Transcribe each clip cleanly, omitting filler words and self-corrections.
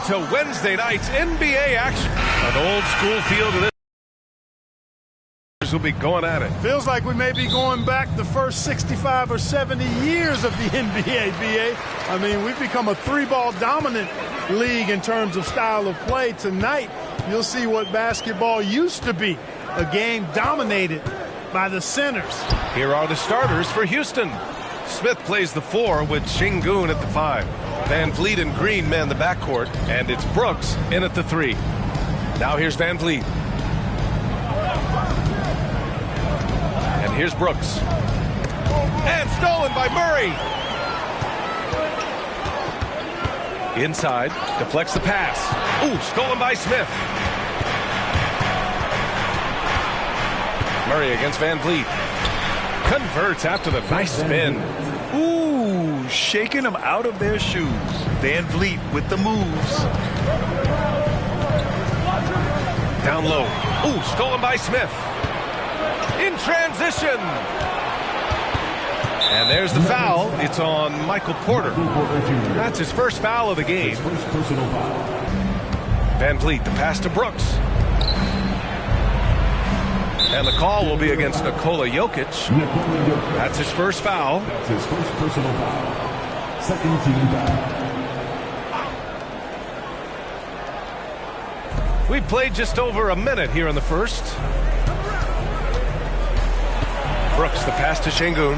To Wednesday night's NBA action. An old school field of this will be going at it. Feels like we may be going back the first 65 or 70 years of the NBA, BA. I mean, we've become a three-ball dominant league in terms of style of play. Tonight, you'll see what basketball used to be, a game dominated by the centers. Here are the starters for Houston. Smith plays the 4 with Sengun at the 5. Van Vliet and Green man the backcourt, and it's Brooks in at the 3. Now here's Van Vliet. And here's Brooks. And stolen by Murray. Inside, deflects the pass. Ooh, stolen by Smith. Murray against Van Vliet. Converts after the nice spin. Ooh, shaking them out of their shoes. Van Vliet with the moves. Down low. Ooh, stolen by Smith. In transition. And there's the foul. It's on Michael Porter. That's his first foul of the game. Van Vliet, the pass to Brooks. And the call will be against Nikola Jokic. That's his first foul. That's his first personal foul. Second team foul. We played just over a minute here in the first. Brooks, the pass to Sengun.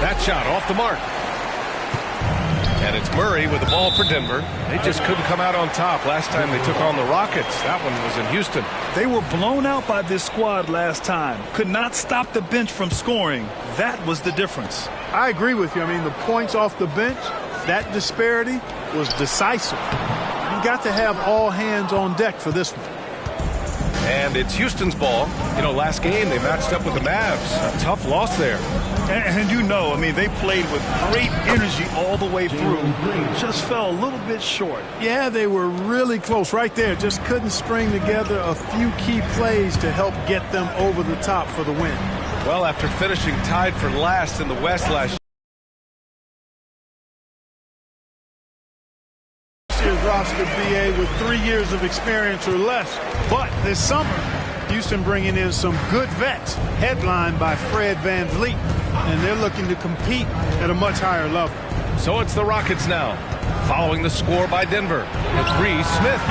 That shot off the mark. And it's Murray with the ball for Denver. They just couldn't come out on top last time they took on the Rockets. That one was in Houston. They were blown out by this squad last time. Could not stop the bench from scoring. That was the difference. I agree with you. I mean, the points off the bench, that disparity was decisive. You got to have all hands on deck for this one. And it's Houston's ball. You know, last game they matched up with the Mavs. A tough loss there. And you know, I mean, they played with great energy all the way through. Just fell a little bit short. Yeah, they were really close right there. Just couldn't string together a few key plays to help get them over the top for the win. Well, after finishing tied for last in the West last year's roster, BA, with 3 years of experience or less. But this summer, Houston bringing in some good vets, headlined by Fred Van Vliet, and they're looking to compete at a much higher level. So it's the Rockets now, following the score by Denver. The 3, Smith.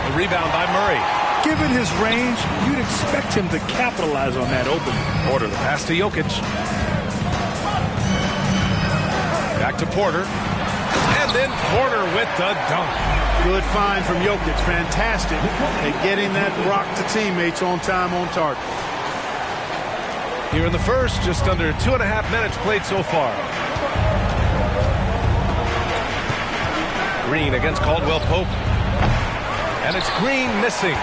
The rebound by Murray. Given his range, you'd expect him to capitalize on that opening. Porter, the pass to Jokic. Back to Porter. And then Porter with the dunk. Good find from Jokic. Fantastic at getting that rock to teammates on time, on target. Here in the first, just under 2.5 minutes played so far. Green against Caldwell Pope. And it's Green missing.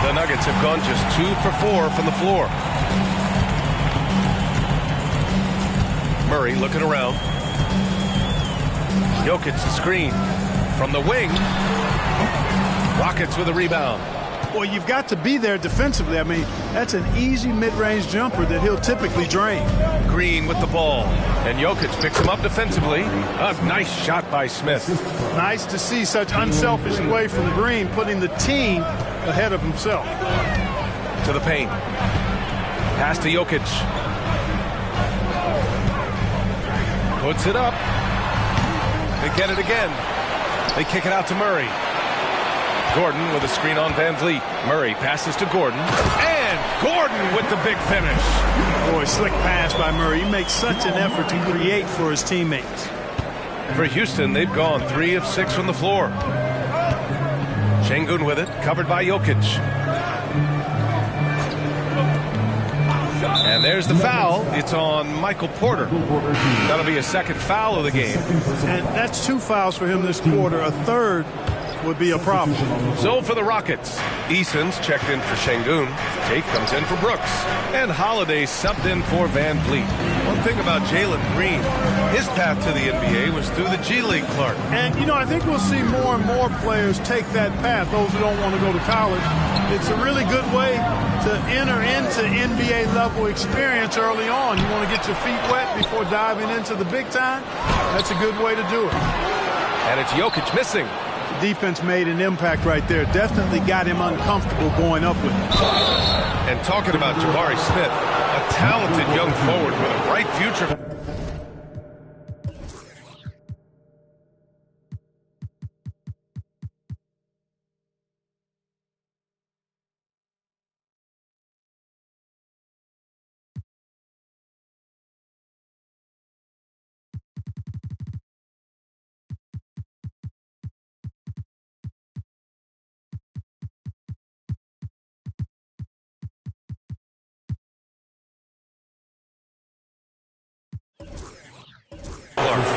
The Nuggets have gone just 2 for 4 from the floor. Murray looking around. Jokic the screen from the wing. Rockets with a rebound. Well, you've got to be there defensively. I mean, that's an easy mid-range jumper that he'll typically drain. Green with the ball. And Jokic picks him up defensively. A nice shot by Smith. Nice to see such unselfish play from Green, putting the team ahead of himself. To the paint. Pass to Jokic. Puts it up. They get it again. They kick it out to Murray. Gordon with a screen on Van Vliet. Murray passes to Gordon. And Gordon with the big finish. Boy, slick pass by Murray. He makes such an effort to create for his teammates. For Houston, they've gone 3 of 6 from the floor. Sengun with it, covered by Jokic. And there's the foul. It's on Michael Porter. That'll be a second foul of the game. And that's 2 fouls for him this quarter. A third would be a problem. So for the Rockets, Eason's checked in for Sengun. Tate comes in for Brooks. And Holiday subbed in for Van Vliet. One thing about Jalen Green, his path to the NBA was through the G League, Clark. And, you know, I think we'll see more and more players take that path, those who don't want to go to college. It's a really good way to enter into NBA-level experience early on. You want to get your feet wet before diving into the big time? That's a good way to do it. And it's Jokic missing. The defense made an impact right there. Definitely got him uncomfortable going up with it. And talking about Jabari Smith, a talented young forward with a bright future.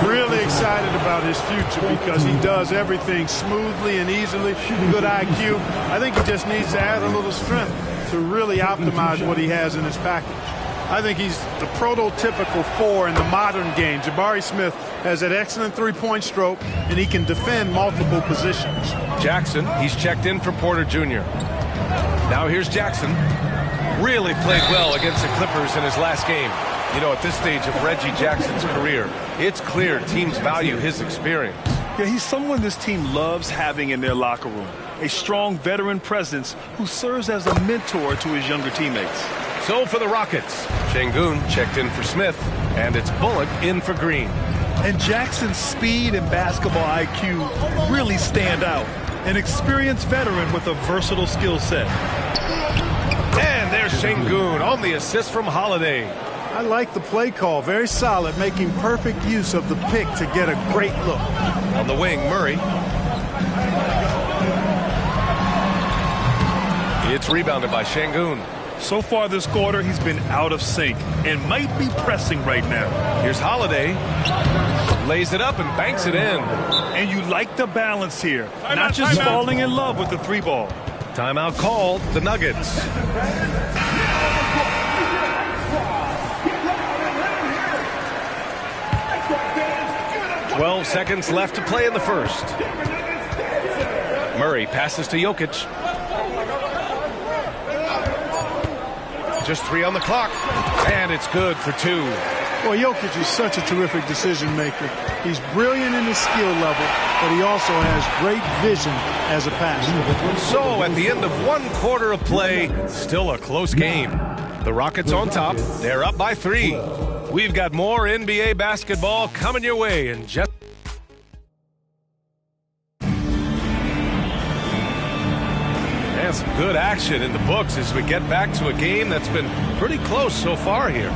Really excited about his future because he does everything smoothly and easily. Good IQ. I think he just needs to add a little strength to really optimize what he has in his package. I think he's the prototypical 4 in the modern game. Jabari Smith has an excellent three-point stroke, and he can defend multiple positions. Jackson, he's checked in for Porter Jr. Now here's Jackson. Really played well against the Clippers in his last game. You know, at this stage of Reggie Jackson's career, it's clear teams value his experience. Yeah, he's someone this team loves having in their locker room. A strong veteran presence who serves as a mentor to his younger teammates. So for the Rockets, Şengün checked in for Smith, and it's Bullock in for Green. And Jackson's speed and basketball IQ really stand out. An experienced veteran with a versatile skill set. And there's Şengün on the assist from Holiday. I like the play call. Very solid, making perfect use of the pick to get a great look. On the wing, Murray. It's rebounded by Şengün. So far this quarter, he's been out of sync and might be pressing right now. Here's Holiday. Lays it up and banks it in. And you like the balance here. Not just falling in love with the three ball. Timeout called, the Nuggets. "12 seconds left to play in the first." Murray passes to Jokic. Just 3 on the clock. And it's good for 2. Well, Jokic is such a terrific decision maker. He's brilliant in his skill level, but he also has great vision as a passer. So at the end of 1 quarter of play, still a close game. The Rockets on top. They're up by 3. We've got more NBA basketball coming your way in just... And some good action in the books as we get back to a game that's been pretty close so far here.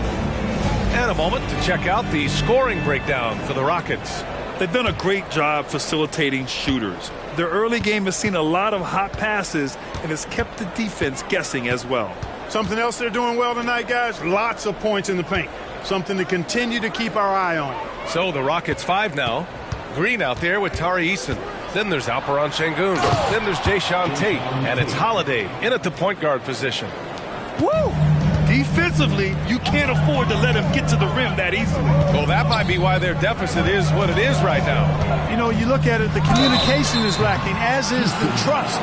And a moment to check out the scoring breakdown for the Rockets. They've done a great job facilitating shooters. Their early game has seen a lot of hot passes and has kept the defense guessing as well. Something else they're doing well tonight, guys? Lots of points in the paint. Something to continue to keep our eye on. So the Rockets 5 now. Green out there with Tari Eason. Then there's Alperen Şengün. Then there's Jae'Sean Tate. And it's Holiday in at the point guard position. Woo! Defensively, you can't afford to let him get to the rim that easily. Well, that might be why their deficit is what it is right now. You know, you look at it, the communication is lacking, as is the trust.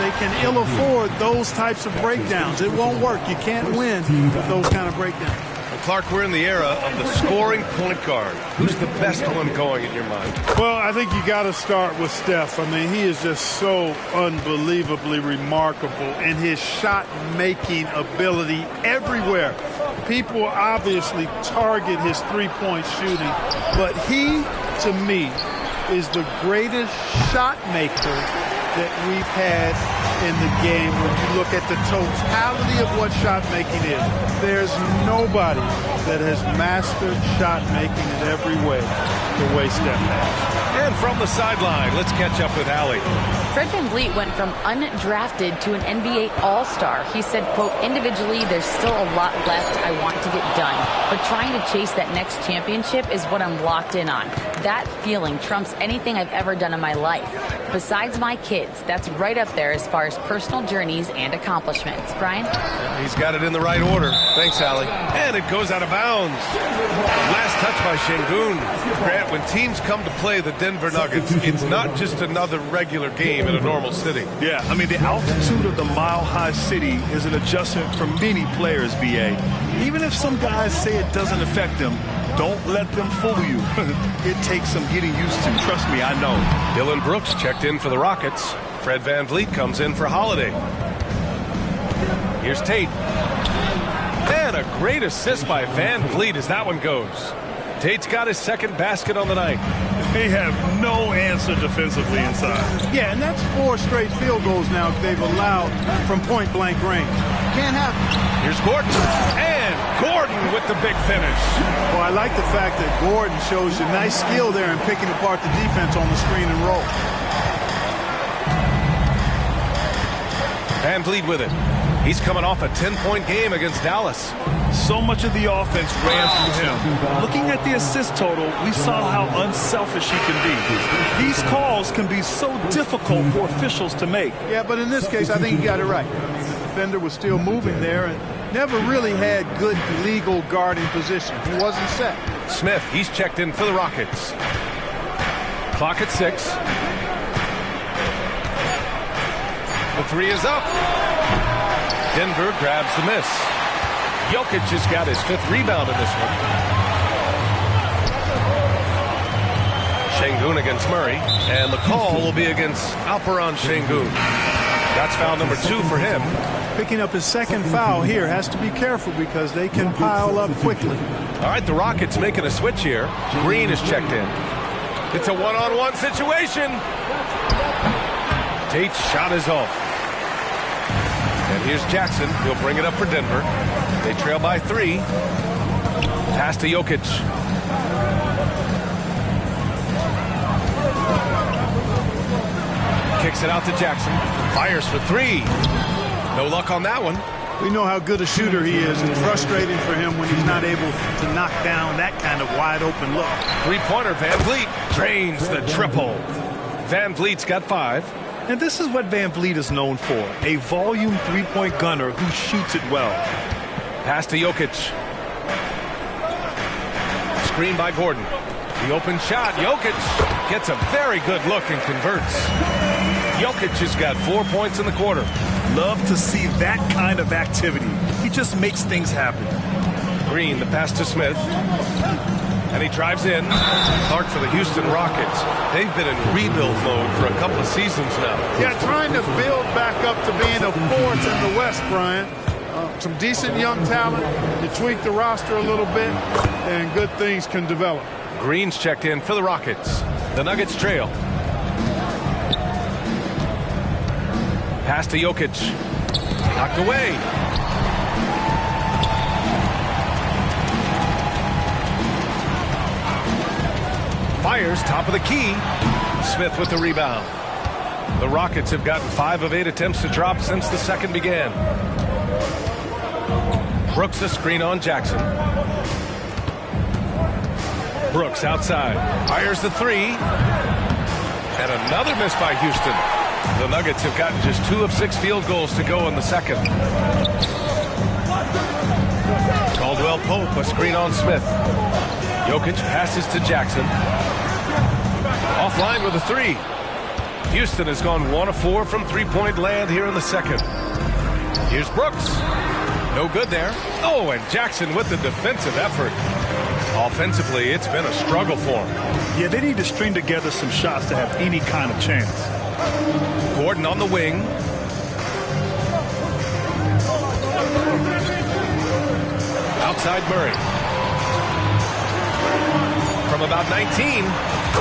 They can ill afford those types of breakdowns. It won't work. You can't win with those kind of breakdowns. Clark, we're in the era of the scoring point guard. Who's the best one going in your mind? Well, I think you got to start with Steph. I mean, he is just so unbelievably remarkable in his shot-making ability everywhere. People obviously target his three-point shooting, but he, to me, is the greatest shot maker that we've had in the game. When you look at the totality of what shot making is, there's nobody that has mastered shot making in every way the way Steph has. And from the sideline, let's catch up with Allie. Fred VanVleet went from undrafted to an NBA All-Star. He said, quote, individually, there's still a lot left I want to get done, but trying to chase that next championship is what I'm locked in on. That feeling trumps anything I've ever done in my life. Besides my kids, that's right up there as far as personal journeys and accomplishments. Brian? He's got it in the right order. Thanks, Allie. And it goes out of bounds. Last touch by Şengün. Grant, when teams come to play the Denver Nuggets, it's not just another regular game in a normal city. Yeah, I mean, the altitude of the mile-high city is an adjustment for many players, B.A. Even if some guys say it doesn't affect them, Don't let them fool you. It takes some getting used to. Trust me, I know. Dylan Brooks checked in for the Rockets. Fred VanVleet comes in for Holiday. Here's Tate. And a great assist by VanVleet as that one goes. Tate's got his second basket on the night. They have no answer defensively inside. Yeah, and that's 4 straight field goals now they've allowed from point-blank range. Can't have it. Here's Gordon. And Gordon with the big finish. Well, I like the fact that Gordon shows you nice skill there in picking apart the defense on the screen and roll. VanVleet with it. He's coming off a 10-point game against Dallas. So much of the offense ran through him. Looking at the assist total, we saw how unselfish he can be. These calls can be so difficult for officials to make. Yeah, but in this case, I think he got it right. The defender was still moving there and never really had good legal guarding position. He wasn't set. Smith, he's checked in for the Rockets. Clock at 6. The 3 is up. Denver grabs the miss. Jokic has got his 5th rebound in this one. Şengün against Murray, and the call will be against Alperen Şengün. That's foul number 2 for him. Picking up his second foul here. Has to be careful because they can pile up quickly. All right, the Rockets making a switch here. Green is checked in. It's a one-on-one situation. Tate's shot is off. And here's Jackson. He'll bring it up for Denver. They trail by 3. Pass to Jokic. Kicks it out to Jackson. Fires for 3. No luck on that one. We know how good a shooter he is, and frustrating for him when he's not able to knock down that kind of wide-open look. 3-pointer, VanVleet drains the triple. VanVleet's got 5. And this is what VanVleet is known for, a volume 3-point gunner who shoots it well. Pass to Jokic. Screen by Gordon. The open shot. Jokic gets a very good look and converts. Jokic has got 4 points in the quarter. Love to see that kind of activity. He just makes things happen. Green, the pass to Smith. And he drives in. Clark for the Houston Rockets. They've been in rebuild mode for a couple of seasons now. Yeah, trying to build back up to being a 4th in the West, Brian. Some decent young talent. You tweak the roster a little bit, and good things can develop. Green's checked in for the Rockets. The Nuggets trail. Pass to Jokic. Knocked away. Fires, top of the key. Smith with the rebound. The Rockets have gotten 5 of 8 attempts to drop since the second began. Brooks a screen on Jackson. Brooks outside. Fires the 3. And another miss by Houston. The Nuggets have gotten just 2 of 6 field goals to go in the second. Caldwell Pope, a screen on Smith. Jokic passes to Jackson. Offline with a 3. Houston has gone 1 of 4 from 3-point land here in the second. Here's Brooks. No good there. Oh, and Jackson with the defensive effort. Offensively, it's been a struggle for him. Yeah, they need to string together some shots to have any kind of chance. Gordon on the wing. Outside Murray. From about 19,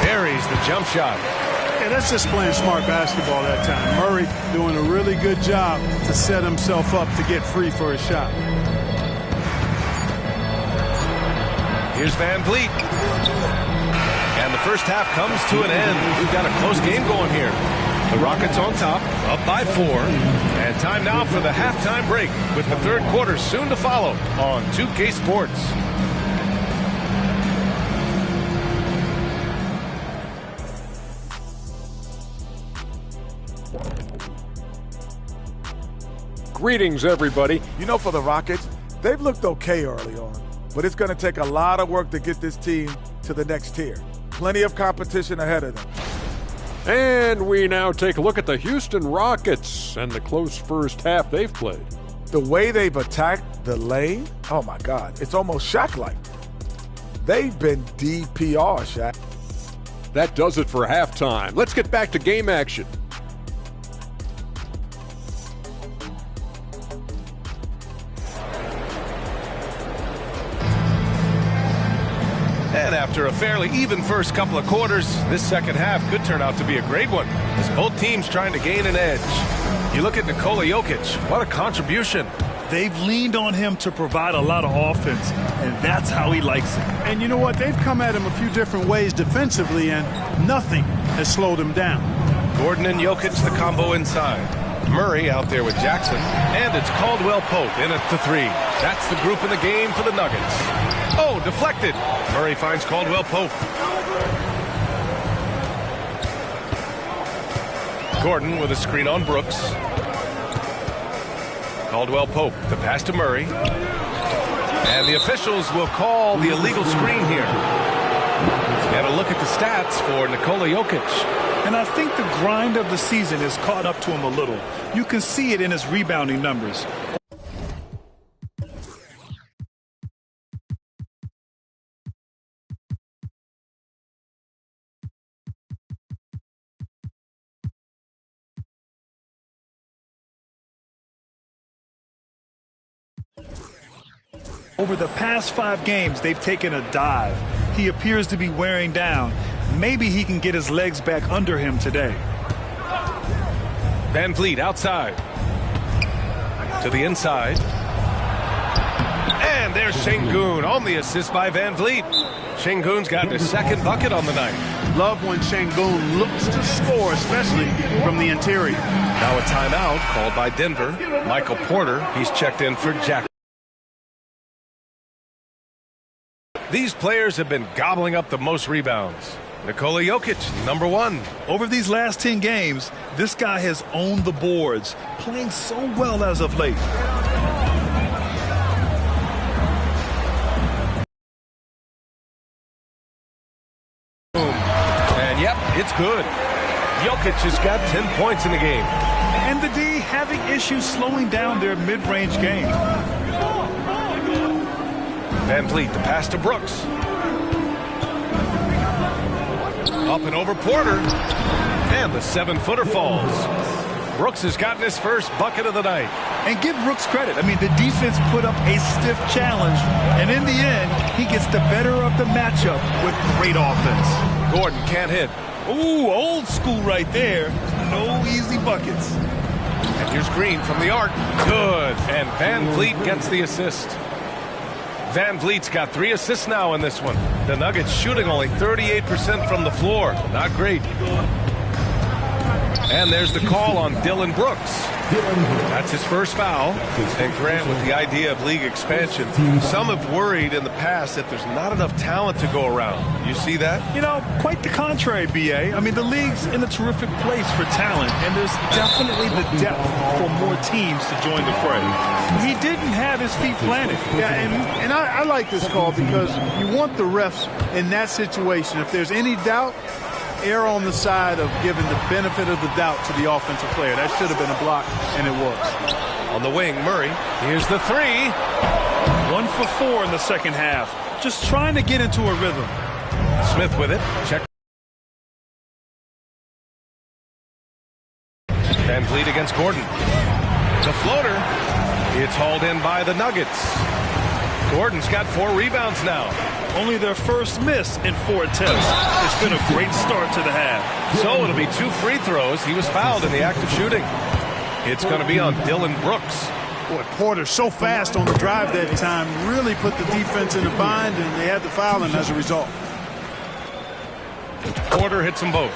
buries the jump shot. Yeah, that's just playing smart basketball that time. Murray doing a really good job to set himself up to get free for his shot. Here's VanVleet. And the first half comes to an end. We've got a close game going here. The Rockets on top, up by 4. And time now for the halftime break with the third quarter soon to follow on 2K Sports. Greetings, everybody. You know, for the Rockets, they've looked okay early on, but it's going to take a lot of work to get this team to the next tier. Plenty of competition ahead of them. And we now take a look at the Houston Rockets and the close first half they've played. The way they've attacked the lane, oh my God, it's almost Shaq-like. They've been DPR, Shaq. That does it for halftime. Let's get back to game action. And after a fairly even first couple of quarters, this second half could turn out to be a great one, as both teams trying to gain an edge. You look at Nikola Jokic, what a contribution. They've leaned on him to provide a lot of offense, and that's how he likes it. And you know what? They've come at him a few different ways defensively, and nothing has slowed him down. Gordon and Jokic, the combo inside. Murray out there with Jackson, and it's Caldwell Pope in at the three. That's the group in the game for the Nuggets. Oh, deflected. Murray finds Caldwell Pope. Gordon with a screen on Brooks. Caldwell Pope, the pass to Murray. And the officials will call the illegal screen here. And a look at the stats for Nikola Jokic. And I think the grind of the season has caught up to him a little. You can see it in his rebounding numbers. Over the past 5 games, they've taken a dive. He appears to be wearing down. Maybe he can get his legs back under him today. Van Vliet outside. To the inside. And there's Şengün on the assist by Van Vliet. Şengün's gotten his second bucket on the night. Love when Şengün looks to score, especially from the interior. Now a timeout called by Denver. Michael Porter, he's checked in for Jackson. These players have been gobbling up the most rebounds. Nikola Jokic, number 1. Over these last 10 games, this guy has owned the boards, playing so well as of late. And yep, it's good. Jokic has got 10 points in the game. And the D having issues slowing down their mid-range game. Van Vliet, the pass to Brooks. Up and over Porter. And the 7-footer falls. Brooks has gotten his first bucket of the night. And give Brooks credit. I mean, the defense put up a stiff challenge. And in the end, he gets the better of the matchup with great offense. Gordon can't hit. Ooh, old school right there. No easy buckets. And here's Green from the arc. Good. And Van Vliet gets the assist. Van Vliet's got 3 assists now in this one. The Nuggets shooting only 38% from the floor. Not great. And there's the call on Dillon Brooks. That's his first foul. And Grant, with the idea of league expansion, some have worried in the past that there's not enough talent to go around. You see that? You know, quite the contrary, B.A. I mean, the league's in a terrific place for talent, and there's definitely the depth for more teams to join the fray. He didn't have his feet planted. Yeah, and I like this call because you want the refs in that situation. If there's any doubt, err on the side of giving the benefit of the doubt to the offensive player. That should have been a block, and it was. On the wing, Murray. Here's the 3. 1 for 4 in the second half. Just trying to get into a rhythm. Smith with it. Check. Van Vliet against Gordon. The floater. It's hauled in by the Nuggets. Gordon's got 4 rebounds now. Only their first miss in 4 attempts. It's been a great start to the half. So it'll be 2 free throws. He was fouled in the act of shooting. It's going to be on Dillon Brooks. Boy, Porter so fast on the drive that time, really put the defense in a bind, and they had to foul him as a result. Porter hits them both.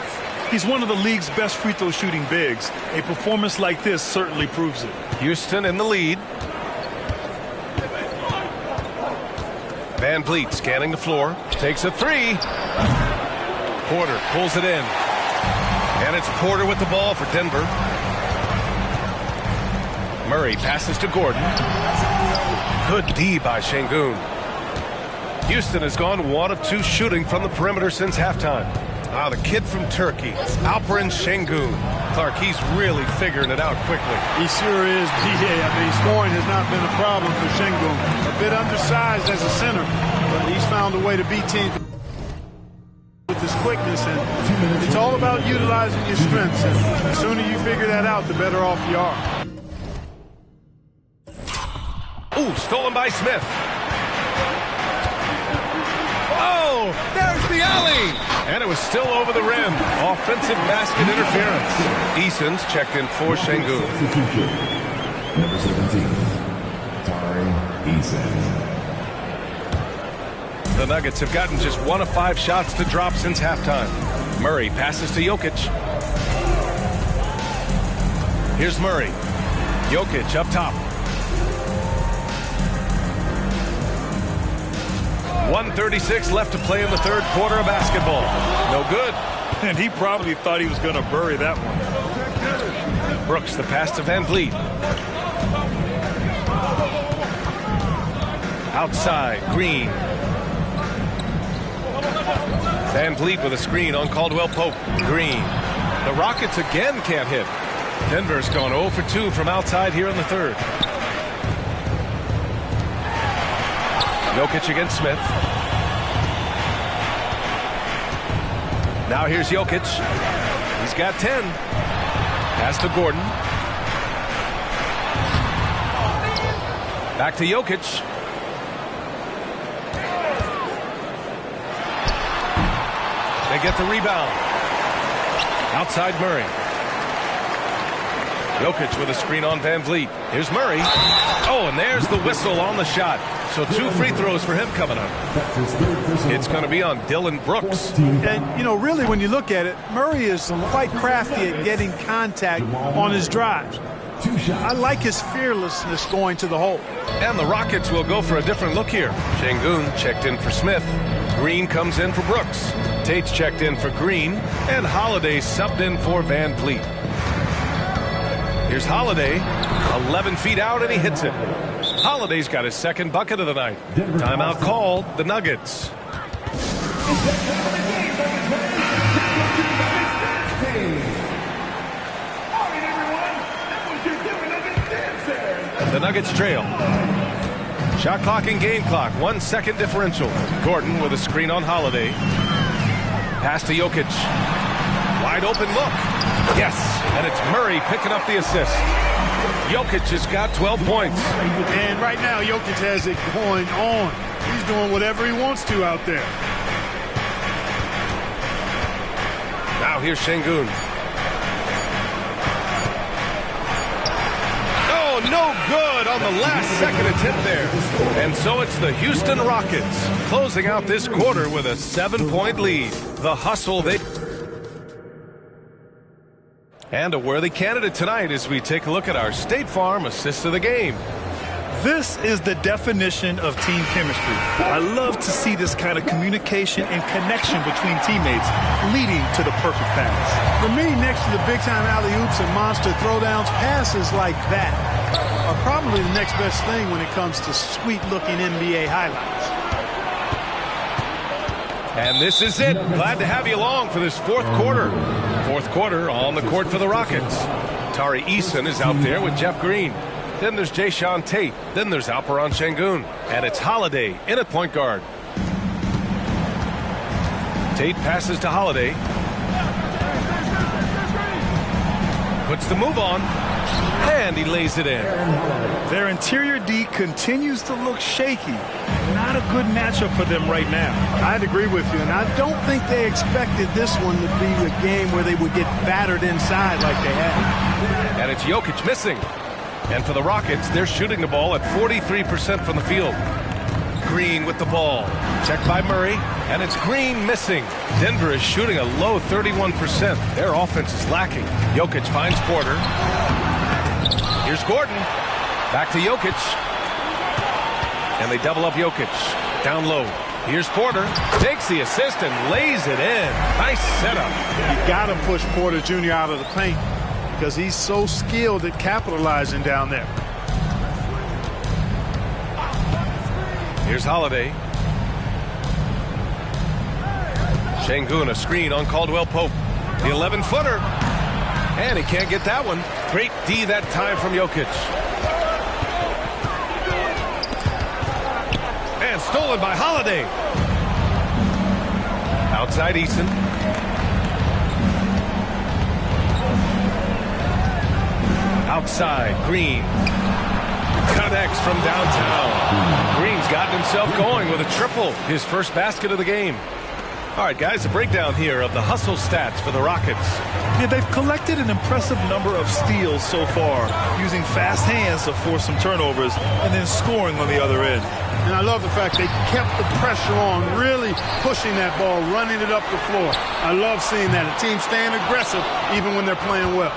He's one of the league's best free throw shooting bigs. A performance like this certainly proves it. Houston in the lead. Van Vliet scanning the floor, takes a 3. Porter pulls it in. And it's Porter with the ball for Denver. Murray passes to Gordon. Good D by Şengün. Houston has gone 1 of 2 shooting from the perimeter since halftime. The kid from Turkey, Alperen Şengün. Clark, he's really figuring it out quickly. He sure is, B.A. I mean, scoring has not been a problem for Şengün. A bit undersized as a center, He's found a way to beat teams with his quickness, and it's all about utilizing your strengths. And the sooner you figure that out, the better off you are. Ooh, stolen by Smith. Oh, there's the alley. And it was still over the rim. Offensive basket interference. Eason's checked in for Sengun. Number 17, Tari Eason. The Nuggets have gotten just 1 of 5 shots to drop since halftime. Murray passes to Jokic. Here's Murray. Jokic up top. 1:36 left to play in the third quarter of basketball. No good. And he probably thought he was going to bury that one. Brooks, the pass to Van Vliet. Outside, Green. Van Vliet with a screen on Caldwell Pope. Green. The Rockets again can't hit. Denver's gone 0 for 2 from outside here in the third. Jokic against Smith. Now here's Jokic. He's got 10. Pass to Gordon. Back to Jokic. They get the rebound. Outside Murray. Jokic with a screen on Van Vliet. Here's Murray. Oh, and there's the whistle on the shot. So 2 free throws for him coming up. It's going to be on Dylan Brooks. And, you know, really when you look at it, Murray is quite crafty at getting contact on his drives. I like his fearlessness going to the hole. And the Rockets will go for a different look here. Sengun checked in for Smith. Green comes in for Brooks. Tate's checked in for Green. And Holiday subbed in for Van Vliet. Here's Holiday. 11 feet out, and he hits it. Holiday's got his second bucket of the night. Timeout called, the Nuggets. The Nuggets trail. Shot clock and game clock, 1 second differential. Gordon with a screen on Holiday. Pass to Jokic. Wide open look. Yes, and it's Murray picking up the assist. Jokic has got 12 points. And right now, Jokic has it going on. He's doing whatever he wants to out there. Now here's Sengun. Oh, no good on the last second attempt there. And so it's the Houston Rockets closing out this quarter with a 7-point lead. The hustle they... And a worthy candidate tonight as we take a look at our State Farm assist of the game. This is the definition of team chemistry. I love to see this kind of communication and connection between teammates leading to the perfect pass. For me, next to the big-time alley-oops and monster throwdowns, passes like that are probably the next best thing when it comes to sweet-looking NBA highlights. And this is it. Glad to have you along for this fourth quarter. Fourth quarter on the court for the Rockets. Tari Eason is out there with Jeff Green. Then there's Jayshawn Tate. Then there's Alperen Sengun. And it's Holiday in at point guard. Tate passes to Holiday. Puts the move on. And he lays it in. Their interior D continues to look shaky. Not a good matchup for them right now. I'd agree with you, and I don't think they expected this one to be a game where they would get battered inside like they had. And it's Jokic missing. And for the Rockets, they're shooting the ball at 43% from the field. Green with the ball. Checked by Murray, and it's Green missing. Denver is shooting a low 31%. Their offense is lacking. Jokic finds Porter. Here's Gordon. Back to Jokic. And they double up Jokic. Down low. Here's Porter. Takes the assist and lays it in. Nice setup. You got to push Porter Jr. out of the paint because he's so skilled at capitalizing down there. Here's Holiday. Sengun, a screen on Caldwell Pope. The 11-footer. And he can't get that one. Great D that time from Jokic. And stolen by Holiday. Outside Eason. Outside Green. Connects from downtown. Green's gotten himself going with a triple. His first basket of the game. All right, guys, a breakdown here of the hustle stats for the Rockets. Yeah, they've collected an impressive number of steals so far, using fast hands to force some turnovers and then scoring on the other end. And I love the fact they kept the pressure on, really pushing that ball, running it up the floor. I love seeing that. A team staying aggressive even when they're playing well.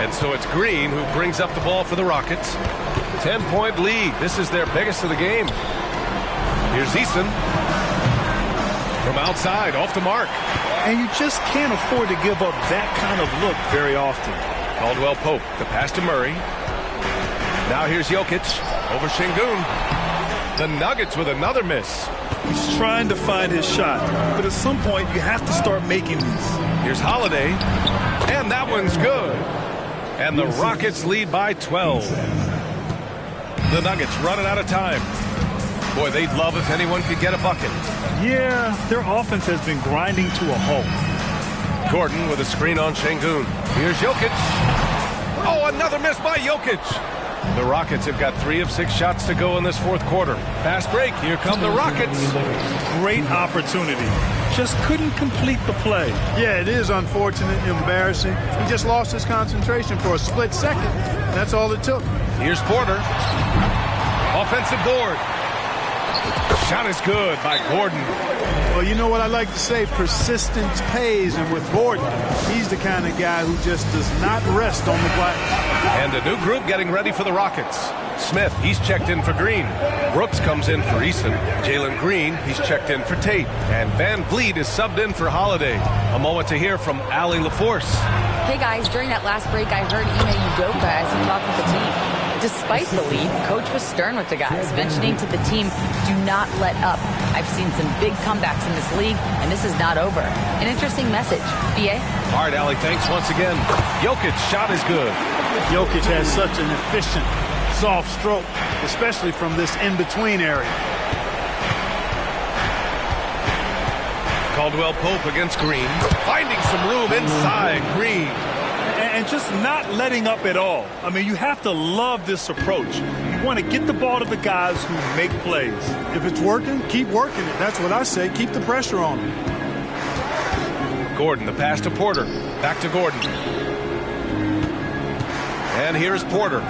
And so it's Green who brings up the ball for the Rockets. 10-point lead. This is their biggest of the game. Here's Eason. From outside, off the mark. And you just can't afford to give up that kind of look very often. Caldwell Pope, the pass to Murray. Now here's Jokic over Şengün. The Nuggets with another miss. He's trying to find his shot, but at some point you have to start making these. Here's Holiday, and that one's good. And the Rockets lead by 12. The Nuggets running out of time. Boy, they'd love if anyone could get a bucket. Yeah, their offense has been grinding to a halt. Gordon with a screen on Şengün. Here's Jokic. Oh, another miss by Jokic. The Rockets have got 3 of 6 shots to go in this fourth quarter. Fast break. Here come the Rockets. Great opportunity. Just couldn't complete the play. Yeah, it is unfortunate, embarrassing. He just lost his concentration for a split second. That's all it took. Here's Porter. Offensive board. Shot is good by Gordon. Well, you know what I like to say? Persistence pays, and with Gordon, he's the kind of guy who just does not rest on the glass. And a new group getting ready for the Rockets. Smith, he's checked in for Green. Brooks comes in for Eason. Jalen Green, he's checked in for Tate. And Van Vliet is subbed in for Holiday. A moment to hear from Allie LaForce. Hey guys, during that last break, I heard Ime Udoka as he talked with the team. Despite the lead, Coach was stern with the guys, mentioning to the team, do not let up. I've seen some big comebacks in this league, and this is not over. An interesting message. BA? All right, Allie, thanks once again. Jokic, shot is good. Jokic has such an efficient, soft stroke, especially from this in-between area. Caldwell Pope against Green. Finding some room inside Green. And just not letting up at all. I mean, you have to love this approach. You want to get the ball to the guys who make plays. If it's working, keep working it. That's what I say. Keep the pressure on him. Gordon, the pass to Porter. Back to Gordon. And here's Porter.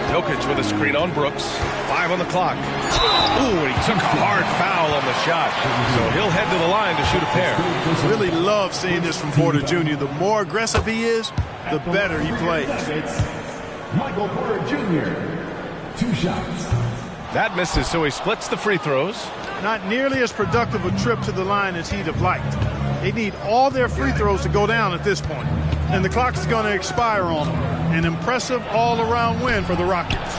Jokic with a screen on Brooks. 5 on the clock. Ooh, and he took a hard foul on the shot. So he'll head to the line to shoot a pair. Really love seeing this from Porter Jr. The more aggressive he is, the better he plays. Michael Porter Jr. 2 shots. That misses, so he splits the free throws. Not nearly as productive a trip to the line as he'd have liked. They need all their free throws to go down at this point. And the clock is going to expire on them. An impressive all-around win for the Rockets.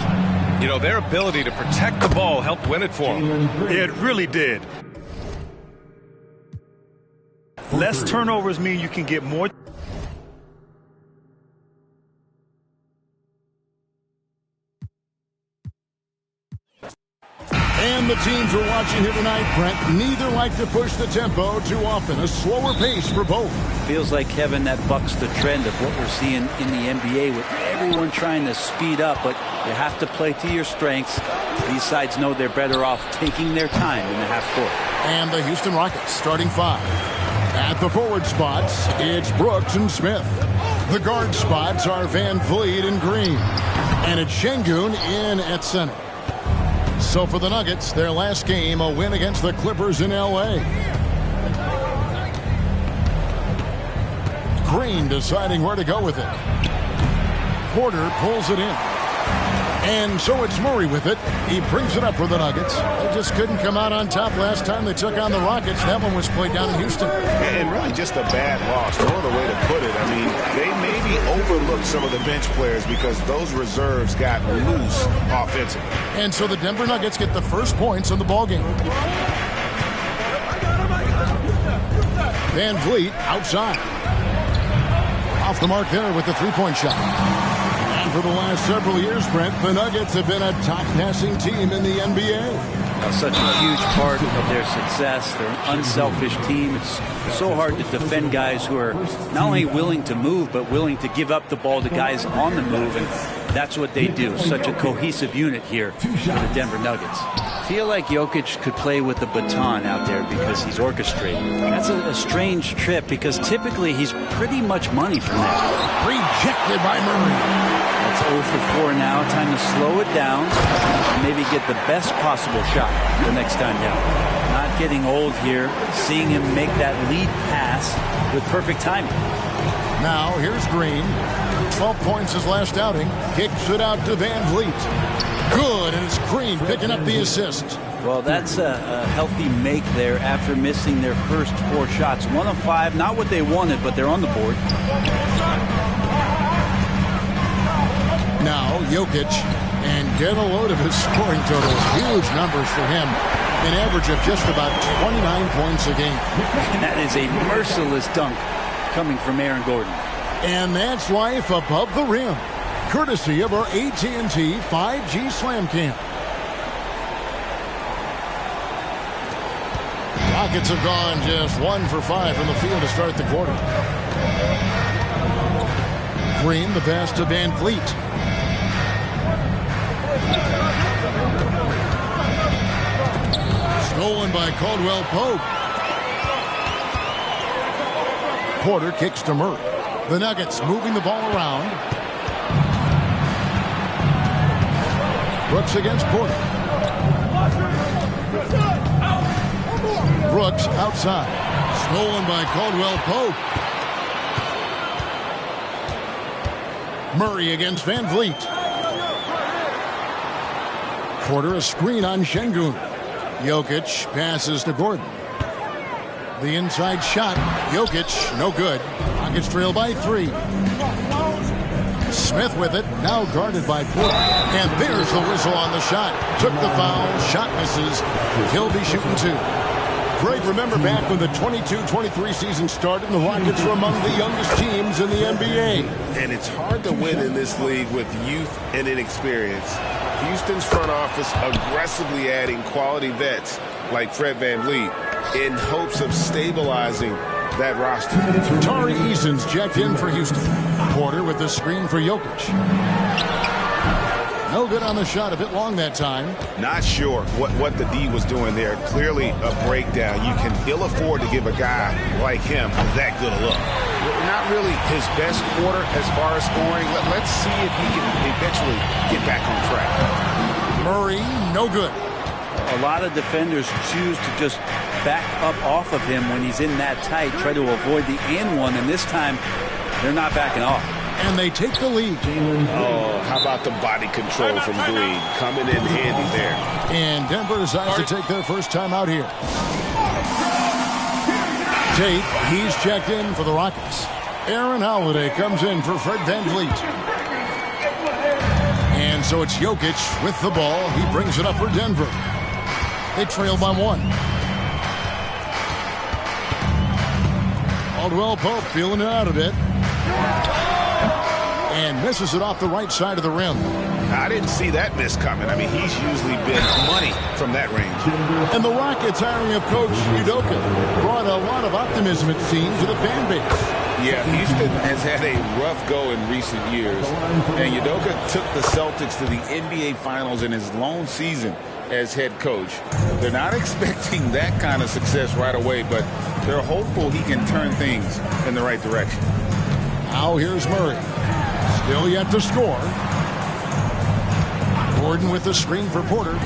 You know, their ability to protect the ball helped win it for them. It really did. Less turnovers mean you can get more. And the teams we're watching here tonight, Brent, neither like to push the tempo too often. A slower pace for both. Feels like, Kevin, that bucks the trend of what we're seeing in the NBA with everyone trying to speed up, but you have to play to your strengths. These sides know they're better off taking their time in the half court. And the Houston Rockets starting 5. At the forward spots, it's Brooks and Smith. The guard spots are Van Vliet and Green. And it's Şengün in at center. So for the Nuggets, their last game, a win against the Clippers in L.A. Green deciding where to go with it. Porter pulls it in. And so it's Murray with it. He brings it up for the Nuggets. They just couldn't come out on top last time they took on the Rockets. That one was played down in Houston. And really just a bad loss. No other way to put it. I mean, they maybe overlooked some of the bench players because those reserves got loose offensively. And so the Denver Nuggets get the first points on the ballgame. Van Vliet outside. Off the mark there with the three-point shot. And And for the last several years, Brent, the Nuggets have been a top passing team in the NBA. Such a huge part of their success. They're an unselfish team. It's so hard to defend guys who are not only willing to move, but willing to give up the ball to guys on the move, and that's what they do. Such a cohesive unit here for the Denver Nuggets. I feel like Jokic could play with the baton out there because he's orchestrating. That's a strange trip because typically he's pretty much money from that. Rejected by Murray. That's 0 for 4 now. Time to slow it down and maybe get the best possible shot the next time down. Not getting old here. Seeing him make that lead pass with perfect timing. Now here's Green. 12 points his last outing. Kicks it out to Van Vliet. Good, and it's Green picking up the assist. Well, that's a healthy make there after missing their first 4 shots. 1 of 5, not what they wanted, but they're on the board. Now Jokic, and get a load of his scoring total. Huge numbers for him. An average of just about 29 points a game. And that is a merciless dunk coming from Aaron Gordon. And that's life above the rim, courtesy of our AT&T 5G Slam Cam. Rockets have gone just 1 for 5 from the field to start the quarter. Green, the pass to Van Vliet. Stolen by Caldwell Pope. Porter kicks to Murray. The Nuggets moving the ball around. Brooks against Porter. Brooks outside. Stolen by Caldwell Pope. Murray against Van Vliet. Porter a screen on Şengün. Jokic passes to Gordon. The inside shot. Jokic, no good. Rockets trail by 3. Smith with it, now guarded by Porter. And there's the whistle on the shot. Took the foul, shot misses. He'll be shooting 2. Greg, remember back when the 22-23 season started, the Rockets were among the youngest teams in the NBA. And it's hard to win in this league with youth and inexperience. Houston's front office aggressively adding quality vets like Fred VanVleet in hopes of stabilizing that roster. Tari Eason's jacked in for Houston. Porter with the screen for Jokic. No good on the shot, a bit long that time. Not sure what the D was doing there. Clearly a breakdown. You can ill afford to give a guy like him that good a look. Not really his best quarter as far as scoring. Let's see if he can eventually get back on track. Murray, no good. A lot of defenders choose to just back up off of him when he's in that tight, try to avoid the and one, and this time they're not backing off. And they take the lead. Oh, how about the body control from Green? Coming in handy there. And Denver decides to take their first time out here. Tate, he's checked in for the Rockets. Aaron Holiday comes in for Fred VanVleet. And so it's Jokic with the ball. He brings it up for Denver. They trail by 1. Caldwell Pope feeling it out a bit. And misses it off the right side of the rim. I didn't see that miss coming. I mean, he's usually been money from that range. And the Rockets hiring of Coach Udoka brought a lot of optimism, it seems, to the fan base. Yeah, Houston has had a rough go in recent years. And Udoka took the Celtics to the NBA Finals in his lone season as head coach. They're not expecting that kind of success right away, but they're hopeful he can turn things in the right direction. Now here's Murray. Still yet to score. Gordon with the screen for Porter.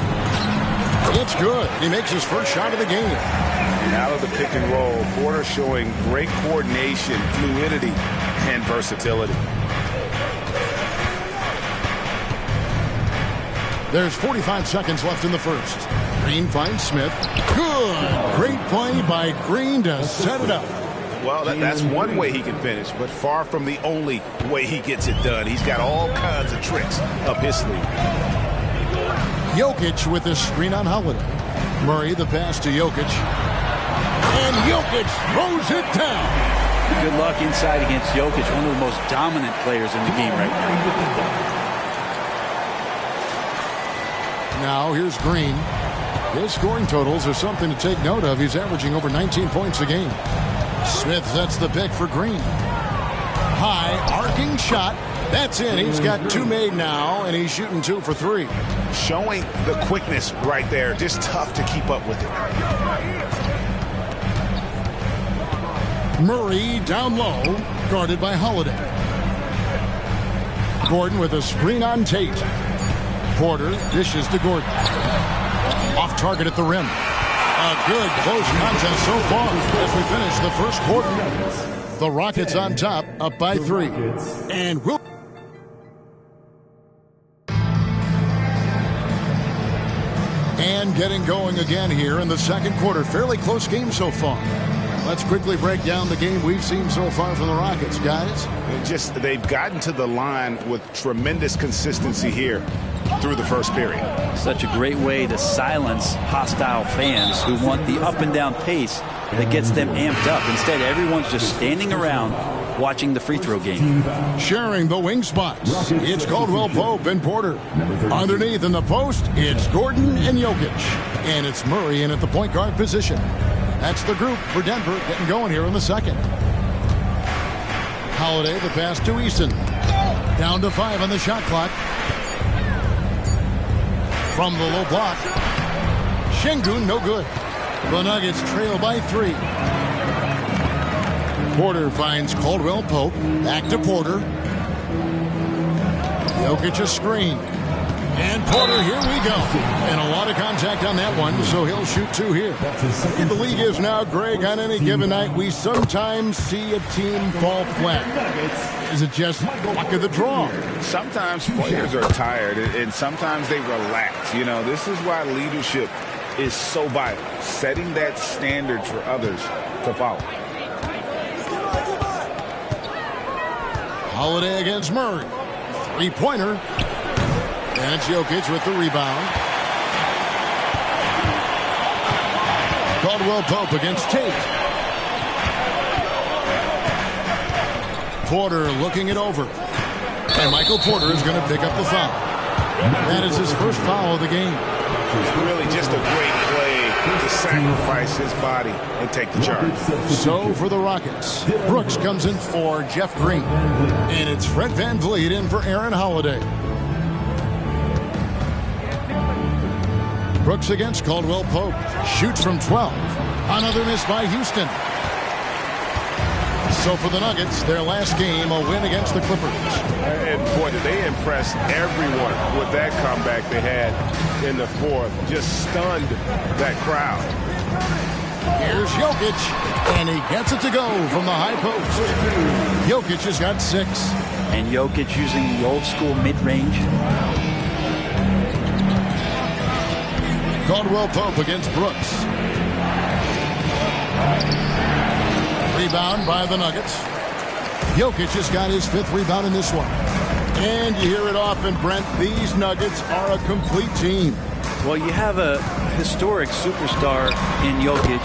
It's good. He makes his first shot of the game. And out of the pick and roll, Porter showing great coordination, fluidity, and versatility. There's 45 seconds left in the first. Green finds Smith. Good. Great play by Green to set it up. Well, that's one way he can finish, but far from the only way he gets it done. He's got all kinds of tricks up his sleeve. Jokic with the screen on Holiday. Murray the pass to Jokic. And Jokic throws it down. Good luck inside against Jokic, one of the most dominant players in the game right now. now. Here's Green. His scoring totals are something to take note of. He's averaging over 19 points a game. Smith sets the pick for Green. High, arcing shot. That's in. He's got 2 made now, and he's shooting 2 for 3. Showing the quickness right there. Just tough to keep up with it. Murray down low, guarded by Holiday. Gordon with a screen on Tate. Porter dishes to Gordon. Off target at the rim. A good close contest so far as we finish the first quarter. The Rockets on top, up by 3. And we'll... And getting going again here in the second quarter. Fairly close game so far. Let's quickly break down the game we've seen so far from the Rockets, guys. They've gotten to the line with tremendous consistency here through the first period. Such a great way to silence hostile fans who want the up and down pace that gets them amped up. Instead, everyone's just standing around watching the free throw game. Sharing the wing spots, it's Caldwell Pope and Porter. Underneath in the post, it's Gordon and Jokic. And it's Murray in at the point guard position. That's the group for Denver getting going here in the second. Holiday, the pass to Easton. Down to 5 on the shot clock. From the low block. Şengün, no good. The Nuggets trail by 3. Porter finds Caldwell Pope. Back to Porter. Jokic a screen. And Porter, here we go. And a lot of contact on that one, so he'll shoot 2 here. And the league is now, Greg, on any given night, we sometimes see a team fall flat. Is it just luck of the draw? Sometimes players are tired, and sometimes they relax. You know, this is why leadership is so vital, setting that standard for others to follow. Holiday against Murray. 3-pointer. And it's Jokic with the rebound. Caldwell Pope against Tate. Porter looking it over. And Michael Porter is going to pick up the foul. That is his first foul of the game. Really just a great play to sacrifice his body and take the charge. So for the Rockets, Brooks comes in for Jeff Green. And it's Fred VanVleet in for Aaron Holiday. Brooks against Caldwell Pope. Shoots from 12. Another miss by Houston. So for the Nuggets, their last game, a win against the Clippers. And boy, did they impress everyone with that comeback they had in the fourth. Just stunned that crowd. Here's Jokic, and he gets it to go from the high post. Jokic has got 6. And Jokic using the old school mid-range. Caldwell Pope against Brooks. Rebound by the Nuggets. Jokic has got his 5th rebound in this one. And you hear it often, Brent, these Nuggets are a complete team. Well, you have a historic superstar in Jokic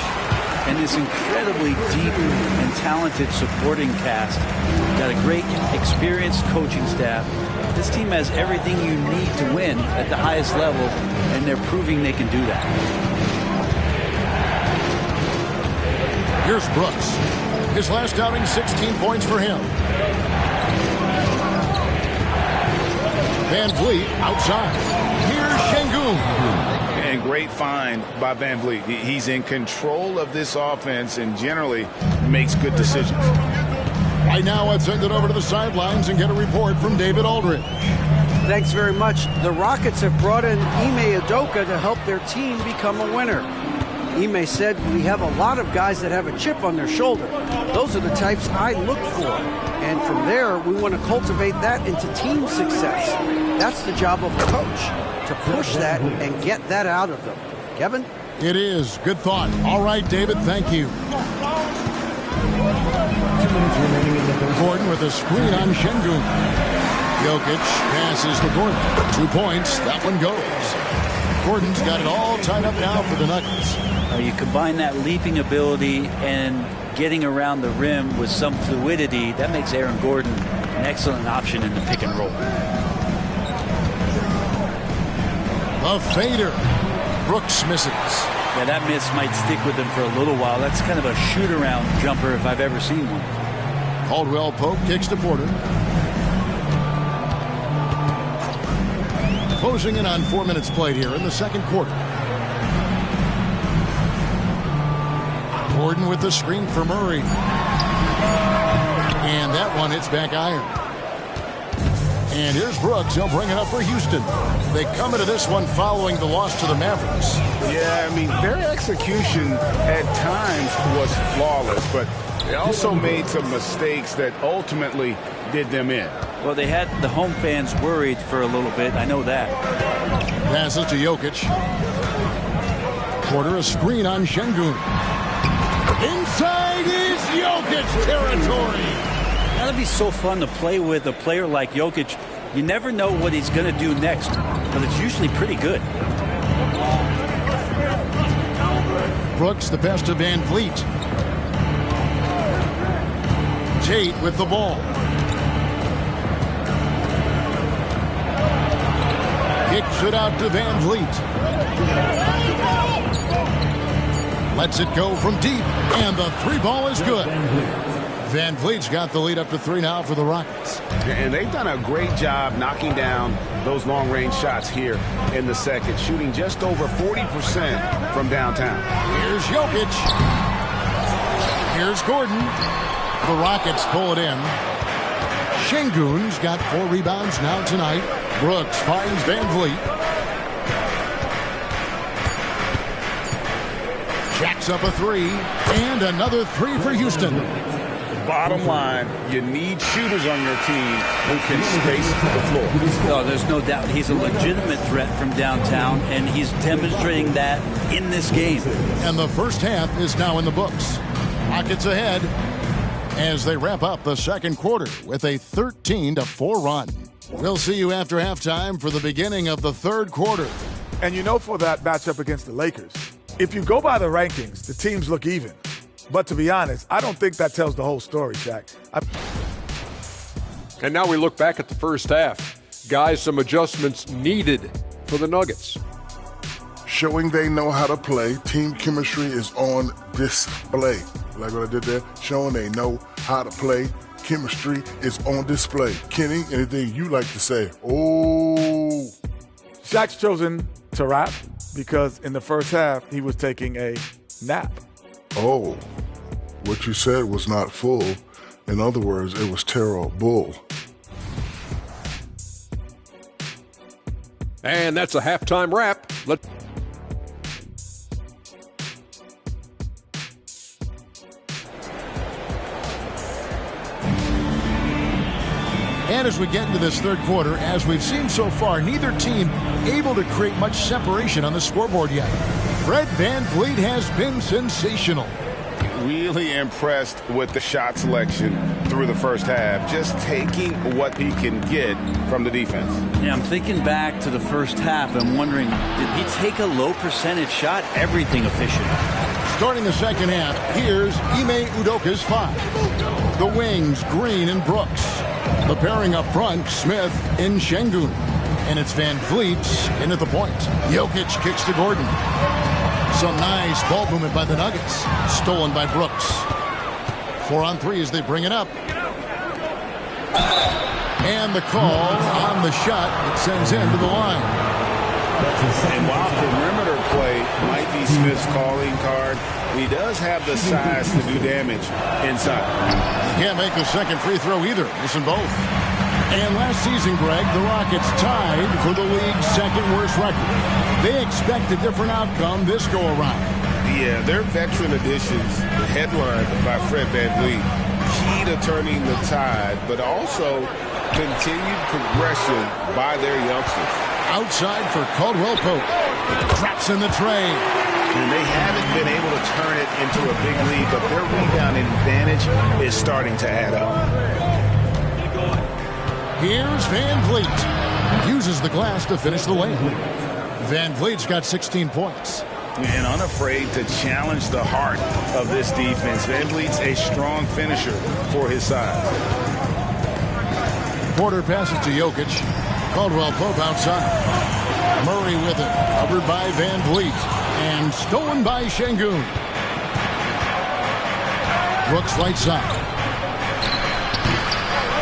and this incredibly deep and talented supporting cast. Got a great experienced coaching staff. This team has everything you need to win at the highest level, and they're proving they can do that. Here's Brooks. His last outing, 16 points for him. VanVleet outside. Here's Şengün. And great find by VanVleet. He's in control of this offense and generally makes good decisions. Right now, let's send it over to the sidelines and get a report from David Aldridge. Thanks very much. The Rockets have brought in Ime Udoka to help their team become a winner. Ime said, "We have a lot of guys that have a chip on their shoulder. Those are the types I look for. And from there, we want to cultivate that into team success. That's the job of a coach, to push that and get that out of them." Kevin? It is. Good thought. All right, David, thank you. Gordon with a screen on Şengün. Jokic passes to Gordon. 2 points. That one goes. Gordon's got it all tied up now for the Nuggets. You combine that leaping ability and getting around the rim with some fluidity, that makes Aaron Gordon an excellent option in the pick and roll. The fader. Brooks misses. Yeah, that miss might stick with him for a little while. That's kind of a shoot-around jumper if I've ever seen one. Caldwell Pope kicks to Porter. Closing in on 4 minutes played here in the second quarter. Gordon with the screen for Murray. And that one hits back iron. And here's Brooks. He'll bring it up for Houston. They come into this one following the loss to the Mavericks. Yeah, I mean, their execution at times was flawless, but they also made some mistakes that ultimately did them in. Well, they had the home fans worried for a little bit. I know that. Passes to Jokic. Porter a screen on Şengün. Inside is Jokic territory. That'll be so fun to play with a player like Jokic. You never know what he's going to do next, but it's usually pretty good. Brooks the best of Van Vliet. Tate with the ball. Kicks it out to Van Vliet. Lets it go from deep, and the three ball is good. Van Vliet's got the lead up to 3 now for the Rockets. And they've done a great job knocking down those long-range shots here in the second, shooting just over 40% from downtown. Here's Jokic. Here's Gordon. The Rockets pull it in. Şengün's got 4 rebounds now tonight. Brooks finds Van Vliet. Jacks up a 3, and another 3 for Houston. Bottom line, you need shooters on your team who can space the floor. Oh, there's no doubt he's a legitimate threat from downtown, and he's demonstrating that in this game. And the first half is now in the books. Rockets ahead as they wrap up the second quarter with a 13-4 run. We'll see you after halftime for the beginning of the third quarter. And you know, for that matchup against the Lakers, if you go by the rankings, the teams look even. But to be honest, I don't think that tells the whole story, Shaq. And now we look back at the first half. Guys, some adjustments needed for the Nuggets. Showing they know how to play. Team chemistry is on display. Like what I did there? Showing they know how to play. Chemistry is on display. Kenny, anything you like to say? Oh. Shaq's chosen to rap because in the first half, he was taking a nap. Oh, what you said was not full. In other words, it was terrible. And that's a halftime wrap. And as we get into this third quarter, as we've seen so far, neither team able to create much separation on the scoreboard yet. Fred VanVleet has been sensational. Really impressed with the shot selection through the first half, just taking what he can get from the defense. Yeah, I'm thinking back to the first half. I'm wondering, did he take a low percentage shot? Everything efficient. Starting the second half, here's Ime Udoka's 5. The wings, Green and Brooks. The pairing up front, Smith and Şengün. And it's Van Vliet in at the point. Jokic kicks to Gordon. Some nice ball movement by the Nuggets. Stolen by Brooks. 4 on 3 as they bring it up. And the call on the shot. It sends him to the line. And while perimeter play might be Smith's calling card, he does have the size to do damage inside. He can't make the second free throw either. Missing both. And last season, Greg, the Rockets tied for the league's second worst record. They expect a different outcome this go-around. Yeah, their veteran additions, headlined by Fred VanVleet, key to turning the tide, but also continued progression by their youngsters. Outside for Caldwell Pope. Drops in the tray. And they haven't been able to turn it into a big lead, but their rebounding advantage is starting to add up. Here's VanVleet. Uses the glass to finish the lane. VanVleet's got 16 points. And unafraid to challenge the heart of this defense. VanVleet's a strong finisher for his side. Porter passes to Jokic. Caldwell Pope outside. Murray with it. Covered by Van Vliet. And stolen by Şengün. Brooks right side.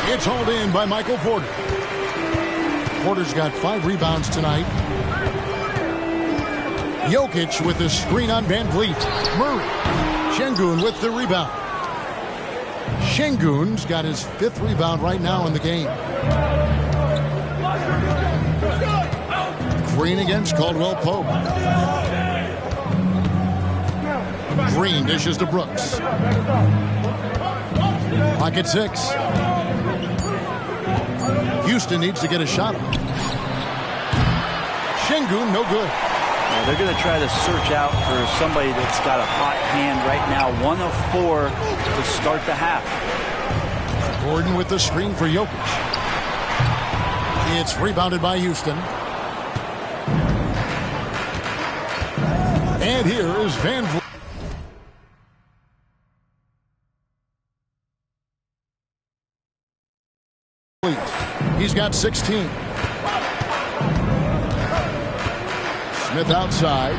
It's hauled in by Michael Porter. Porter's got 5 rebounds tonight. Jokic with the screen on Van Vliet. Murray. Şengün with the rebound. Şengün's got his 5th rebound right now in the game. Green against Caldwell Pope. Green dishes to Brooks. Clock at 6. Houston needs to get a shot off. Şengün, no good. They're going to try to search out for somebody that's got a hot hand right now. 1 of 4 to start the half. Gordon with the screen for Jokic. It's rebounded by Houston. And here is Van Vliet. He's got 16. Smith outside.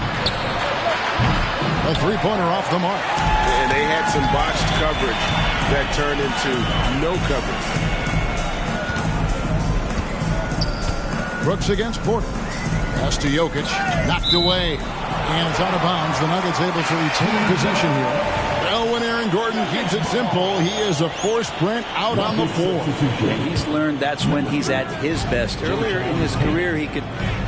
A three-pointer off the mark. And they had some botched coverage that turned into no coverage. Brooks against Porter. Pass to Jokic. Knocked away. And it's out of bounds. The Nuggets able to retain possession here. Well, when Aaron Gordon keeps it simple, he is a force sprint out on the floor. And he's learned that's when he's at his best. Earlier in his career, he could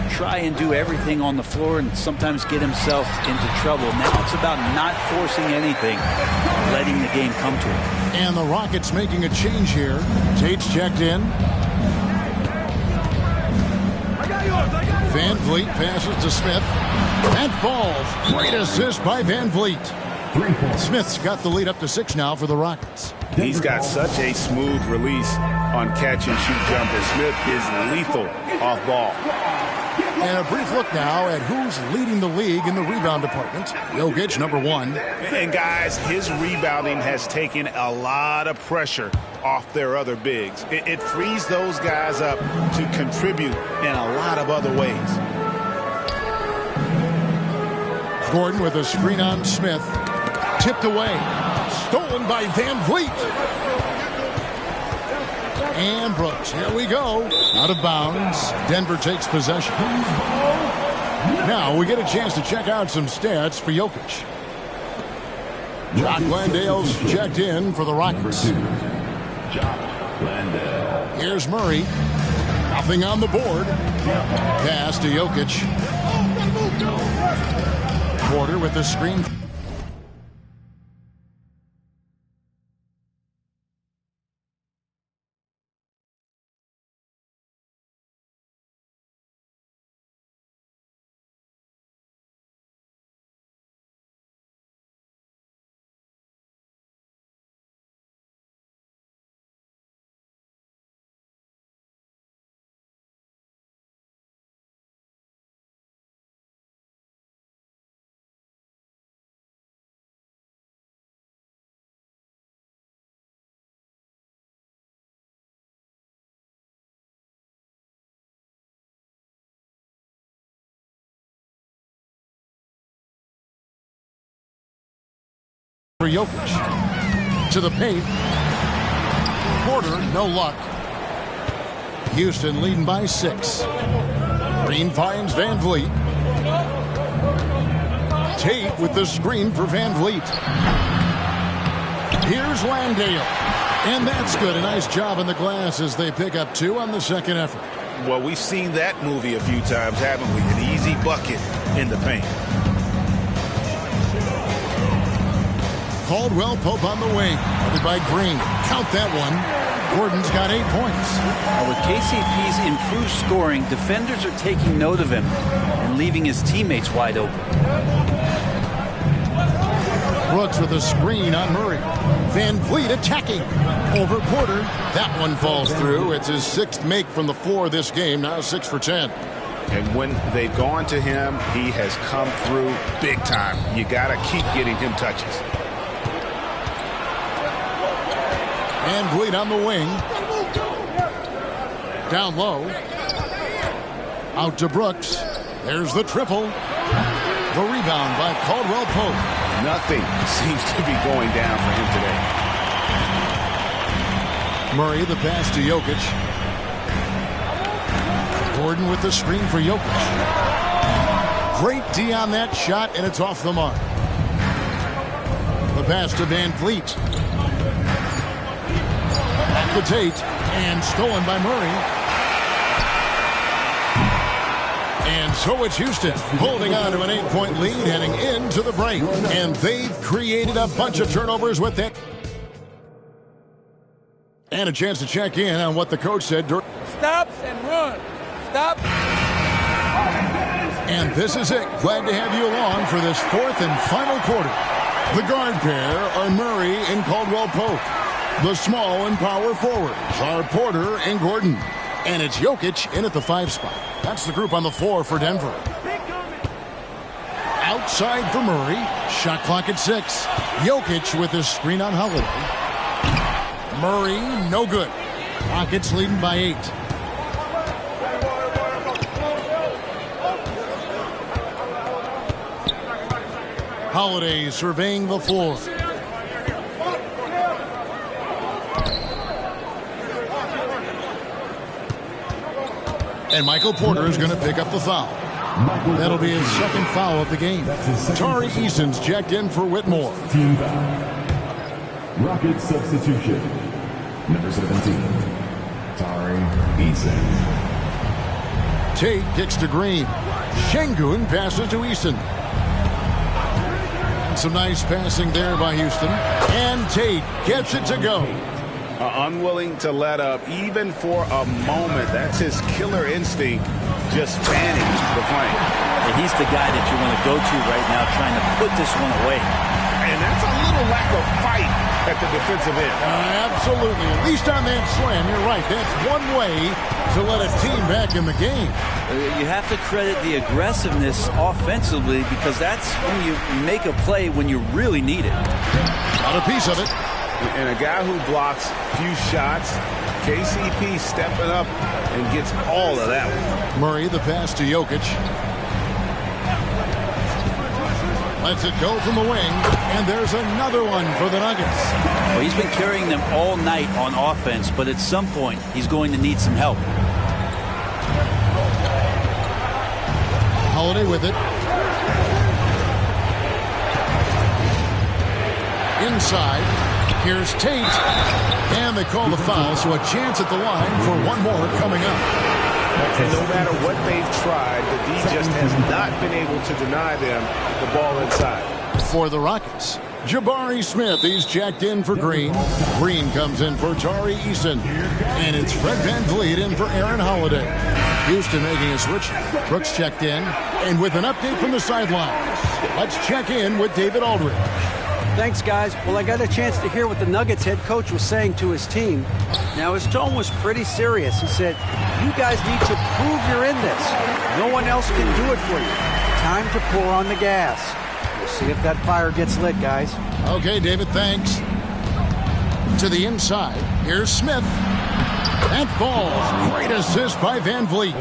try and do everything on the floor and sometimes get himself into trouble. Now it's about not forcing anything, letting the game come to him. And the Rockets making a change here. Tate's checked in. Van Vliet passes to Smith. And falls. Great assist by Van Vliet. Smith's got the lead up to 6 now for the Rockets. He's got such a smooth release on catch-and-shoot jumpers. Smith is lethal off ball. And a brief look now at who's leading the league in the rebound department. Jokic, number 1. And guys, his rebounding has taken a lot of pressure off their other bigs. It frees those guys up to contribute in a lot of other ways. Gordon with a screen on Smith. Tipped away. Stolen by Van Vliet. And Brooks, here we go. Out of bounds. Denver takes possession. Now we get a chance to check out some stats for Jokic. Jock Landale's checked in for the Rockets. Here's Murray. Nothing on the board. Pass to Jokic. Porter with the screen. For Jokic. To the paint. Porter, no luck. Houston leading by 6. Green finds Van Vliet. Tate with the screen for Van Vliet. Here's Landale. And that's good. A nice job on the glass as they pick up 2 on the second effort. Well, we've seen that movie a few times, haven't we? An easy bucket in the paint. Caldwell Pope on the wing. Covered by Green. Count that one. Gordon's got 8 points. With KCP's improved scoring, defenders are taking note of him and leaving his teammates wide open. Brooks with a screen on Murray. Van Vliet attacking. Over Porter. That one falls through. It's his 6th make from the floor this game. Now 6 for 10. And when they've gone to him, he has come through big time. You got to keep getting him touches. Van Vliet on the wing. Down low. Out to Brooks. There's the triple. The rebound by Caldwell Pope. Nothing seems to be going down for him today. Murray, the pass to Jokic. Gordon with the screen for Jokic. Great D on that shot, and it's off the mark. The pass to Van Vliet. Back to Tate, and stolen by Murray. And so it's Houston holding on to an 8-point lead heading into the break. And they've created a bunch of turnovers with it. And a chance to check in on what the coach said. Stops and run. Stop. And this is it. Glad to have you along for this fourth and final quarter. The guard pair are Murray and Caldwell Pope. The small and power forwards are Porter and Gordon. And it's Jokic in at the 5 spot. That's the group on the floor for Denver. Outside for Murray. Shot clock at 6. Jokic with his screen on Holiday. Murray, no good. Rockets leading by 8. Holiday surveying the floor. And Michael Porter is going to pick up the foul. That'll be his second foul of the game. Tari Eason's checked in for Whitmore. Team foul. Rocket substitution. Number 17. Tari Eason. Tate kicks to Green. Şengün passes to Eason. And some nice passing there by Houston. And Tate gets it to go. Unwilling to let up even for a moment. That's his killer instinct, just fanning the flank. And he's the guy that you want to go to right now trying to put this one away. And that's a little lack of fight at the defensive end. Absolutely. At least on that slam, you're right. That's one way to let a team back in the game. You have to credit the aggressiveness offensively because that's when you make a play when you really need it. Got a piece of it. And a guy who blocks few shots, KCP stepping up and gets all of that one. Murray, the pass to Jokic. Lets it go from the wing, and there's another one for the Nuggets. Well, he's been carrying them all night on offense, but at some point, he's going to need some help. Holiday with it. Inside. Here's Tate. And they call the foul, so a chance at the line for one more coming up. And no matter what they've tried, the D just has not been able to deny them the ball inside. For the Rockets, Jabari Smith, he's checked in for Green. Green comes in for Tari Eason. And it's Fred VanVleet in for Aaron Holiday. Houston making a switch. Brooks checked in. And with an update from the sidelines, let's check in with David Aldridge. Thanks, guys. Well, I got a chance to hear what the Nuggets head coach was saying to his team. Now, his tone was pretty serious. He said, you guys need to prove you're in this. No one else can do it for you. Time to pour on the gas. We'll see if that fire gets lit, guys. Okay, David, thanks. To the inside, here's Smith. That falls. Great assist by VanVleet.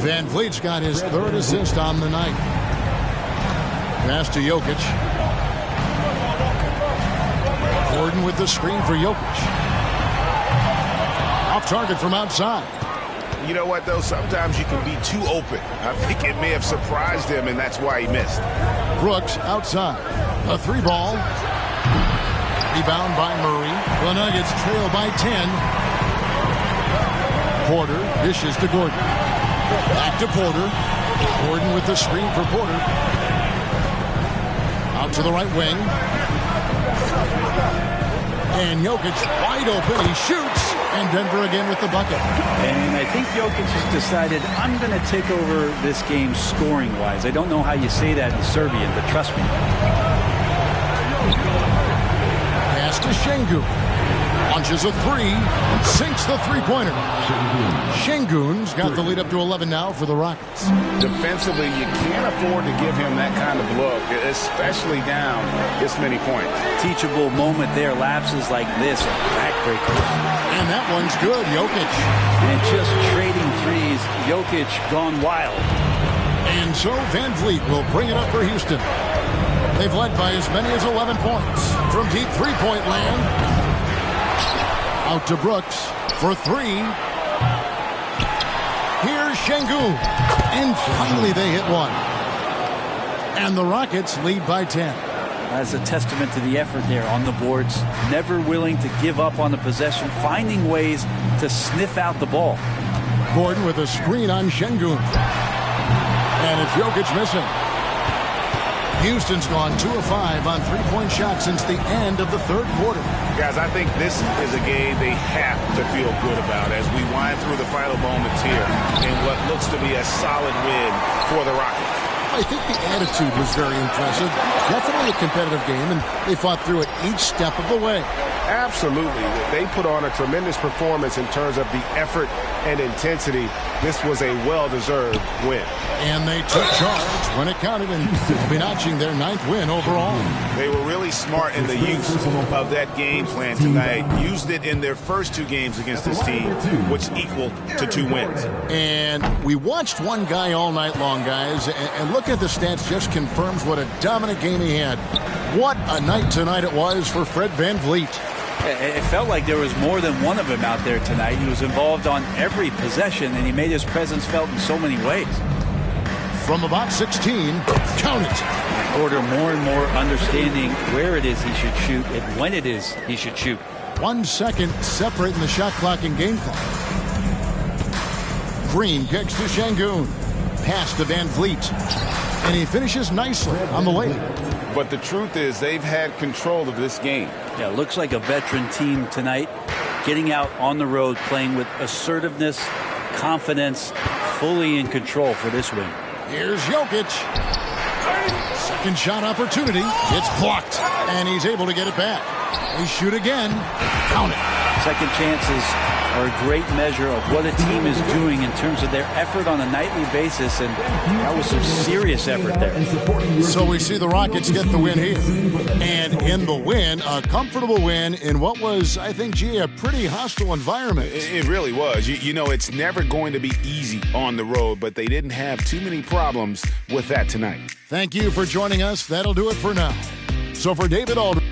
VanVleet's got his third assist on the night. Pass to Jokic. Gordon with the screen for Jokic. Off target from outside. You know what, though? Sometimes you can be too open. I think it may have surprised him, and that's why he missed. Brooks outside. A 3-ball. Rebound by Murray. The Nuggets trail by 10. Porter dishes to Gordon. Back to Porter. Gordon with the screen for Porter. Out to the right wing. And Jokic wide open. He shoots. And Denver again with the bucket. And I think Jokic has decided, I'm going to take over this game scoring-wise. I don't know how you say that in Serbian, but trust me. Pass to Şengün. Launches a 3. Sinks the three-pointer. Şengün's got the lead up to 11 now for the Rockets. Defensively, you can't afford to give him that kind of look, especially down this many points. Teachable moment there. Lapses like this. Backbreakers. And that one's good. Jokic. And just trading threes. Jokic gone wild. And so Van Vliet will bring it up for Houston. They've led by as many as 11 points from deep three-point land. Out to Brooks for three. Here's Şengün. And finally they hit one. And the Rockets lead by 10. That's a testament to the effort there on the boards. Never willing to give up on the possession, finding ways to sniff out the ball. Gordon with a screen on Şengün. And it's Jokic missing. Houston's gone 2 of 5 on three-point shots since the end of the third quarter. Guys, I think this is a game they have to feel good about as we wind through the final moments here in what looks to be a solid win for the Rockets. I think the attitude was very impressive. Definitely a competitive game, and they fought through it each step of the way. Absolutely. They put on a tremendous performance in terms of the effort and intensity. This was a well-deserved win. And they took charge when it counted, and will be notching their 9th win overall. They were really smart in the use of that game plan tonight. Used it in their first 2 games against this team, which equal to 2 wins. And we watched one guy all night long, guys, and look at the stats just confirms what a dominant game he had. What a night tonight it was for Fred Van Vliet. It felt like there was more than one of him out there tonight. He was involved on every possession, and he made his presence felt in so many ways. From about 16, count it. Porter more and more understanding where it is he should shoot and when it is he should shoot. 1 second separating the shot clock and game clock. Green kicks to Şengün. Pass to Van Vliet. And he finishes nicely on the layup. But the truth is they've had control of this game. Yeah, looks like a veteran team tonight. Getting out on the road, playing with assertiveness, confidence, fully in control for this win. Here's Jokic. Second shot opportunity. It's blocked. And he's able to get it back. They shoot again. Count it. Second chances are a great measure of what a team is doing in terms of their effort on a nightly basis, and that was some serious effort there. So we see the Rockets get the win here. And in the win, a comfortable win in what was, I think, a pretty hostile environment. It really was. You know, it's never going to be easy on the road, but they didn't have too many problems with that tonight. Thank you for joining us. That'll do it for now. So for David Aldridge.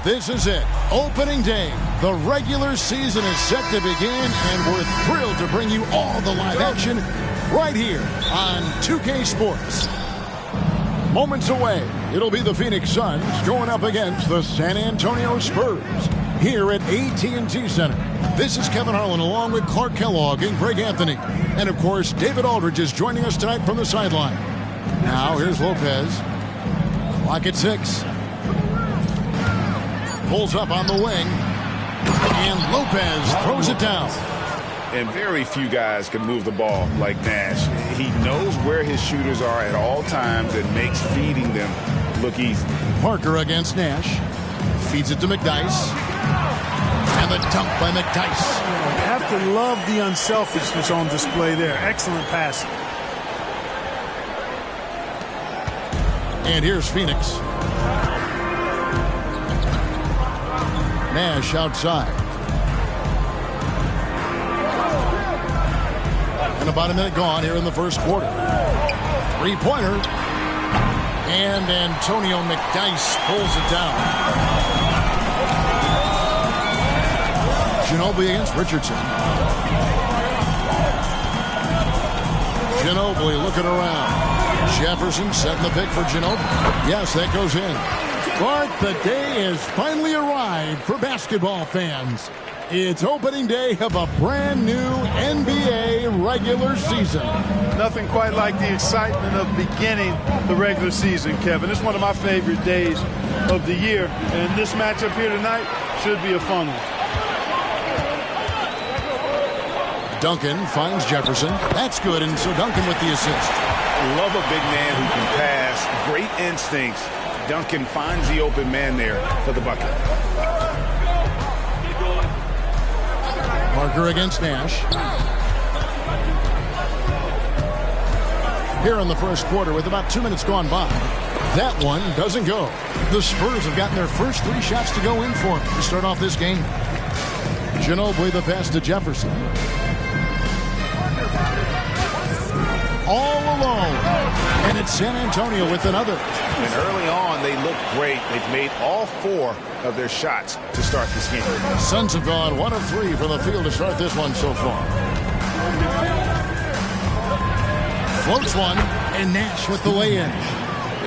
This is it. Opening day. The regular season is set to begin, and we're thrilled to bring you all the live action right here on 2K Sports. Moments away, it'll be the Phoenix Suns going up against the San Antonio Spurs here at AT&T Center. This is Kevin Harlan along with Clark Kellogg and Greg Anthony. And, of course, David Aldridge is joining us tonight from the sideline. Now, here's Lopez. Clock at 6. Pulls up on the wing. And Lopez throws it down. And very few guys can move the ball like Nash. He knows where his shooters are at all times and makes feeding them look easy. Parker against Nash. Feeds it to McDyess. And the dunk by McDyess. You have to love the unselfishness on display there. Excellent passing. And here's Phoenix. Nash outside. And about a minute gone here in the first quarter. Three-pointer. And Antonio McDyess pulls it down. Ginobili against Richardson. Ginobili looking around. Jefferson setting the pick for Ginobili. Yes, that goes in. Clark, the day has finally arrived for basketball fans. It's opening day of a brand new NBA regular season. Nothing quite like the excitement of beginning the regular season, Kevin. It's one of my favorite days of the year, and this matchup here tonight should be a fun one. Duncan finds Jefferson. That's good, and so Duncan with the assist. Love a big man who can pass. Great instincts. Duncan finds the open man there for the bucket. Parker against Nash. Here in the first quarter with about 2 minutes gone by. That one doesn't go. The Spurs have gotten their first 3 shots to go in for them to start off this game. Ginobili the pass to Jefferson. All alone. And it's San Antonio with another. And early on, they look great. They've made all 4 of their shots to start this game. Suns have gone 1 of 3 from the field to start this one so far. Floats one, and Nash with the lay-in.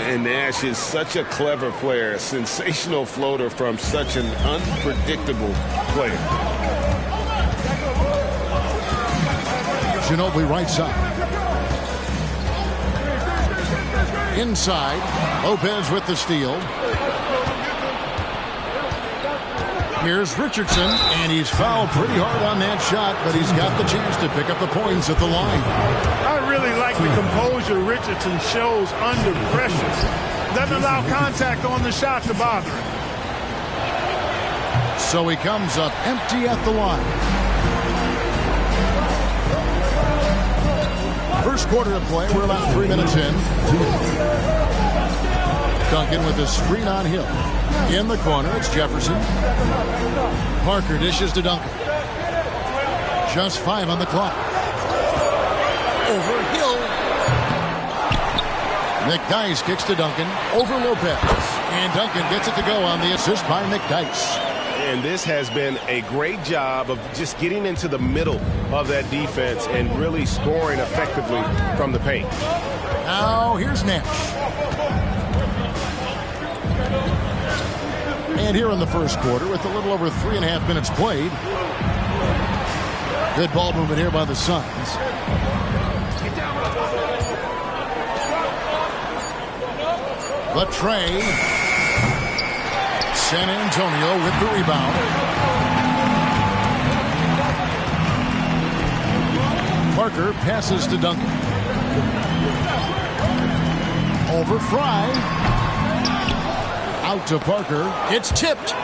And Nash is such a clever player, a sensational floater from such an unpredictable player. Ginobili right side. Inside, Lopez with the steal. Here's Richardson, and he's fouled pretty hard on that shot, but he's got the chance to pick up the points at the line. I really like the composure Richardson shows under pressure. Doesn't allow contact on the shot to bother him. So he comes up empty at the line. First quarter of play, we're about 3 minutes in. Duncan with a screen on Hill. In the corner, it's Jefferson. Parker dishes to Duncan. Just 5 on the clock. Over Hill. McDyess kicks to Duncan. Over Lopez. And Duncan gets it to go on the assist by McDyess. And this has been a great job of just getting into the middle of that defense and really scoring effectively from the paint. Now here's Nash. And here in the first quarter with a little over 3.5 minutes played. Good ball movement here by the Suns. The tray. San Antonio with the rebound. Parker passes to Duncan. Over Fry. Out to Parker. It's tipped.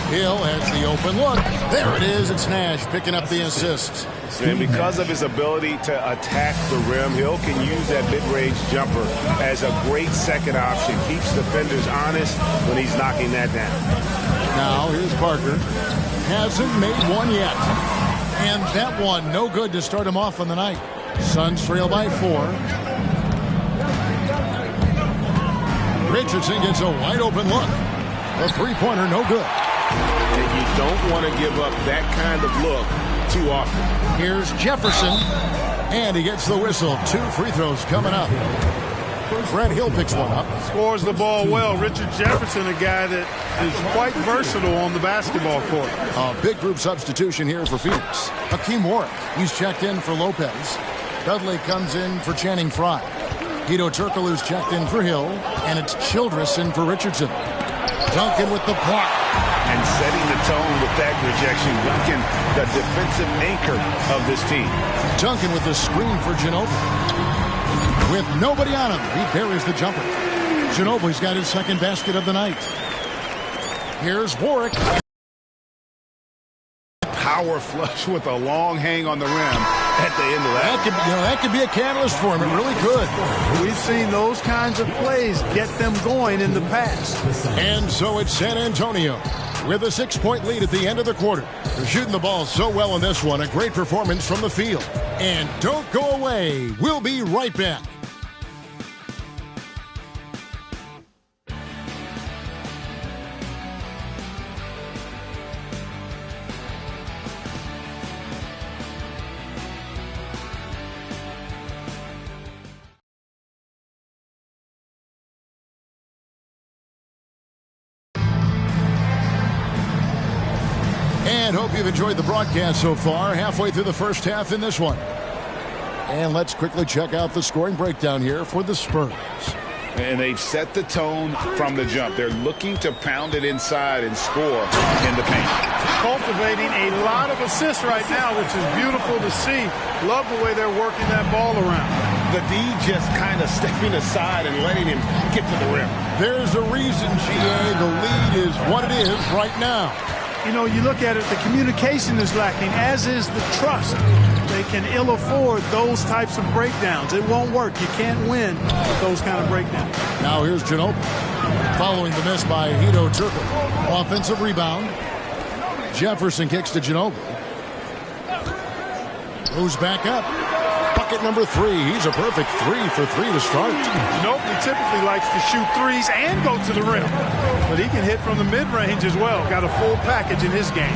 Hill has the open look. There it is. It's Nash picking up the assist. And because of his ability to attack the rim, Hill can use that mid-range jumper as a great second option. Keeps defenders honest when he's knocking that down. Now here's Parker. Hasn't made one yet. And that one no good to start him off on the night. Suns trail by 4. Richardson gets a wide open look. The three-pointer no good. And you don't want to give up that kind of look too often. Here's Jefferson, and he gets the whistle. 2 free throws coming up. Brett Hill picks one up. Scores the ball well. Richard Jefferson, a guy that is quite versatile on the basketball court. A big group substitution here for Phoenix. Hakeem Warwick, he's checked in for Lopez. Dudley comes in for Channing Frye. Guido Turkoglu's checked in for Hill, and it's Childress in for Richardson. Duncan with the block. And setting the tone with that rejection. Duncan, the defensive anchor of this team. Duncan with the screen for Ginobili. With nobody on him, he buries the jumper. Ginobili's got his second basket of the night. Here's Warwick. Power flush with a long hang on the rim at the end of that. That could be a catalyst for him. It really could. We've seen those kinds of plays get them going in the past. And so it's San Antonio with a 6-point lead at the end of the quarter. They're shooting the ball so well in this one. A great performance from the field. And don't go away. We'll be right back. And hope you've enjoyed the broadcast so far. Halfway through the first half in this one. And let's quickly check out the scoring breakdown here for the Spurs. And they've set the tone from the jump. They're looking to pound it inside and score in the paint. Cultivating a lot of assists right now, which is beautiful to see. Love the way they're working that ball around. The D just kind of stepping aside and letting him get to the rim. There's a reason, GA, the lead is what it is right now. You know, you look at it, the communication is lacking, as is the trust. They can ill afford those types of breakdowns. It won't work. You can't win with those kind of breakdowns. Now here's Ginobili. Following the miss by Hedo Turco. Offensive rebound. Jefferson kicks to Ginobili. Goes back up. Bucket number 3. He's a perfect 3 for 3 to start. Ginobili typically likes to shoot threes and go to the rim. But he can hit from the mid-range as well. Got a full package in his game.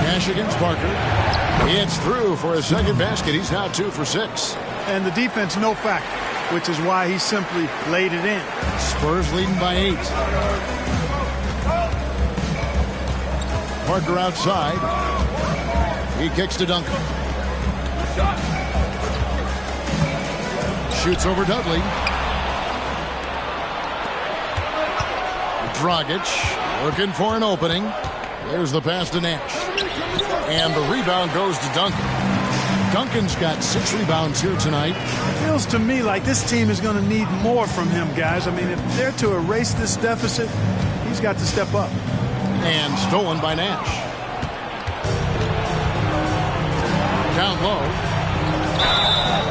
Nash against Parker. It's through for his second basket. He's now 2 for 6. And the defense no factor, which is why he simply laid it in. Spurs leading by 8. Parker outside. He kicks to Duncan. Shoots over Dudley. Dragic looking for an opening. There's the pass to Nash. And the rebound goes to Duncan. Duncan's got 6 rebounds here tonight. It feels to me like this team is going to need more from him, guys. I mean, if they're to erase this deficit, he's got to step up. And stolen by Nash. Down low.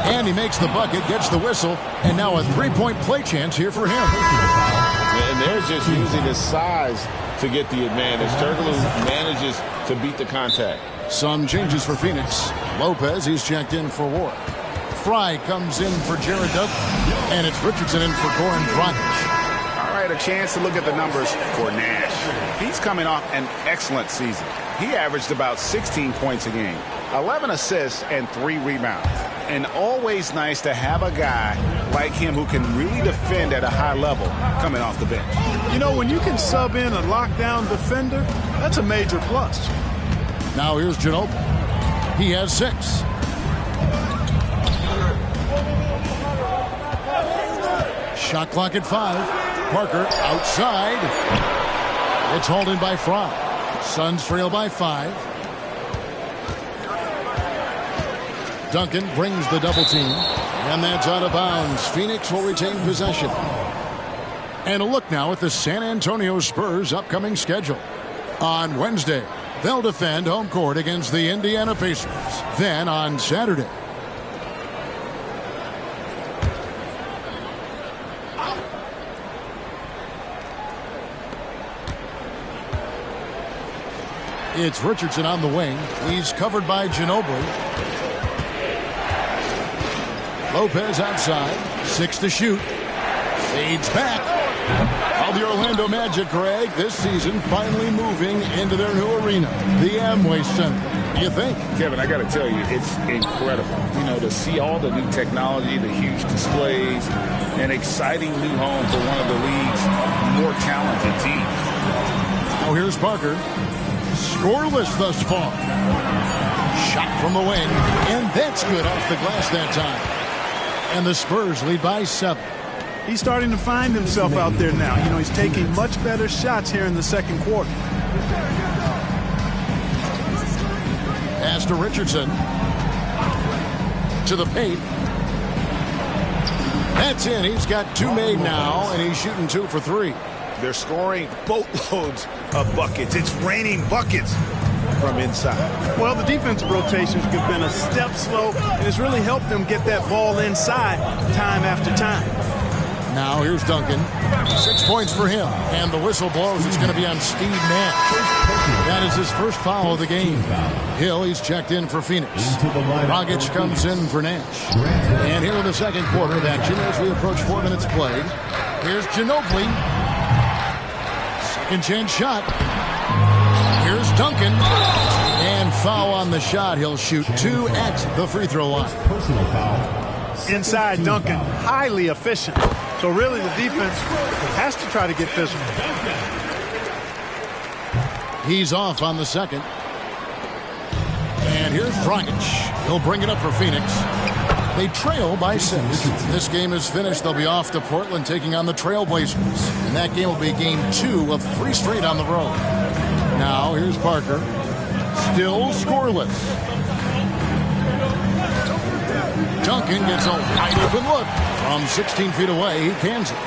And he makes the bucket, gets the whistle, and now a 3-point play chance here for him. And they're just using his size to get the advantage. Turkoglu manages to beat the contact. Some changes for Phoenix. Lopez, he's checked in for Warwick. Fry comes in for Jared Dudley. And it's Richardson in for Goran Dragic. All right, a chance to look at the numbers for Nash. He's coming off an excellent season. He averaged about 16 points a game, 11 assists, and 3 rebounds. And always nice to have a guy like him who can really defend at a high level coming off the bench. You know, when you can sub in a lockdown defender, that's a major plus. Now here's Ginobili. He has 6. Shot clock at 5. Parker outside. It's hauled in by Fry. Suns trail by 5. Duncan brings the double team. And that's out of bounds. Phoenix will retain possession. And a look now at the San Antonio Spurs' upcoming schedule. On Wednesday, they'll defend home court against the Indiana Pacers. Then on Saturday, it's Richardson on the wing. He's covered by Ginobili. Lopez outside. 6 to shoot. Fades back. While the Orlando Magic, Greg, this season finally moving into their new arena, the Amway Center. What do you think? Kevin, I got to tell you, it's incredible. You know, to see all the new technology, the huge displays, an exciting new home for one of the league's more talented teams. Now here's Parker. Scoreless thus far. Shot from the wing, and that's good off the glass that time. And the Spurs lead by 7. He's starting to find himself out there now. You know, he's taking much better shots here in the second quarter. Pass to Richardson. to the paint. That's in. He's got 2 made now, and he's shooting 2 for 3. They're scoring boatloads of buckets. It's raining buckets from inside. Well, the defensive rotations have been a step slow, and it's really helped them get that ball inside time after time. Now here's Duncan. 6 points for him. And the whistle blows. It's going to be on Steve Nash. That is his first foul of the game. Hill, he's checked in for Phoenix. Dragic comes in for Nash. And here in the second quarter of action as we approach 4 minutes played. Here's Ginobili. Second chance shot. Here's Duncan. And foul on the shot. He'll shoot 2 at the free throw line. Personal foul. Inside Duncan, highly efficient. So really the defense has to try to get physical. He's off on the second. And here's Dragic. He'll bring it up for Phoenix. They trail by 6. This game is finished. They'll be off to Portland taking on the Trailblazers. And that game will be game 2 of 3 straight on the road. Now here's Parker. Still scoreless. Duncan gets a wide open look. From 16 feet away, he cans it.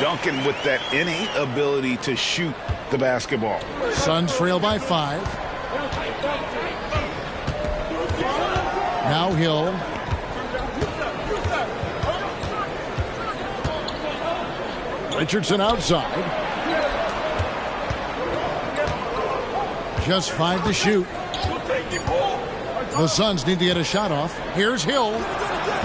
Duncan with that innate ability to shoot the basketball. Suns trail by 5. Now Hill. Richardson outside. Just 5 to shoot. The Suns need to get a shot off. Here's Hill.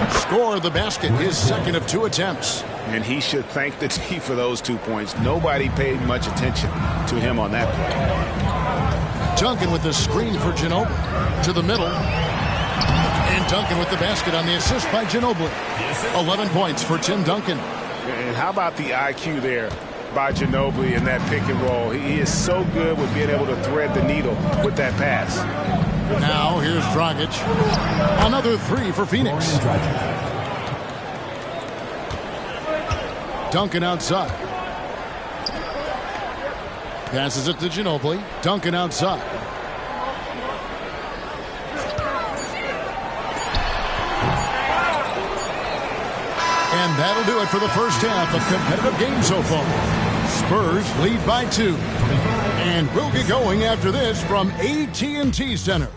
Score the basket, his second of 2 attempts. And he should thank the team for those 2 points. Nobody paid much attention to him on that play. Duncan with the screen for Ginobili. To the middle. And Duncan with the basket on the assist by Ginobili. 11 points for Tim Duncan. And how about the IQ there by Ginobili in that pick and roll? He is so good with being able to thread the needle with that pass. Now here's Dragic. Another 3 for Phoenix. Duncan outside. Passes it to Ginobili. Duncan outside. And that'll do it for the first half. A competitive game so far. Spurs lead by 2. And we'll get going after this from AT&T Center.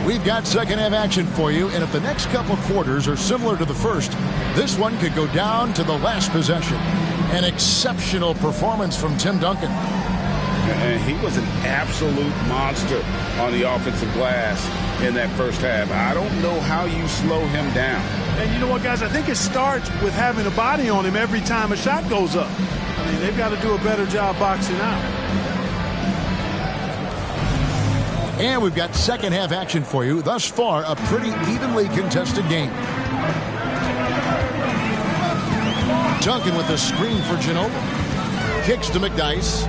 We've got second half action for you, and if the next couple quarters are similar to the first, this one could go down to the last possession. An exceptional performance from Tim Duncan. And he was an absolute monster on the offensive glass in that first half. I don't know how you slow him down. And you know what, guys? I think it starts with having a body on him every time a shot goes up. I mean, they've got to do a better job boxing out. And we've got second half action for you. Thus far, a pretty evenly contested game. Duncan with the screen for Ginobili. Kicks to McDyess.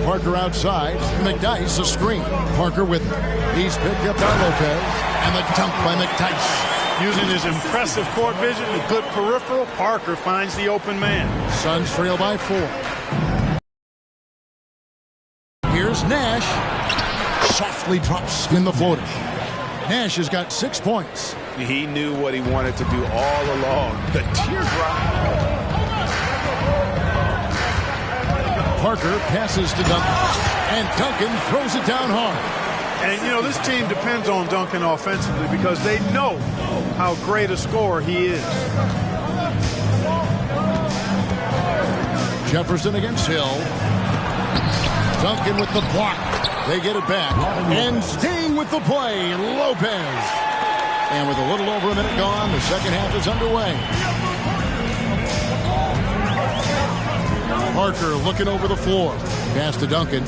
Parker outside. McDyess a screen. Parker with it. He's picked up by Lopez. And the dunk by McDyess. Using his impressive court vision and good peripheral, Parker finds the open man. Suns trail by 4. Here's Nash. Softly drops in the floater. Nash has got 6 points. He knew what he wanted to do all along. The teardrop. Parker passes to Duncan. And Duncan throws it down hard. And, you know, this team depends on Duncan offensively because they know how great a scorer he is. Jefferson against Hill. Duncan with the block. They get it back. And staying with the play, Lopez. And with a little over a minute gone, the second half is underway. Parker looking over the floor. Pass to Duncan.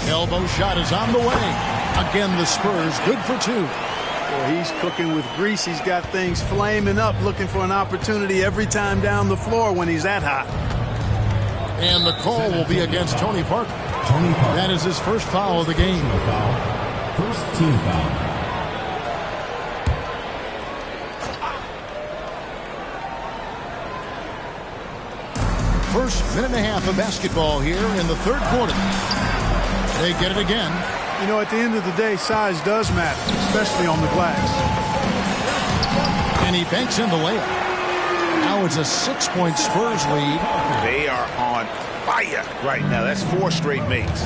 Elbow shot is on the way. Again, the Spurs good for 2. Well, he's cooking with grease. He's got things flaming up, looking for an opportunity every time down the floor when he's that hot. And the call will be against Tony Parker. That is his first foul of the game. First team foul. first minute and a half of basketball here in the third quarter. They get it again. You know, at the end of the day, size does matter, especially on the glass. And he banks in the layup. Now it's a 6-point Spurs lead. They are on fire right now. That's 4 straight makes.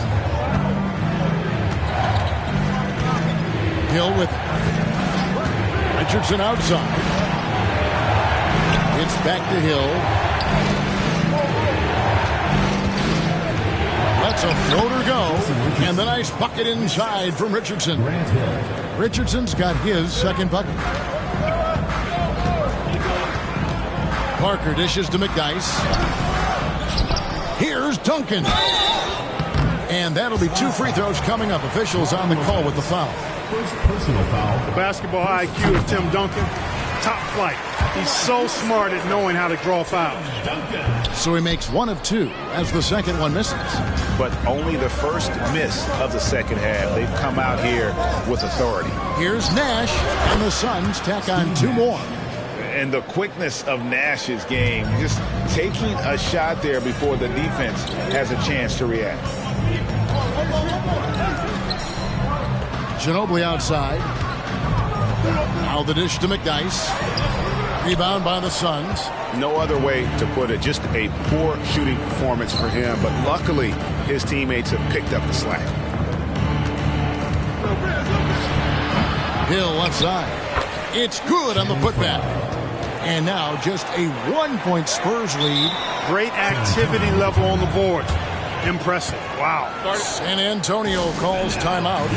Hill with Richardson outside. It's back to Hill. Lets a floater go. And the nice bucket inside from Richardson. Richardson's got his second bucket. Parker dishes to McDyess. Here's Duncan. And that'll be 2 free throws coming up. Officials on the call with the foul. First personal foul. The basketball IQ of Tim Duncan, top flight. He's so smart at knowing how to draw fouls. So he makes 1 of 2 as the second one misses. But only the first miss of the second half. They've come out here with authority. Here's Nash, and the Suns tack on 2 more. And the quickness of Nash's game, just taking a shot there before the defense has a chance to react. Ginobili outside. Now the dish to McDyess. Rebound by the Suns. No other way to put it. Just a poor shooting performance for him. But luckily, his teammates have picked up the slack. Hill left side. It's good on the putback. And now just a 1-point Spurs lead. Great activity level on the board. Impressive. Wow. San Antonio calls timeout.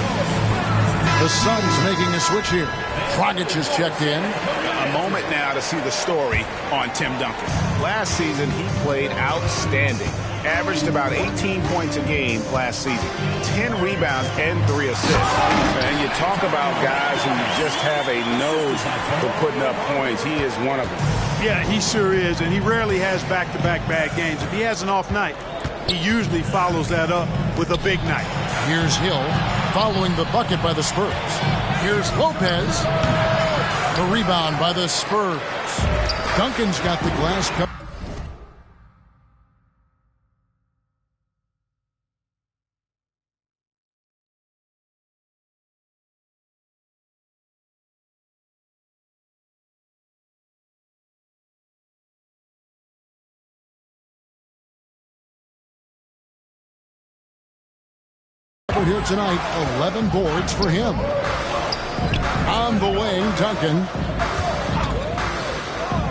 The Suns making a switch here. Dragic has checked in. A moment now to see the story on Tim Duncan. Last season, he played outstanding. Averaged about 18 points a game last season. 10 rebounds and 3 assists. And you talk about guys who just have a nose for putting up points. He is one of them. Yeah, he sure is. And he rarely has back-to-back bad games. If he has an off night, he usually follows that up with a big night. Here's Hill following the bucket by the Spurs. Here's Lopez. The rebound by the Spurs. Duncan's got the glass cup. Here tonight, 11 boards for him. On the wing, Duncan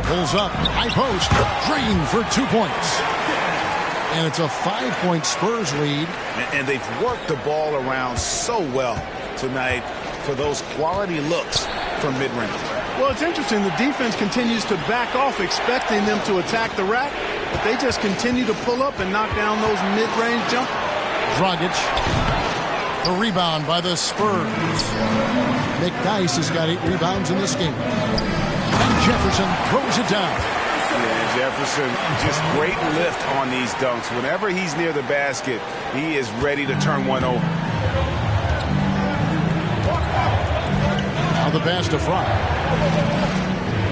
pulls up, high post, Green for 2 points. And it's a 5-point Spurs lead. And they've worked the ball around so well tonight for those quality looks from mid-range. Well, it's interesting. The defense continues to back off, expecting them to attack the rack, but they just continue to pull up and knock down those mid-range jumpers. Dragic. The rebound by the Spurs. McDyess has got 8 rebounds in this game. And Jefferson throws it down. Yeah, Jefferson, just great lift on these dunks. Whenever he's near the basket, he is ready to turn one over. Now the pass to Fry.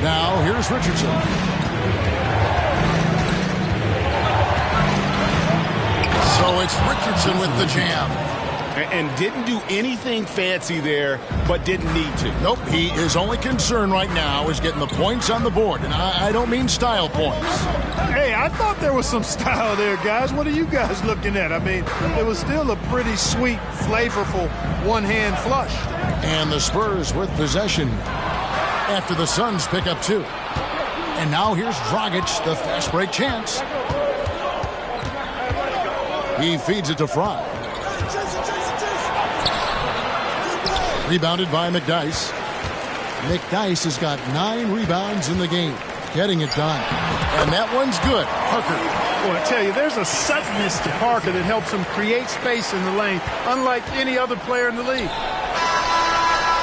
Now here's Richardson. So it's Richardson with the jam. And didn't do anything fancy there, but didn't need to. Nope, his only concern right now is getting the points on the board. And I don't mean style points. Hey, I thought there was some style there, guys. What are you guys looking at? I mean, it was still a pretty sweet, flavorful one-hand flush. And the Spurs with possession after the Suns pick up 2. And now here's Dragic, the fast break chance. He feeds it to Fry. Rebounded by McDyess. McDyess has got 9 rebounds in the game. Getting it done. And that one's good. Parker. Well, I tell you, there's a suddenness to Parker that helps him create space in the lane, unlike any other player in the league.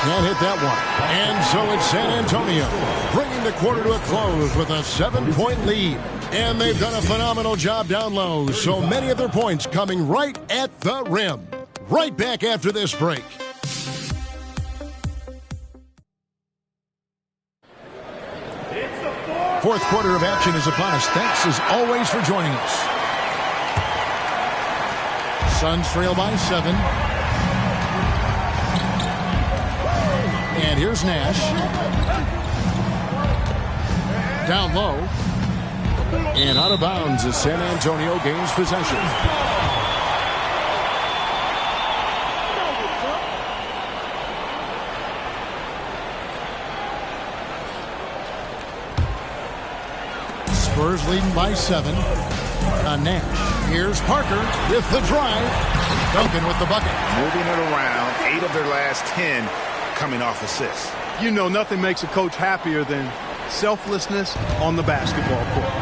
Can't hit that one. And so it's San Antonio bringing the quarter to a close with a 7-point lead. And they've done a phenomenal job down low. So many of their points coming right at the rim. Right back after this break. fourth quarter of action is upon us. Thanks as always for joining us. Suns trail by 7. And here's Nash. Down low. And out of bounds as San Antonio gains possession. Spurs leading by 7. Nash. Here's Parker with the drive. Duncan with the bucket. Moving it around. 8 of their last 10 coming off assists. You know, nothing makes a coach happier than selflessness on the basketball court.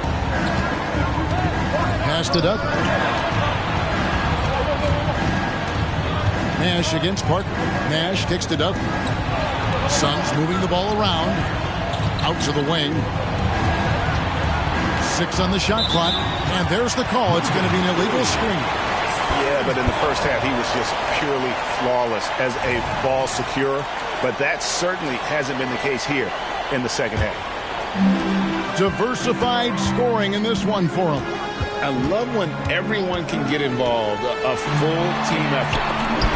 Pass to Duncan. Nash against Parker. Nash kicks to Duncan. Suns moving the ball around. Out to the wing. 6 on the shot clock. And there's the call. It's going to be an illegal screen. Yeah, but in the first half, he was just purely flawless as a ball securer. But that certainly hasn't been the case here in the second half. Diversified scoring in this one for him. I love when everyone can get involved. A full team effort.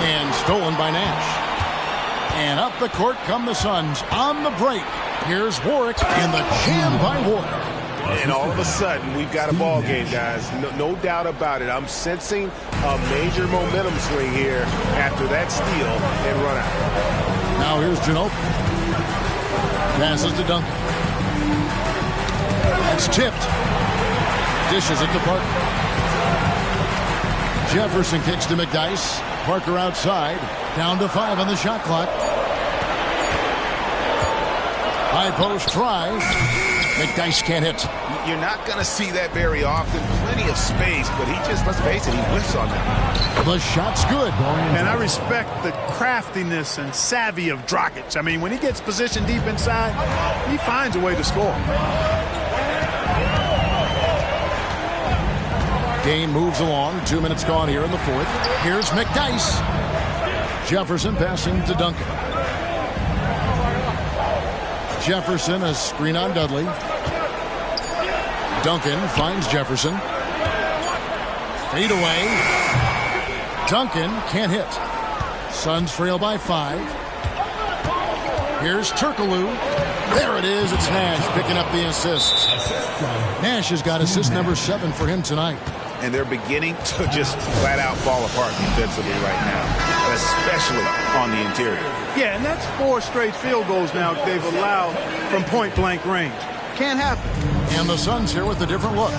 And stolen by Nash. And up the court come the Suns on the break. Here's Warwick in the jam by Warwick. And all of a sudden, we've got a ball game, guys. No doubt about it. I'm sensing a major momentum swing here after that steal and run out. Now here's Ginobili. Passes to Duncan. That's tipped. Dishes it to Parker. Jefferson kicks to McDyess. Parker outside. Down to 5 on the shot clock. High post try. McDyess can't hit. You're not going to see that very often. Plenty of space, but he just, let's face it, he whiffs on that. The shot's good. And I respect the craftiness and savvy of Dragic. I mean, when he gets positioned deep inside, he finds a way to score. Game moves along. 2 minutes gone here in the fourth. Here's McDyess. Jefferson passing to Duncan. Jefferson, a screen on Dudley. Duncan finds Jefferson. Fade away. Duncan can't hit. Suns trail by 5. Here's Turkoglu. There it is. It's Nash picking up the assist. Nash has got assist number 7 for him tonight. And they're beginning to just flat out fall apart defensively right now, especially on the interior. Yeah, and that's 4 straight field goals now they've allowed from point-blank range. Can't happen. And the Suns here with a different look.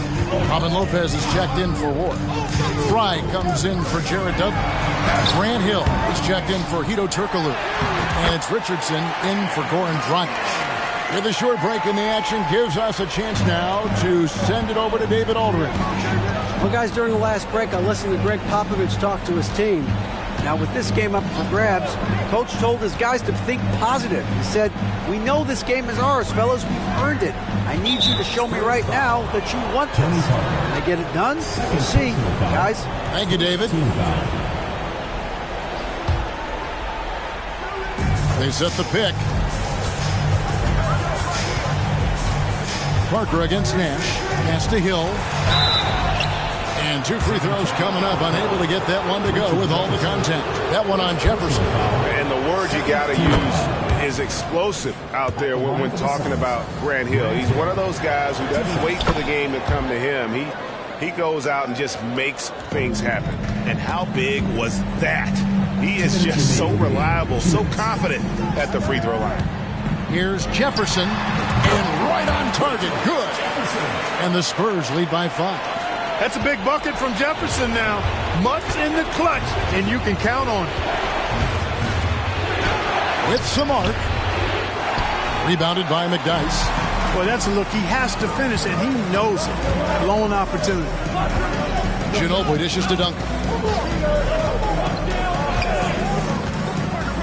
Robin Lopez is checked in for Ward. Fry comes in for Jared Dudley. Grant Hill is checked in for Hedo Turkoglu. And it's Richardson in for Goran Dragic. With a short break in the action, gives us a chance now to send it over to David Aldridge. Well, guys, during the last break, I listened to Greg Popovich talk to his team. Now, with this game up for grabs, Coach told his guys to think positive. He said, "We know this game is ours, fellas. We've earned it. I need you to show me right now that you want this." Can they get it done? We'll see, guys. Thank you, David. They set the pick. Parker against Nash. Pass to Hill. And 2 free throws coming up. Unable to get that one to go with all the contact. That one on Jefferson. And the word you got to use is explosive out there when talking about Grant Hill. He's one of those guys who doesn't wait for the game to come to him. He goes out and just makes things happen. And how big was that? He is just so reliable, so confident at the free throw line. Here's Jefferson. And right on target. Good. And the Spurs lead by 5. That's a big bucket from Jefferson now. Much in the clutch, and you can count on it. With some arc. Rebounded by McDyess. Well, that's a look. He has to finish, and he knows it. Blown opportunity. Ginobili dishes to Duncan.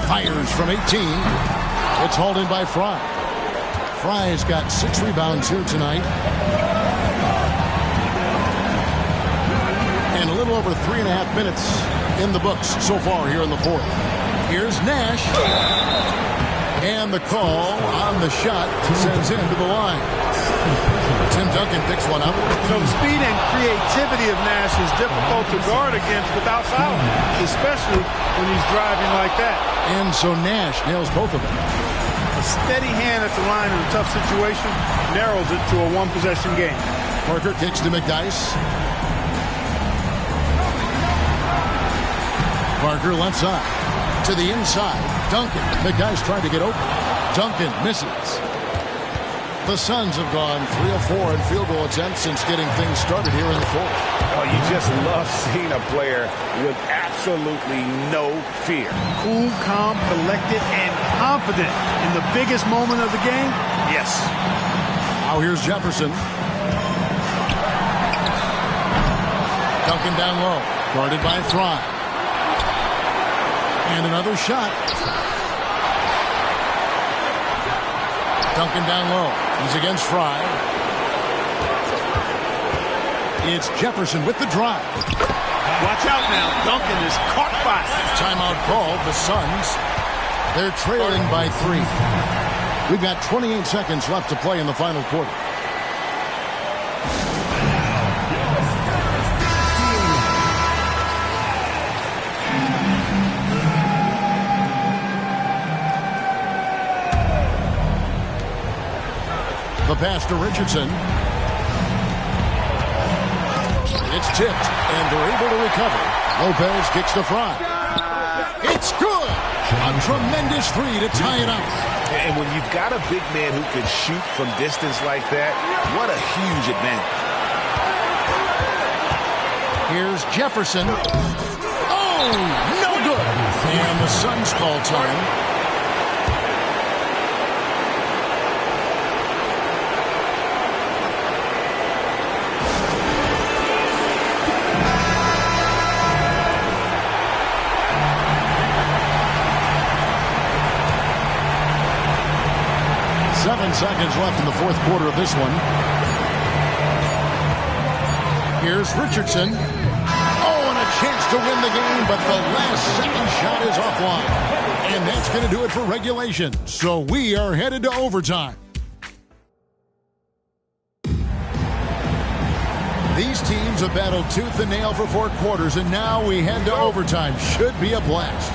Fires from 18. It's hauled in by Fry. Fry has got 6 rebounds here tonight. And a little over 3.5 minutes in the books so far here in the fourth. Here's Nash. And the call on the shot sends him to the line. Tim Duncan picks one up. You know, the speed and creativity of Nash is difficult to guard against without fouling, especially when he's driving like that. And so Nash nails both of them. A steady hand at the line in a tough situation narrows it to a one-possession game. Parker kicks to McDyess. Parker left side. To the inside. Duncan. McDyess trying to get open. Duncan misses. The Suns have gone 3 of 4 in field goal attempts since getting things started here in the fourth. Oh, you just love seeing a player with absolutely no fear. Cool, calm, collected, and confident in the biggest moment of the game. Yes. Now here's Jefferson. Duncan down low. Guarded by Fry. And another shot. Duncan down low. He's against Fry. It's Jefferson with the drive. Watch out now. Duncan is caught by. Timeout called. The Suns. They're trailing by 3. We've got 28 seconds left to play in the final quarter. The pass to Richardson. It's tipped, and they're able to recover. Lopez kicks to Fry. It's good! A tremendous 3 to tie it up. And when you've got a big man who can shoot from distance like that, what a huge advantage. Here's Jefferson. Oh, no good! And the Suns call time. 7 seconds left in the fourth quarter of this one. Here's Richardson. Oh, and a chance to win the game, but the last second shot is offline. And that's going to do it for regulation. So we are headed to overtime. These teams have battled tooth and nail for 4 quarters, and now we head to overtime. Should be a blast.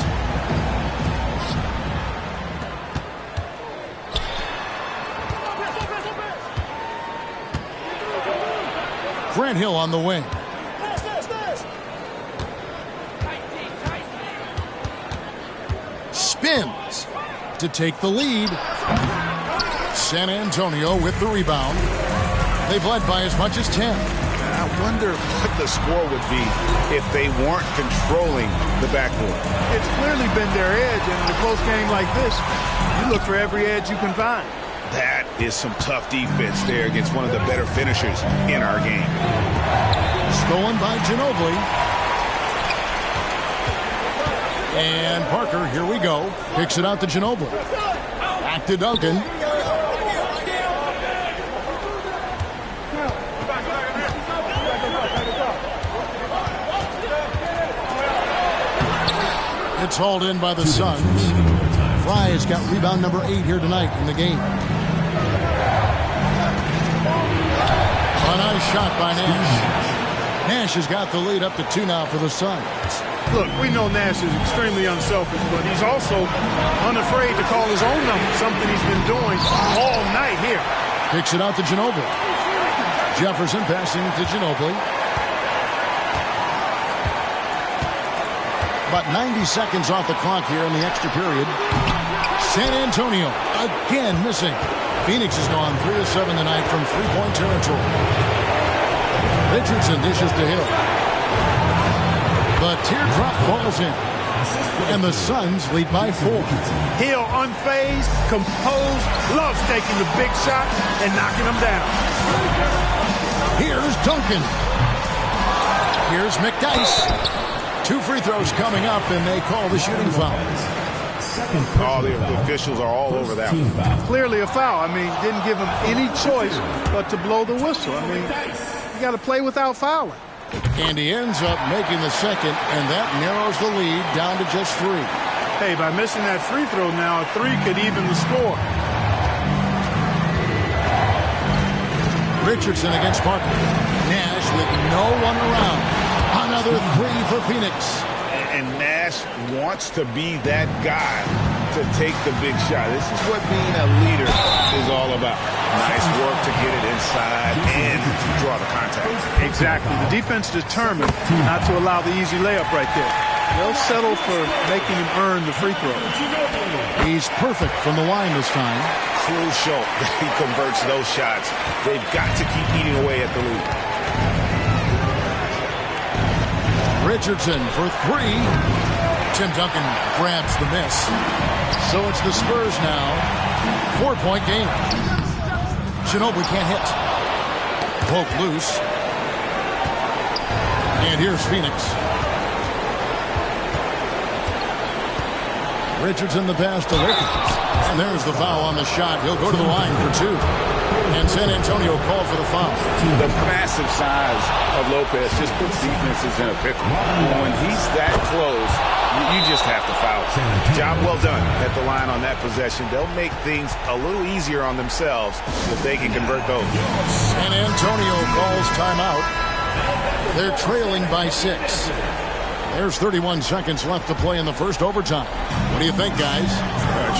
Grant Hill on the wing. Spins to take the lead. San Antonio with the rebound. They've led by as much as 10. I wonder what the score would be if they weren't controlling the backboard. It's clearly been their edge, and in a close game like this, you look for every edge you can find. That is some tough defense there against one of the better finishers in our game. Stolen by Ginobili. And Parker, here we go. Picks it out to Ginobili. Back to Duncan. It's hauled in by the Suns. Fry has got rebound number 8 here tonight in the game. A nice shot by Nash. Nash has got the lead up to 2 now for the Suns. Look, we know Nash is extremely unselfish, but he's also unafraid to call his own number, something he's been doing all night here. Kicks it out to Ginobili. Jefferson passing to Ginobili. About 90 seconds off the clock here in the extra period. San Antonio again missing. Phoenix has gone 3 of 7 tonight from 3-point territory. Richardson dishes to Hill. The teardrop falls in. And the Suns lead by 4. Hill unfazed, composed, loves taking the big shot and knocking them down. Here's Duncan. Here's McDyess. 2 free throws coming up, and they call the shooting foul. Oh, the officials are all over that one. Clearly a foul. I mean, didn't give him any choice but to blow the whistle. I mean, you got to play without fouling. And he ends up making the second, and that narrows the lead down to just 3. Hey, by missing that free throw now, a three could even the score. Richardson against Parker. Nash with no one around. Another three for Phoenix. And Nash wants to be that guy to take the big shot. This is what being a leader is all about. Nice work to get it inside and draw the contact. Exactly. The defense determined not to allow the easy layup right there. They'll settle for making him earn the free throw. He's perfect from the line this time. Crucial that he converts those shots. They've got to keep eating away at the lead. Richardson for three. Tim Duncan grabs the miss. So it's the Spurs now. 4-point game. Ginobili can't hit. Poke loose. And here's Phoenix. Richardson the pass to Wilkins. And there's the foul on the shot. He'll go to the line for two. And San Antonio called for the foul. The massive size of Lopez just puts defenses in a pickle. When he's that close, you just have to foul. Job well done at the line on that possession. They'll make things a little easier on themselves if they can convert those. San Antonio calls timeout. They're trailing by 6. There's 31 seconds left to play in the first overtime. What do you think, guys?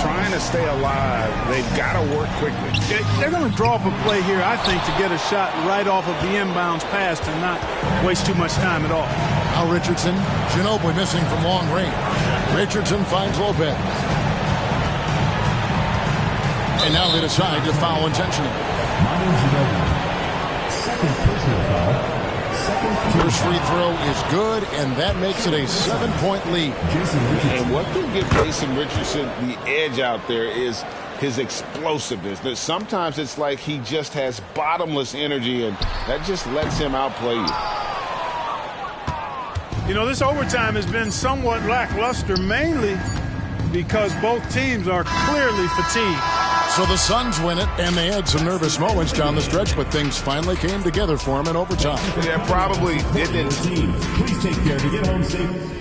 Trying to stay alive. They've got to work quickly. They're going to draw up a play here, I think, to get a shot right off of the inbounds pass and not waste too much time at all. Now Richardson. Ginobili missing from long range. Richardson finds Lopez. And now they decide to foul intentionally. Second personal foul. First free throw is good, and that makes it a 7-point lead. And what can give Jason Richardson the edge out there is his explosiveness. Sometimes it's like he just has bottomless energy, and that just lets him outplay you. You know, this overtime has been somewhat lackluster, mainly because both teams are clearly fatigued. So the Suns win it, and they had some nervous moments down the stretch, but things finally came together for them in overtime. Yeah, probably didn't. Please take care to get home safe.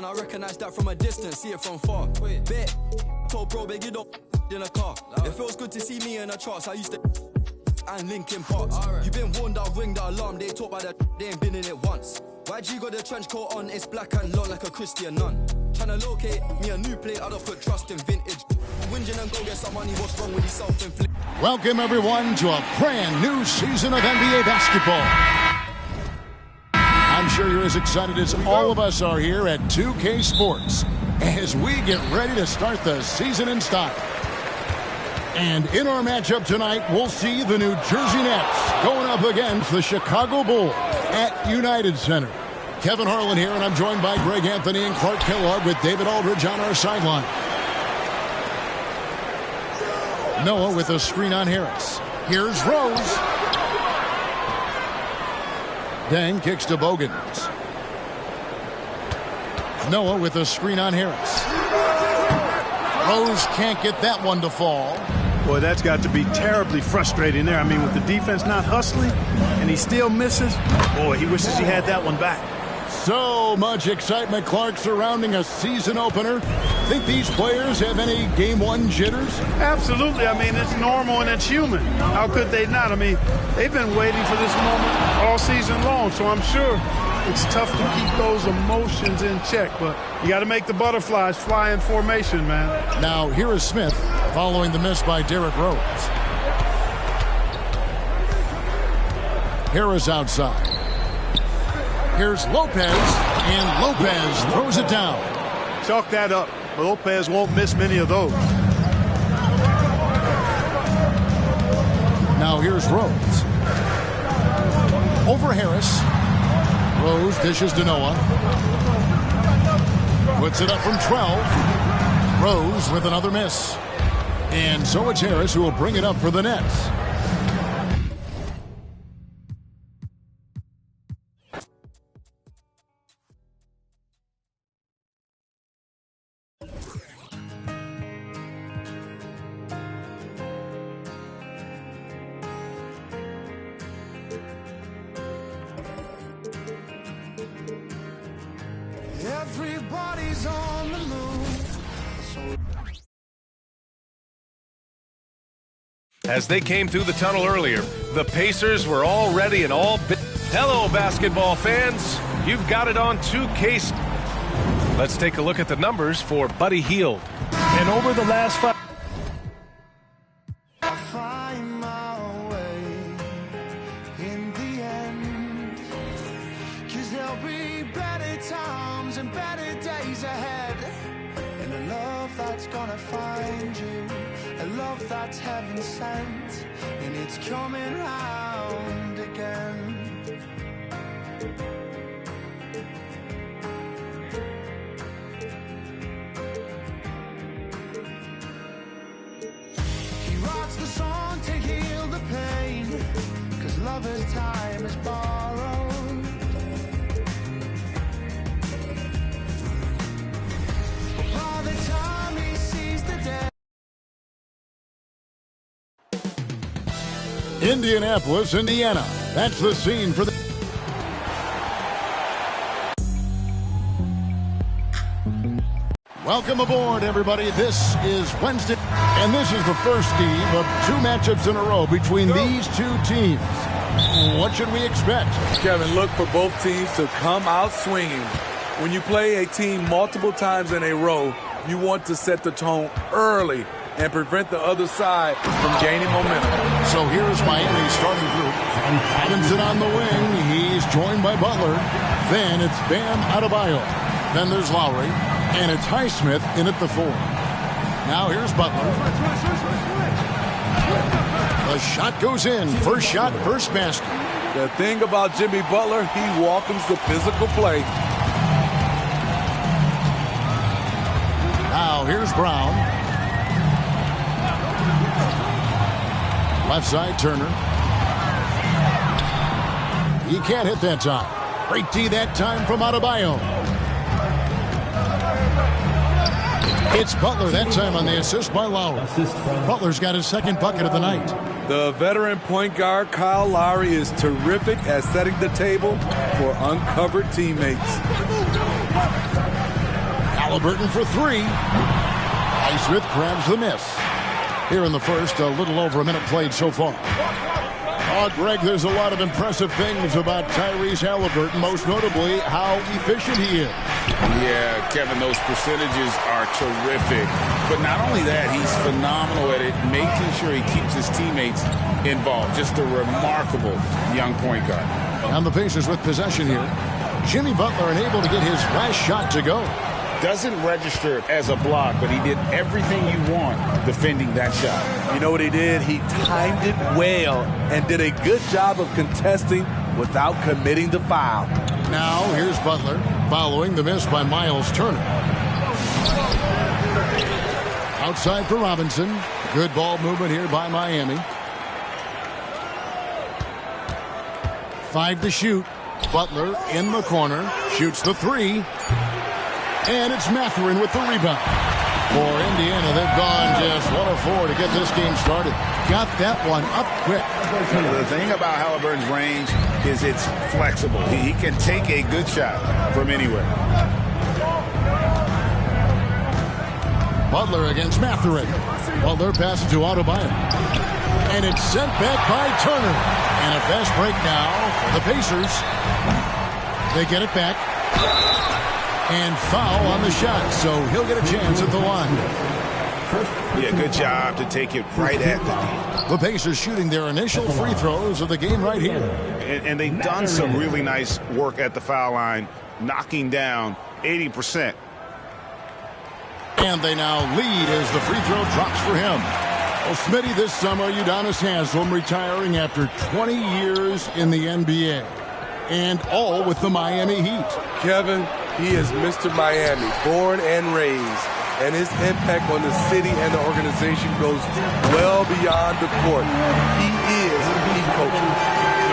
I recognize that from a distance, see it from far. Bet, told bro, beg you don't in a car. It feels good to see me in the charts. I used to and Linkin Parks. You been warned, I'll ring the alarm. They talk about that, they ain't been in it once. YG got the trench coat on, it's black and long like a Christian nun. Tryna locate me a new plate, I don't put trust in vintage. Whinging and go get some money, what's wrong with these self-inflicted? Welcome everyone to a brand new season of NBA basketball. I'm sure you're as excited as all of us are here at 2K Sports as we get ready to start the season in style. And in our matchup tonight, we'll see the New Jersey Nets going up against the Chicago Bulls at United Center. Kevin Harlan here, and I'm joined by Greg Anthony and Clark Kellogg with David Aldridge on our sideline. Noah with a screen on Harris. Here's Rose. Dang kicks to Bogans. Noah with a screen on Harris. Rose can't get that one to fall. Boy, that's got to be terribly frustrating there. I mean, with the defense not hustling and he still misses, boy, he wishes he had that one back. So much excitement, Clark, surrounding a season opener. Think these players have any game one jitters? Absolutely. I mean, it's normal and it's human. How could they not? I mean, they've been waiting for this moment all season long, so I'm sure it's tough to keep those emotions in check, but you got to make the butterflies fly in formation, man. Now, here is Smith following the miss by Derrick Rose. Harris outside. Here's Lopez, and Lopez throws it down. Chalk that up. Lopez won't miss many of those. Now here's Rose. Over Harris. Rose dishes to Noah. Puts it up from 12. Rose with another miss. And so it's Harris who will bring it up for the Nets. Everybody's on the move. As they came through the tunnel earlier, the Pacers were all ready and all bit. Hello, basketball fans. You've got it on 2K. Let's take a look at the numbers for Buddy Hield. And over the last 5. I'll find my way in the end. 'Cause there'll be better times and better days ahead. And a love that's gonna find you. A love that's heaven sent, and it's coming round again. He writes the song to heal the pain, 'cause lover's time is borrowed. But by the time he sees the day. Indianapolis, Indiana. That's the scene for the... Welcome aboard, everybody. This is Wednesday, and this is the first, Steve, of 2 matchups in a row between these 2 teams. What should we expect? Kevin, look for both teams to come out swinging. When you play a team multiple times in a row, you want to set the tone early and prevent the other side from gaining momentum. So here's Miami's starting group. Robinson on the wing. He's joined by Butler. Then it's Bam Adebayo. Then there's Lowry. And it's Highsmith in at the 4. Now here's Butler. The shot goes in. First shot, first basket. The thing about Jimmy Butler, he welcomes the physical play. Now here's Brown. Left side, Turner. He can't hit that time. Great D that time from Adebayo. It's Butler that time on the assist by Lowry. Butler's got his second bucket of the night. The veteran point guard, Kyle Lowry, is terrific at setting the table for uncovered teammates. Halliburton for 3. Highsmith grabs the miss. Here in the first, a little over a minute played so far. Oh, Greg, there's a lot of impressive things about Tyrese Halliburton, most notably how efficient he is. Yeah, Kevin, those percentages are terrific. But not only that, he's phenomenal at it, making sure he keeps his teammates involved. Just a remarkable young point guard. And the Pacers with possession here. Jimmy Butler unable to get his last shot to go. Doesn't register as a block, but he did everything you want defending that shot. You know what he did? He timed it well and did a good job of contesting without committing the foul. Now here's Butler following the miss by Miles Turner. Outside for Robinson. Good ball movement here by Miami. 5 to shoot. Butler in the corner. Shoots the 3. And it's Mathurin with the rebound. For Indiana, they've gone just 1 of 4 to get this game started. Got that one up quick. The thing about Halliburton's range is it's flexible. He can take a good shot from anywhere. Butler against Mathurin. Butler passes to Adebayo. And it's sent back by Turner. And a fast break now for the Pacers. They get it back. And foul on the shot, so he'll get a chance at the line. Yeah, good job to take it right at the knee. The Pacers shooting their initial free throws of the game right here. And they've done some really nice work at the foul line, knocking down 80%. And they now lead as the free throw drops for him. Well, Smitty, this summer Udonis Haslem retiring after 20 years in the NBA. And all with the Miami Heat. Kevin, he is Mr. Miami, born and raised. And his impact on the city and the organization goes well beyond the court. He is Heat coach.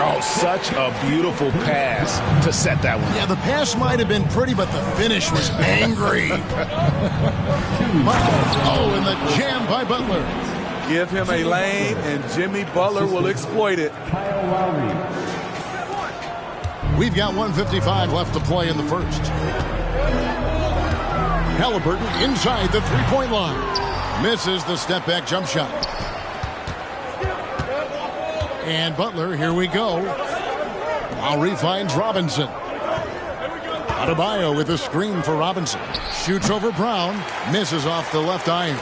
Oh, such a beautiful pass to set that one. Yeah, the pass might have been pretty, but the finish was angry. Oh, and the jam by Butler. Give him a lane, and Jimmy Butler will exploit it. We've got 1:55 left to play in the first. Halliburton inside the three-point line. Misses the step-back jump shot. And Butler, here we go. Lowry finds Robinson. Adebayo with a screen for Robinson. Shoots over Brown. Misses off the left iron.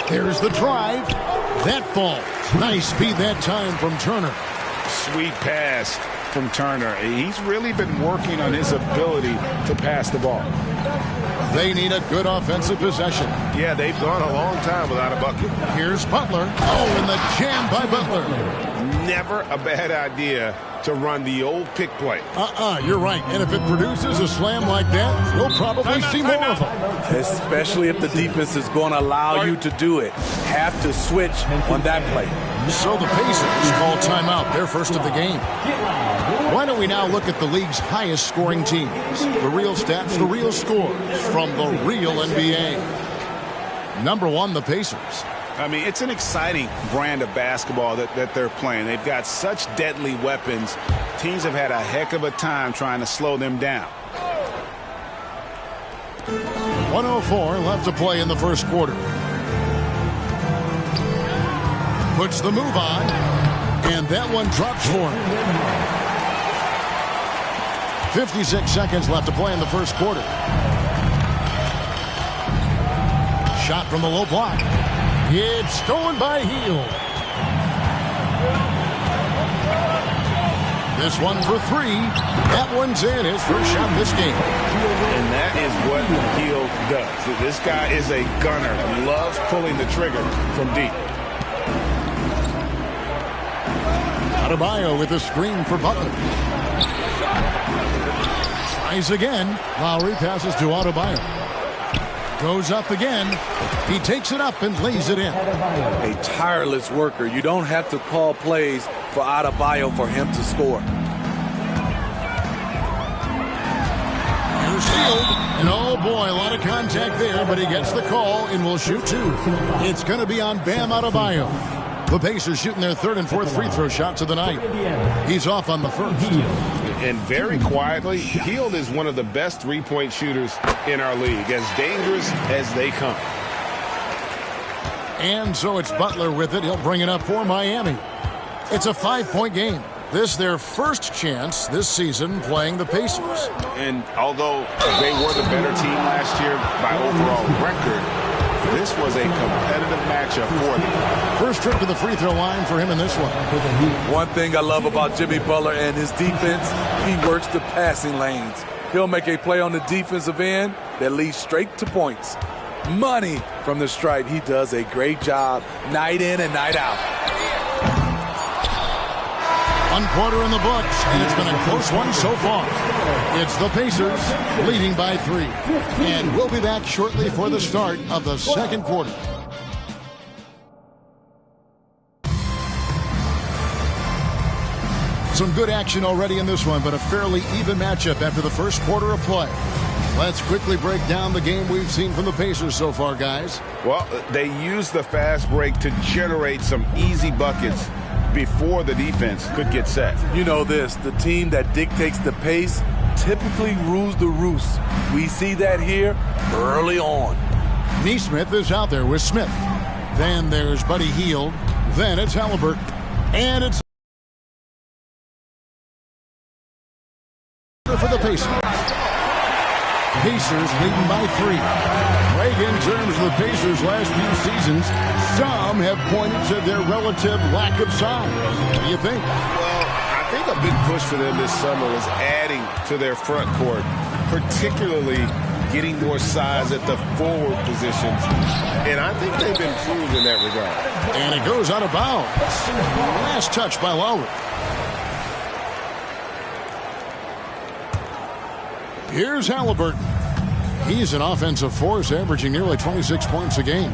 There's the drive. That falls. Nice speed that time from Turner. Sweet pass from Turner. He's really been working on his ability to pass the ball. They need a good offensive possession. Yeah, they've gone a long time without a bucket. Here's Butler. Oh, and the jam by Butler. Never a bad idea to run the old pick play. You're right. And if it produces a slam like that, you'll probably see more of them. Especially if the defense is going to allow you to do it. Have to switch on that play. So the Pacers call timeout, their first of the game. Why don't we now look at the league's highest scoring teams? The real stats, the real scores from the real NBA. Number one, the Pacers. I mean, it's an exciting brand of basketball that they're playing. They've got such deadly weapons. Teams have had a heck of a time trying to slow them down. 1:04 left to play in the first quarter. Puts the move on, and that one drops for him. 56 seconds left to play in the first quarter. Shot from the low block. It's stolen by Hield. This one for three. That one's in. His first shot this game. And that is what Hield does. This guy is a gunner. He loves pulling the trigger from deep. Adebayo with a screen for Butler. Tries again. Lowry passes to Adebayo. Goes up again. He takes it up and lays it in. A tireless worker. You don't have to call plays for Adebayo for him to score. Here's Hield. And oh boy, a lot of contact there, but he gets the call and will shoot two. It's going to be on Bam Adebayo. The Pacers shooting their third and fourth free throw shots of the night. He's off on the first. And very quietly, Hield is one of the best three-point shooters in our league, as dangerous as they come. And so it's Butler with it. He'll bring it up for Miami. It's a 5-point game. This their first chance this season playing the Pacers. And although they were the better team last year by overall record, this was a competitive matchup for them. First trip to the free throw line for him in this one. One thing I love about Jimmy Butler and his defense, he works the passing lanes. He'll make a play on the defensive end that leads straight to points. Money from the stripe. He does a great job night in and night out. One quarter in the books, and it's been a close one so far. It's the Pacers leading by 3. And we'll be back shortly for the start of the second quarter. Some good action already in this one, but a fairly even matchup after the first quarter of play. Let's quickly break down the game we've seen from the Pacers so far, guys. Well, they used the fast break to generate some easy buckets before the defense could get set. You know this, the team that dictates the pace typically rules the roost. We see that here early on. Nesmith is out there with Smith. Then there's Buddy Hield. Then it's Halliburton. And it's for the Pacers. Pacers leading by 3. Greg, in terms of the Pacers' last few seasons, some have pointed to their relative lack of size. What do you think? Well, I think a big push for them this summer was adding to their front court, particularly getting more size at the forward positions. And I think they've improved in that regard. And it goes out of bounds. Last touch by Lowry. Here's Halliburton. He's an offensive force, averaging nearly 26 points a game.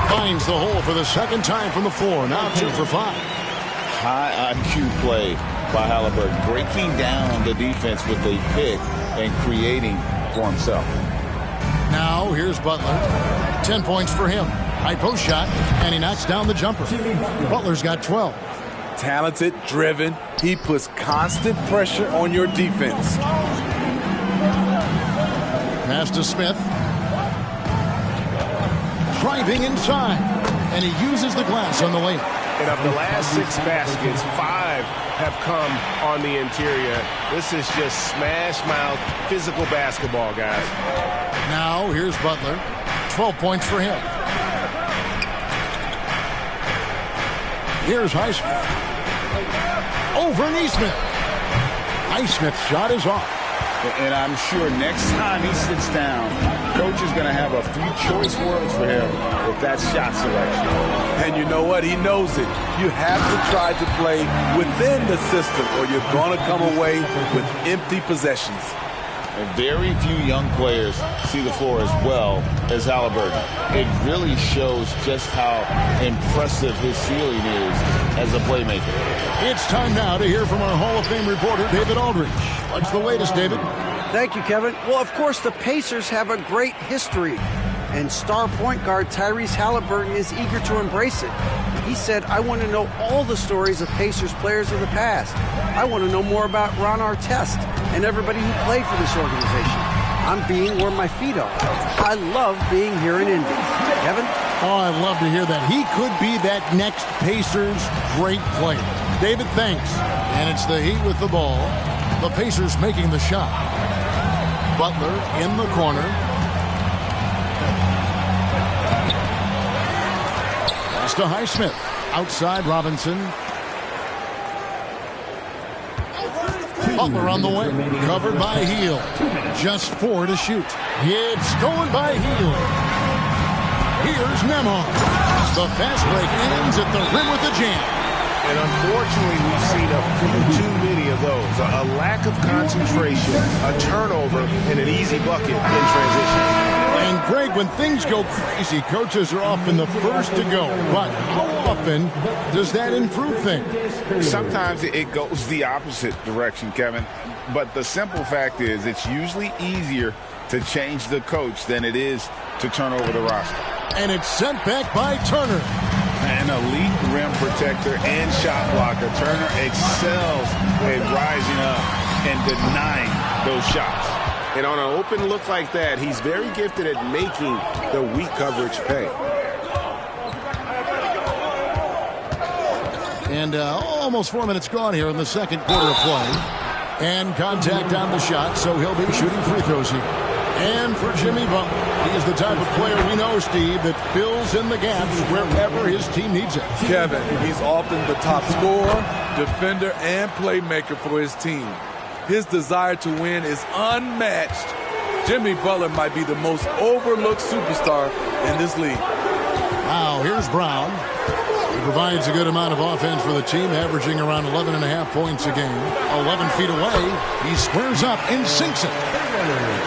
Finds the hole for the second time from the floor. Now 2 for 5. High IQ play by Halliburton, breaking down the defense with a pick and creating for himself. Now here's Butler. 10 points for him. High post shot, and he knocks down the jumper. Butler's got 12. Talented, driven. He puts constant pressure on your defense. Pass to Smith. Driving inside. And he uses the glass on the layup. And of the last 6 baskets, 5 have come on the interior. This is just smash mouth physical basketball, guys. Now here's Butler. 12 points for him. Here's Highsmith. Over Neesmith. Highsmith's shot is off. And I'm sure next time he sits down, coach is going to have a few choice words for him with that shot selection. And you know what? He knows it. You have to try to play within the system or you're going to come away with empty possessions. And very few young players see the floor as well as Halliburton. It really shows just how impressive his ceiling is as a playmaker. It's time now to hear from our Hall of Fame reporter, David Aldridge. What's the latest, David? Thank you, Kevin. Well, of course, the Pacers have a great history, and star point guard Tyrese Halliburton is eager to embrace it. He said, I want to know all the stories of Pacers players of the past. I want to know more about Ron Artest and everybody who played for this organization. I'm being where my feet are. I love being here in Indy. Kevin? Oh, I love to hear that. He could be that next Pacers great player. David, thanks. And it's the Heat with the ball. The Pacers making the shot. Butler in the corner. Pass to Highsmith. Outside Robinson. Butler on the way. Covered by Hield. Just 4 to shoot. It's stolen by Hield. Here's Nembhard. The fast break ends at the rim with the jam. And unfortunately, we've seen too many of those. A lack of concentration, a turnover, and an easy bucket in transition. And Greg, when things go crazy, coaches are often the first to go. But how often does that improve things? Sometimes it goes the opposite direction, Kevin. But the simple fact is it's usually easier to change the coach than it is to turn over the roster. And it's sent back by Turner. An elite rim protector and shot blocker. Turner excels at rising up and denying those shots. And on an open look like that, he's very gifted at making the weak coverage pay. And almost 4 minutes gone here in the second quarter of play. And contact on the shot, so he'll be shooting free throws here. And for Jimmy Butler, he is the type of player we know, Steve, that fills in the gaps wherever his team needs it. Kevin, he's often the top scorer, defender, and playmaker for his team. His desire to win is unmatched. Jimmy Butler might be the most overlooked superstar in this league. Now, here's Brown. He provides a good amount of offense for the team, averaging around 11.5 points a game. 11 feet away, he squares up and sinks it.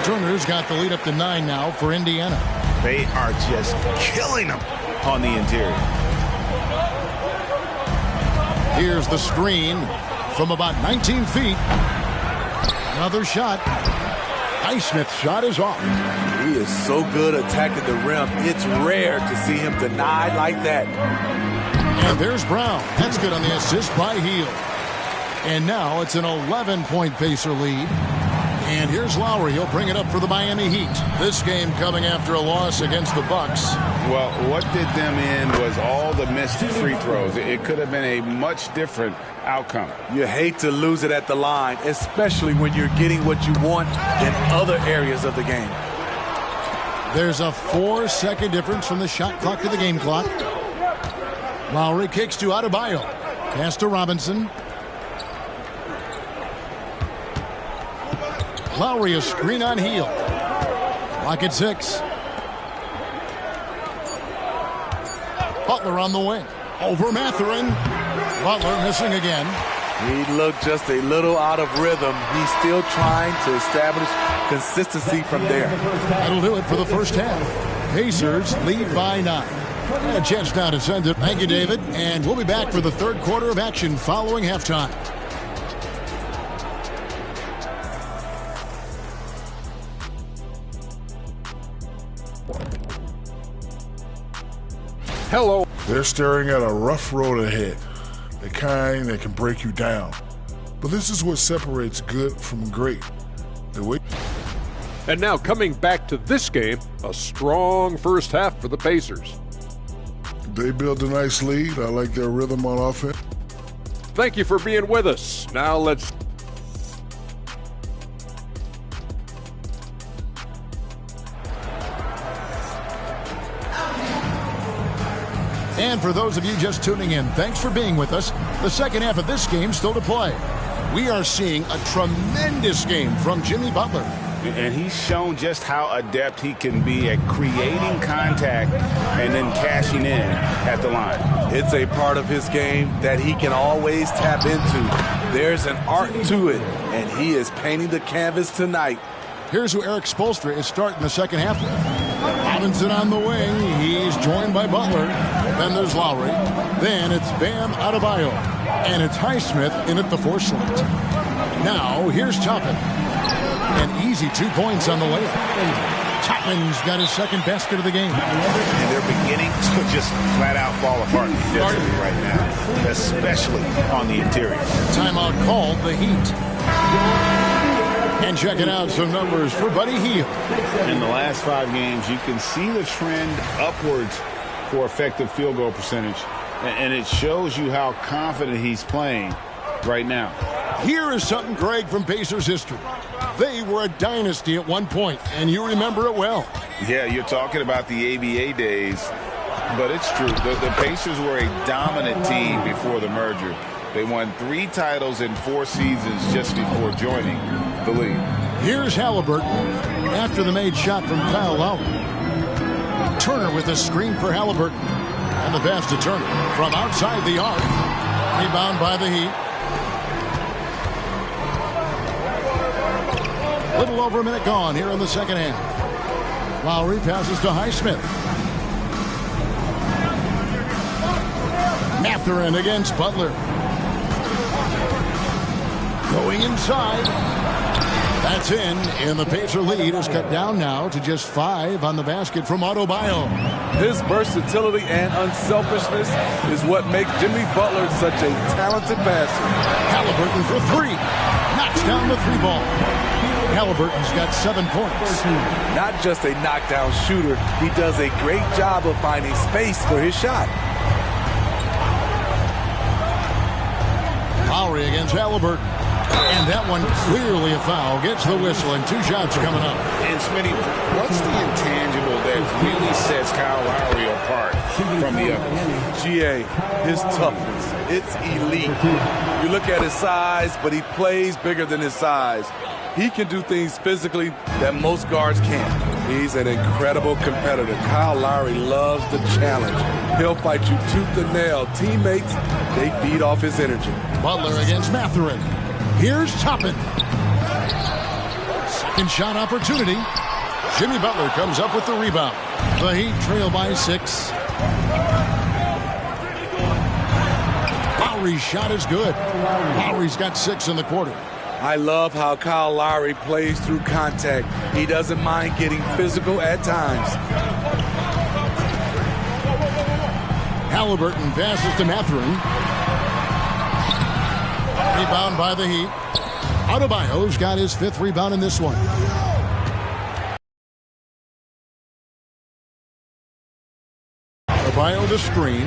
Turner's got the lead up to 9 now for Indiana. They are just killing them on the interior. Here's the screen from about 19 feet. Another shot. Highsmith's shot is off. He is so good attacking the rim. It's rare to see him denied like that. And there's Brown. That's good on the assist by Hield. And now it's an 11-point Pacer lead. And here's Lowry. He'll bring it up for the Miami Heat. This game coming after a loss against the Bucks. Well, what did them in was all the missed free throws. It could have been a much different outcome. You hate to lose it at the line, especially when you're getting what you want in other areas of the game. There's a 4-second difference from the shot clock to the game clock. Lowry kicks to Adebayo. Pass to Robinson. Lowry a screen on Heel. Clock at 6. Butler on the wing. Over Mathurin. Butler missing again. He looked just a little out of rhythm. He's still trying to establish consistency from there. That'll do it for the first half. Pacers lead by 9. A chance now to send it. Thank you, David. And we'll be back for the third quarter of action following halftime. Hello. They're staring at a rough road ahead, the kind that can break you down. But this is what separates good from great. And now coming back to this game, a strong first half for the Pacers. They built a nice lead. I like their rhythm on offense. Thank you for being with us. Now let's... And for those of you just tuning in, thanks for being with us. The second half of this game still to play. We are seeing a tremendous game from Jimmy Butler. And he's shown just how adept he can be at creating contact and then cashing in at the line. It's a part of his game that he can always tap into. There's an art to it, and he is painting the canvas tonight. Here's who Eric Spoelstra is starting the second half with. Robinson on the wing. He's joined by Butler. Then there's Lowry. Then it's Bam Adebayo. And it's Highsmith in at the 4 slot. Now, here's Toppin. An easy 2 points on the layup. Toppin's got his second basket of the game. And they're beginning to just flat out fall apart defensively right now, especially on the interior. Timeout called, the Heat. And checking out some numbers for Buddy Hield. In the last 5 games, you can see the trend upwards for effective field goal percentage. And it shows you how confident he's playing right now. Here is something, Greg, from Pacers history. They were a dynasty at one point, and you remember it well. Yeah, you're talking about the ABA days, but it's true. The Pacers were a dominant team before the merger. They won 3 titles in 4 seasons just before joining the league. Here's Halliburton after the made shot from Kyle Lowry. Turner with a screen for Halliburton. And the pass to Turner from outside the arc. Rebound by the Heat. Little over a minute gone here in the second half. Lowry passes to Highsmith. Mathurin against Butler. Going inside. That's in, and the Pacer lead is cut down now to just 5 on the basket from Adebayo. His versatility and unselfishness is what makes Jimmy Butler such a talented passer. Halliburton for 3. Knocks down the 3 ball. Halliburton's got 7 points. Not just a knockdown shooter, he does a great job of finding space for his shot. Lowry against Halliburton. And that one clearly a foul. Gets the whistle, and 2 shots coming up. And Smitty, what's the intangible that really sets Kyle Lowry apart from the others? GA, his toughness. It's elite. You look at his size, but he plays bigger than his size. He can do things physically that most guards can't. He's an incredible competitor. Kyle Lowry loves the challenge. He'll fight you tooth and nail. Teammates, they feed off his energy. Butler against Mathurin. Here's Toppin. Second shot opportunity. Jimmy Butler comes up with the rebound. The Heat trail by 6. Lowry's shot is good. Lowry's got 6 in the quarter. I love how Kyle Lowry plays through contact. He doesn't mind getting physical at times. Halliburton passes to Mathurin. Rebound by the Heat. Adebayo's got his 5th rebound in this one. Adebayo to screen.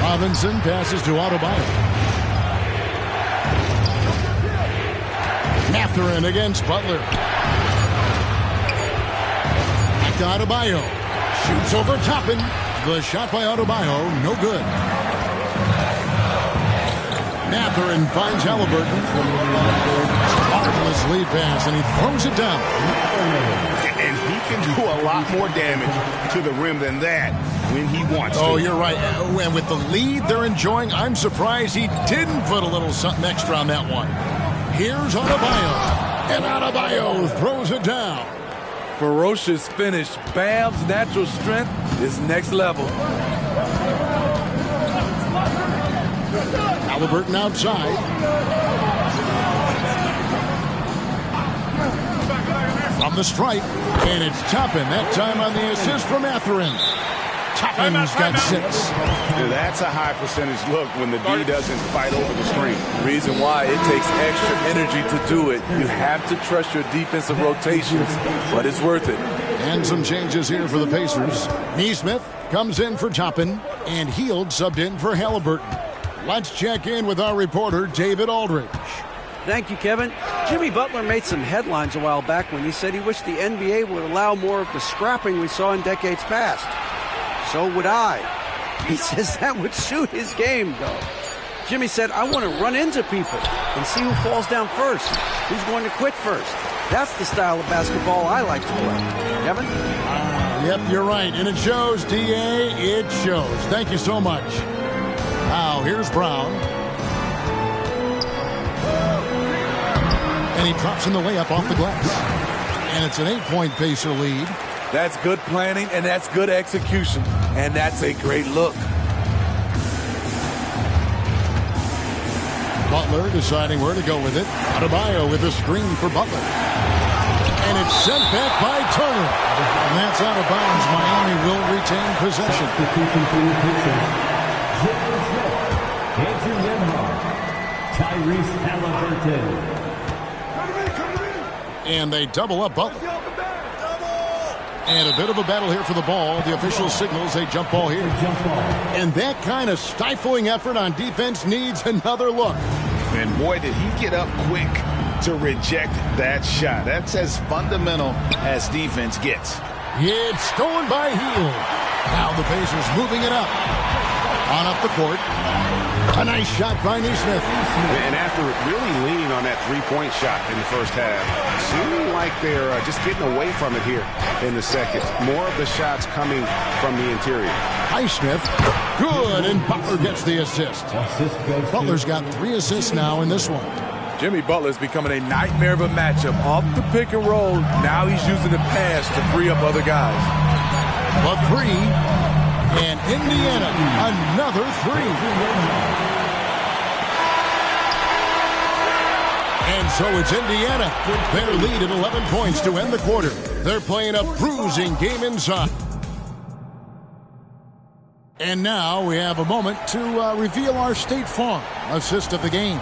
Robinson passes to Adebayo. Mathurin against Butler. Back to Adebayo. Shoots over Toppin. The shot by Adebayo, no good. Mathurin finds Halliburton. Marvelous lead pass, and he throws it down. And he can do a lot more damage to the rim than that when he wants to. Oh, you're right. And with the lead they're enjoying, I'm surprised he didn't put a little something extra on that one. Here's Adebayo. And Adebayo throws it down. Ferocious finish. Bam's natural strength is next level. Halliburton outside. From the stripe. And it's Toppin. That time on the assist from Mathurin. Toppin's got 6. Yeah, that's a high percentage look when the D doesn't fight over the screen. Reason why it takes extra energy to do it. You have to trust your defensive rotations, but it's worth it. And some changes here for the Pacers. Nesmith comes in for Toppin, and Hield subbed in for Halliburton. Let's check in with our reporter, David Aldridge. Thank you, Kevin. Jimmy Butler made some headlines a while back when he said he wished the NBA would allow more of the scrapping we saw in decades past. So would I. He says that would suit his game, though. Jimmy said, I want to run into people and see who falls down first, who's going to quit first. That's the style of basketball I like to play. Kevin? Yep, you're right. And it shows, D.A. It shows. Thank you so much. Now, here's Brown. And he drops in the layup off the glass. And it's an 8-point Pacer lead. That's good planning, and that's good execution. And that's a great look. Butler deciding where to go with it. Adebayo with a screen for Butler. And it's sent back by Turner. And that's out of bounds. Miami will retain possession. Andrew Nembhard, Tyrese Halliburton. And they double up Butler. And a bit of a battle here for the ball. The official signals a jump ball here. And that kind of stifling effort on defense needs another look. And boy, did he get up quick to reject that shot. That's as fundamental as defense gets. It's stolen by Hield. Now the Pacers moving it up. On up the court. A nice shot by Nesmith. And after really leaning on that three-point shot in the first half, seeming like they're just getting away from it here in the second. More of the shots coming from the interior. Highsmith, good, and Butler gets the assist. Butler's got 3 assists now in this one. Jimmy Butler's becoming a nightmare of a matchup. Off the pick and roll, now he's using the pass to free up other guys. A 3, and Indiana, another 3. And so it's Indiana. Their lead at 11 points to end the quarter. They're playing a bruising game inside. And now we have a moment to reveal our State Farm assist of the game.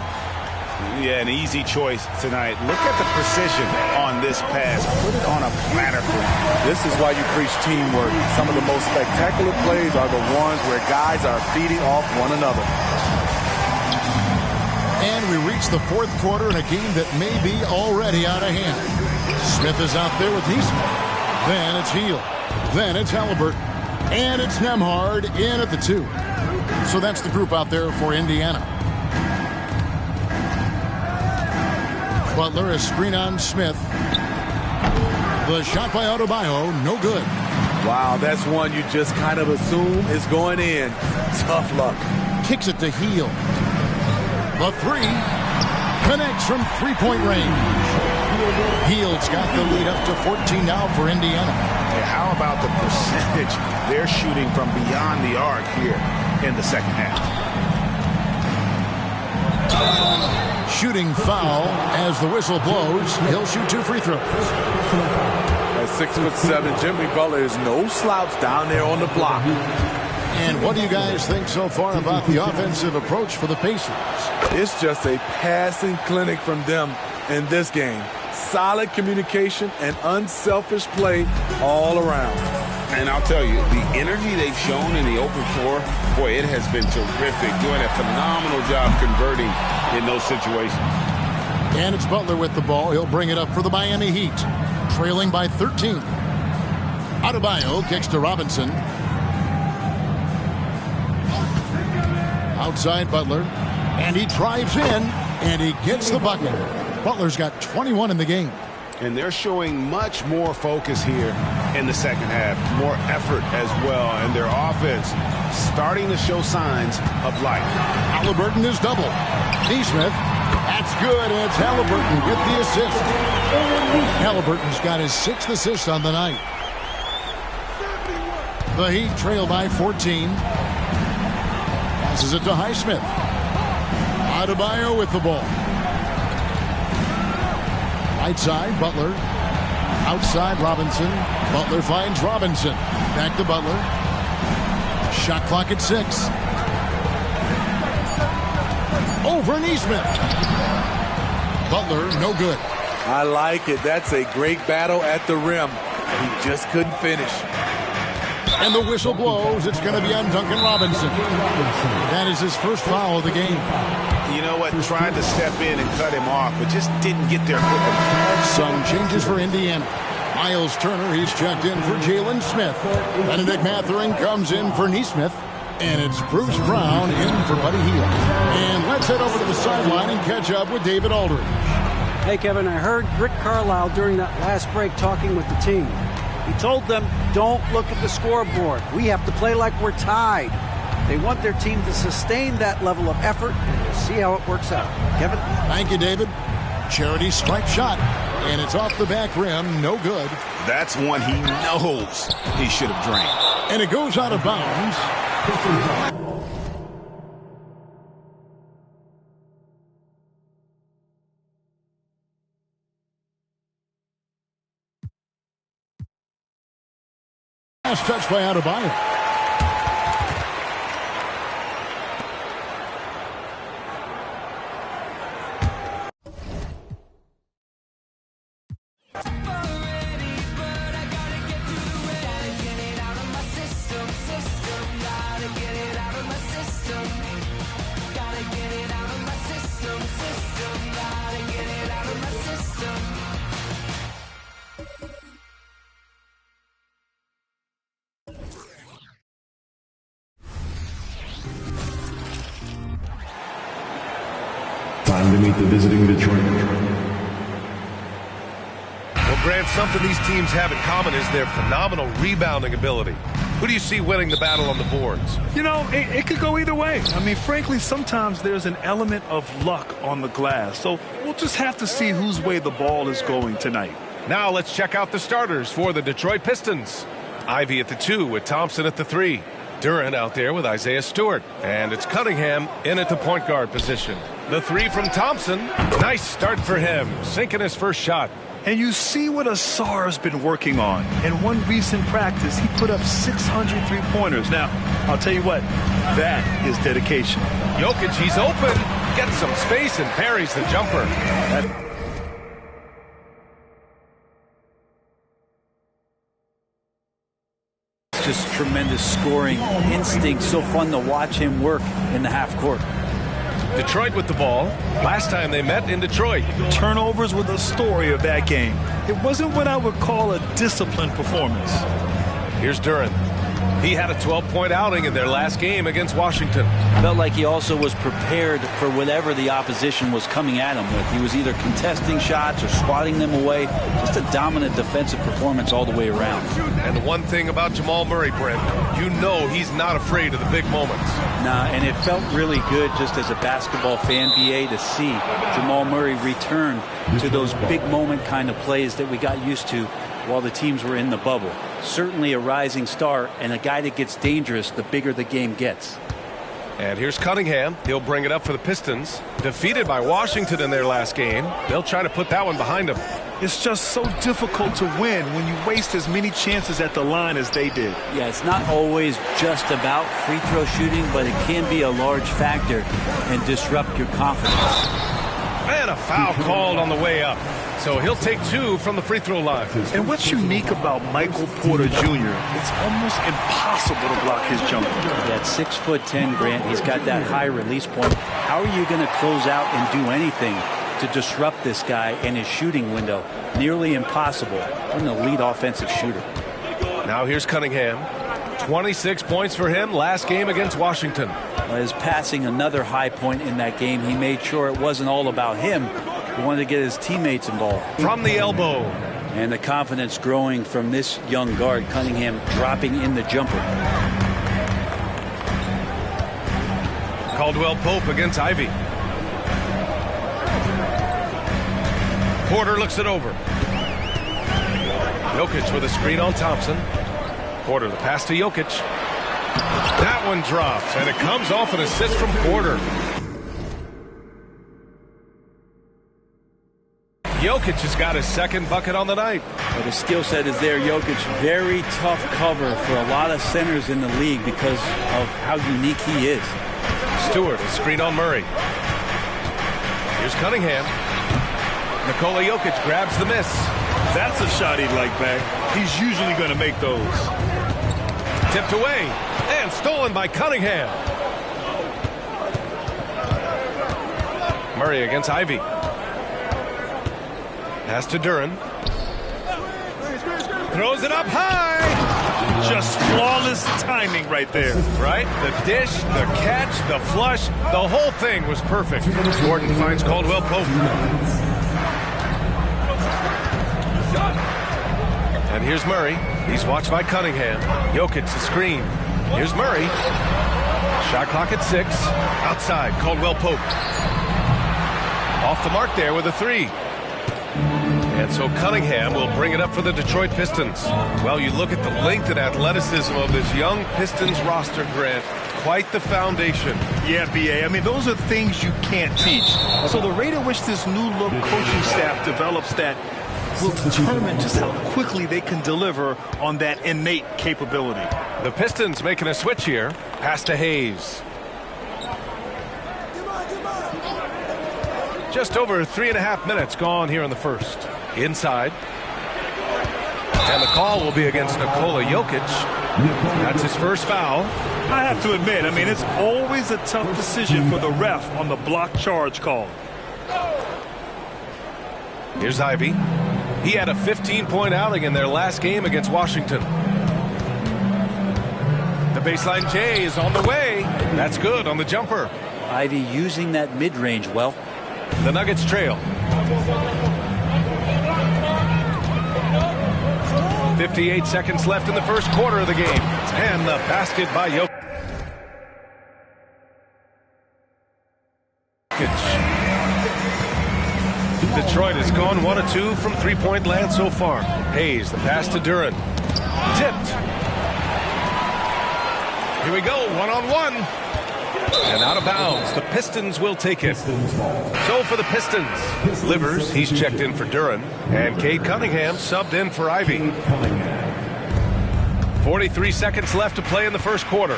Yeah, an easy choice tonight. Look at the precision on this pass. Put it on a platter for him. This is why you preach teamwork. Some of the most spectacular plays are the ones where guys are feeding off one another. And we reach the 4th quarter in a game that may be already out of hand. Smith is out there with Nesmith. Then it's Hield. Then it's Halliburton. And it's Nembhard in at the 2. So that's the group out there for Indiana. Butler, a screen on Smith. The shot by Adebayo, no good. Wow, that's one you just kind of assume is going in. Tough luck. Kicks it to Hield. The 3 connects from 3-point range. Hield's got the lead up to 14 now for Indiana. Hey, how about the percentage they're shooting from beyond the arc here in the second half? Shooting foul as the whistle blows. He'll shoot 2 free throws. At 6'7", Jimmy Butler is no slouch down there on the block. And what do you guys think so far about the offensive approach for the Pacers? It's just a passing clinic from them in this game. Solid communication and unselfish play all around. And I'll tell you, the energy they've shown in the open floor, boy, it has been terrific. Doing a phenomenal job converting in those situations. And it's Butler with the ball. He'll bring it up for the Miami Heat. Trailing by 13. Adebayo kicks to Robinson. Outside Butler. And he drives in. And he gets the bucket. Butler's got 21 in the game. And they're showing much more focus here in the second half. More effort as well. And their offense starting to show signs of life. Halliburton is double. Nesmith. That's good. And it's Halliburton with the assist. Halliburton's got his 6th assist on the night. The Heat trail by 14. Passes it to Highsmith. Adebayo with the ball. Right side, Butler. Outside, Robinson. Butler finds Robinson. Back to Butler. Shot clock at 6. Over Nesmith. Butler, no good. I like it. That's a great battle at the rim. He just couldn't finish. And the whistle blows. It's going to be on Duncan Robinson. That is his first foul of the game. You know what? Tried to step in and cut him off, but just didn't get there quick enough. Some changes for Indiana. Miles Turner, he's checked in for Jalen Smith. Benedict Mathurin comes in for Nesmith. And it's Bruce Brown in for Buddy Hield. And let's head over to the sideline and catch up with David Aldridge. Hey, Kevin, I heard Rick Carlisle during that last break talking with the team. He told them, don't look at the scoreboard. We have to play like we're tied. They want their team to sustain that level of effort, and we'll see how it works out. Kevin? Thank you, David. Charity stripe shot, and it's off the back rim. No good. That's one he knows he should have drained. And it goes out of bounds. Last touch by Adebayo. Time to meet the visiting Detroit. Well, Grant, something these teams have in common is their phenomenal rebounding ability. Who do you see winning the battle on the boards? You know, it could go either way. I mean, frankly, sometimes there's an element of luck on the glass. So we'll just have to see whose way the ball is going tonight. Now let's check out the starters for the Detroit Pistons. Ivy at the 2 with Thompson at the 3. Duren out there with Isaiah Stewart. And it's Cunningham in at the point guard position. The 3 from Thompson. Nice start for him, sinking his first shot. And you see what Asar's been working on. In one recent practice, he put up 600 3-pointers. Now, I'll tell you what, that is dedication. Jokic, he's open, gets some space and parries the jumper. Just tremendous scoring instinct. So fun to watch him work in the half court. Detroit with the ball. Last time they met in Detroit. Turnovers were the story of that game. It wasn't what I would call a disciplined performance. Here's Duren. He had a 12-point outing in their last game against Washington. Felt like he also was prepared for whatever the opposition was coming at him with. He was either contesting shots or swatting them away. Just a dominant defensive performance all the way around. And the one thing about Jamal Murray, Brent, you know he's not afraid of the big moments. Nah, and it felt really good just as a basketball fan, BA, to see Jamal Murray return to those big moment kind of plays that we got used to while the teams were in the bubble. Certainly a rising star and a guy that gets dangerous the bigger the game gets. And here's Cunningham. He'll bring it up for the Pistons. Defeated by Washington in their last game. They'll try to put that one behind them. It's just so difficult to win when you waste as many chances at the line as they did. Yeah, it's not always just about free throw shooting, but it can be a large factor and disrupt your confidence. And a foul called on the way up. So he'll take 2 from the free throw line. And what's unique about Michael Porter Jr., it's almost impossible to block his jumper. At 6'10", Grant, he's got that high release point. How are you going to close out and do anything to disrupt this guy and his shooting window? Nearly impossible. What an elite offensive shooter. Now here's Cunningham. 26 points for him last game against Washington. His passing, another high point in that game. He made sure it wasn't all about him. He wanted to get his teammates involved. From the elbow. And the confidence growing from this young guard, Cunningham, dropping in the jumper. Caldwell Pope against Ivy. Porter looks it over. Jokic with a screen on Thompson. Porter, the pass to Jokic. That one drops, and it comes off an assist from Porter. Jokic has got his second bucket on the night. Well, the skill set is there. Jokic, very tough cover for a lot of centers in the league because of how unique he is. Stewart, a screen on Murray. Here's Cunningham. Nikola Jokic grabs the miss. That's a shot he'd like back. He's usually going to make those. Tipped away and stolen by Cunningham. Murray against Ivy. Pass to Duren. Throws it up high. Just flawless timing right there. Right? The dish, the catch, the flush, the whole thing was perfect. Gordon finds Caldwell Pope. And here's Murray. He's watched by Cunningham. Jokic, the screen. Here's Murray. Shot clock at 6. Outside, Caldwell Pope. Off the mark there with a 3. And so Cunningham will bring it up for the Detroit Pistons. Well, you look at the length and athleticism of this young Pistons roster, Grant. Quite the foundation. Yeah, B.A. I mean, those are things you can't teach. So the rate at which this new-look coaching staff develops that will determine just how quickly they can deliver on that innate capability. The Pistons making a switch here. Pass to Hayes. Just over 3.5 minutes gone here in the first. Inside. And the call will be against Nikola Jokic. That's his first foul. I have to admit, I mean, it's always a tough decision for the ref on the block charge call. Here's Ivy. He had a 15-point outing in their last game against Washington. The baseline J is on the way. That's good on the jumper. Ivy using that mid-range well. The Nuggets trail. 58 seconds left in the first quarter of the game. And the basket by Jokic. Detroit has gone 1 of 2 from three-point land so far. Hayes, the pass to Duren. Tipped. Here we go, 1-on-1. And out of bounds, the Pistons will take it. So for the Pistons, Livers, he's checked in for Duren. And Cade Cunningham subbed in for Ivy. 43 seconds left to play in the first quarter.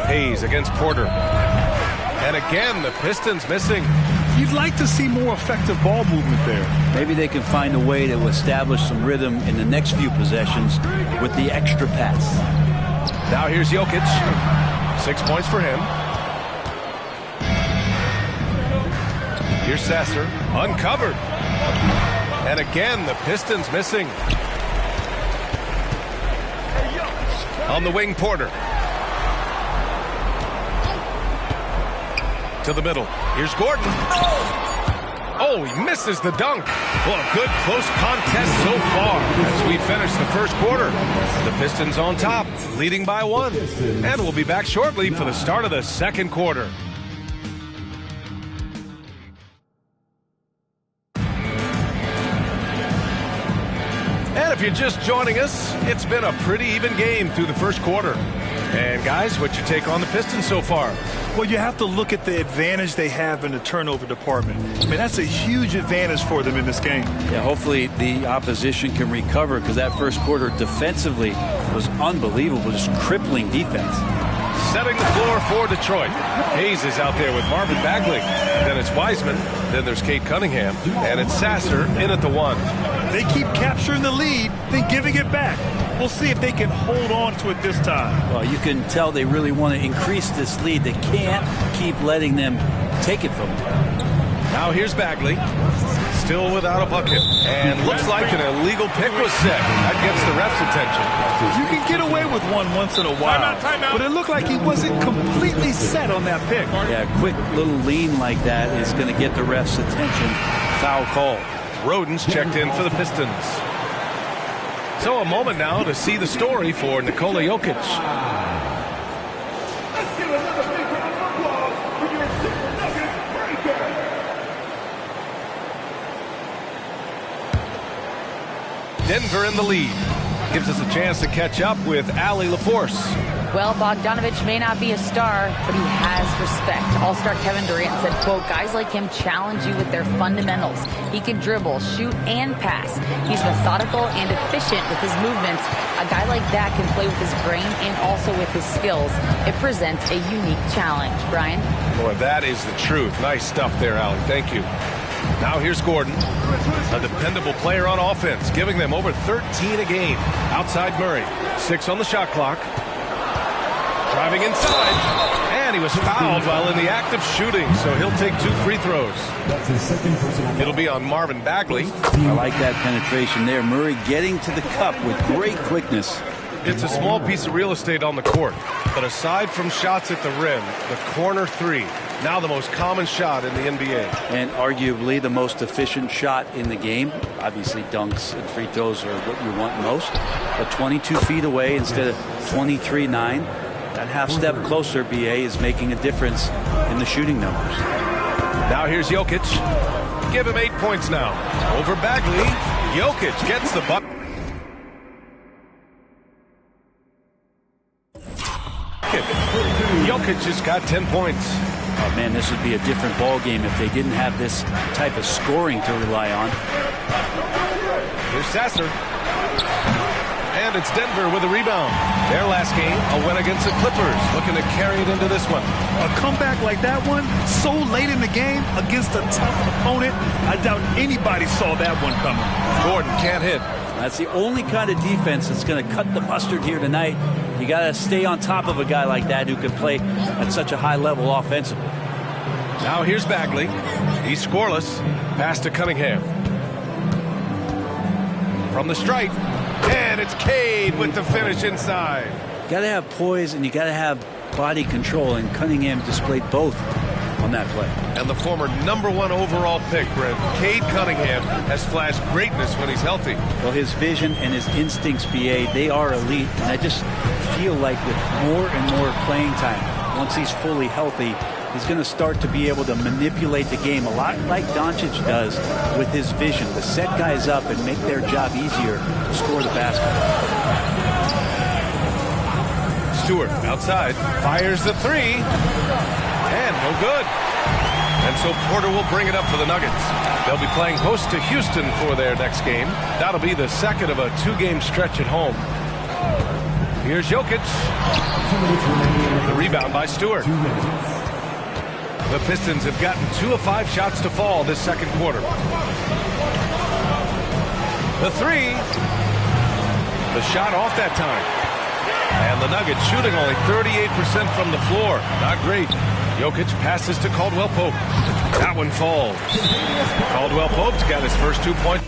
Hayes against Porter. And again, the Pistons missing. You'd like to see more effective ball movement there. Maybe they can find a way to establish some rhythm in the next few possessions with the extra pass. Now here's Jokic. 6 points for him. Here's Sasser. Uncovered. And again, the Pistons missing. On the wing, Porter. To the middle. Here's Gordon. Oh, he misses the dunk. Well, a good close contest so far as we finish the first quarter. The Pistons on top, leading by 1. And we'll be back shortly for the start of the second quarter. And if you're just joining us, it's been a pretty even game through the first quarter. And guys, what's your take on the Pistons so far? Well, you have to look at the advantage they have in the turnover department. I mean, that's a huge advantage for them in this game. Yeah, hopefully the opposition can recover, because that first quarter defensively was unbelievable, just crippling defense. Setting the floor for Detroit. Hayes is out there with Marvin Bagley. Then it's Wiseman. Then there's Cade Cunningham. And it's Sasser in at the 1. They keep capturing the lead, then giving it back. We'll see if they can hold on to it this time. Well, you can tell they really want to increase this lead. They can't keep letting them take it from them. Now here's Bagley. Still without a bucket. And looks like an illegal pick was set. That gets the ref's attention. You can get away with one once in a while. But it looked like he wasn't completely set on that pick. Yeah, a quick little lean like that is going to get the ref's attention. Foul call. Rodin's checked in for the Pistons. So a moment now to see the story for Nikola Jokic. Let's give another big round of applause for your Super Nuggets breaker. Denver in the lead. Gives us a chance to catch up with Allie LaForce. Well, Bogdanovich may not be a star, but he has respect. All-star Kevin Durant said, quote, guys like him challenge you with their fundamentals. He can dribble, shoot, and pass. He's methodical and efficient with his movements. A guy like that can play with his brain and also with his skills. It presents a unique challenge. Brian? Boy, that is the truth. Nice stuff there, Allie. Thank you. Now here's Gordon, a dependable player on offense, giving them over 13 a game. Outside Murray, 6 on the shot clock. Driving inside, and he was fouled while in the act of shooting, so he'll take 2 free throws. That's his second personal. It'll be on Marvin Bagley. I like that penetration there. Murray getting to the cup with great quickness. It's a small piece of real estate on the court, but aside from shots at the rim, the corner 3, now the most common shot in the NBA. And arguably the most efficient shot in the game. Obviously dunks and free throws are what you want most, but 22 feet away instead of 23-9. That half step closer, BA, is making a difference in the shooting numbers. Now here's Jokic. Give him 8 points now. Over Bagley. Jokic gets the bucket. Jokic has got 10 points. Oh, man, this would be a different ball game if they didn't have this type of scoring to rely on. Here's Sasser. And it's Denver with a rebound. Their last game, a win against the Clippers, looking to carry it into this one. A comeback like that one, so late in the game against a tough opponent, I doubt anybody saw that one coming. Gordon can't hit. That's the only kind of defense that's going to cut the mustard here tonight. You got to stay on top of a guy like that who can play at such a high level offensively. Now here's Bagley. He's scoreless. Pass to Cunningham. From the stripe. And it's Cade with the finish inside. You got to have poise and you got to have body control, and Cunningham displayed both on that play. And the former #1 overall pick, Brent, Cade Cunningham, has flashed greatness when he's healthy. Well, his vision and his instincts, BA, they are elite. And I just feel like with more and more playing time, once he's fully healthy, he's going to start to be able to manipulate the game a lot like Doncic does with his vision, to set guys up and make their job easier to score the basket. Stewart outside, fires the 3, and no good. And so Porter will bring it up for the Nuggets. They'll be playing host to Houston for their next game. That'll be the second of a 2-game stretch at home. Here's Jokic. The rebound by Stewart. The Pistons have gotten 2 of 5 shots to fall this second quarter. The 3. The shot off that time. And the Nuggets shooting only 38% from the floor. Not great. Jokic passes to Caldwell Pope. That one falls. Caldwell Pope's got his first 2 points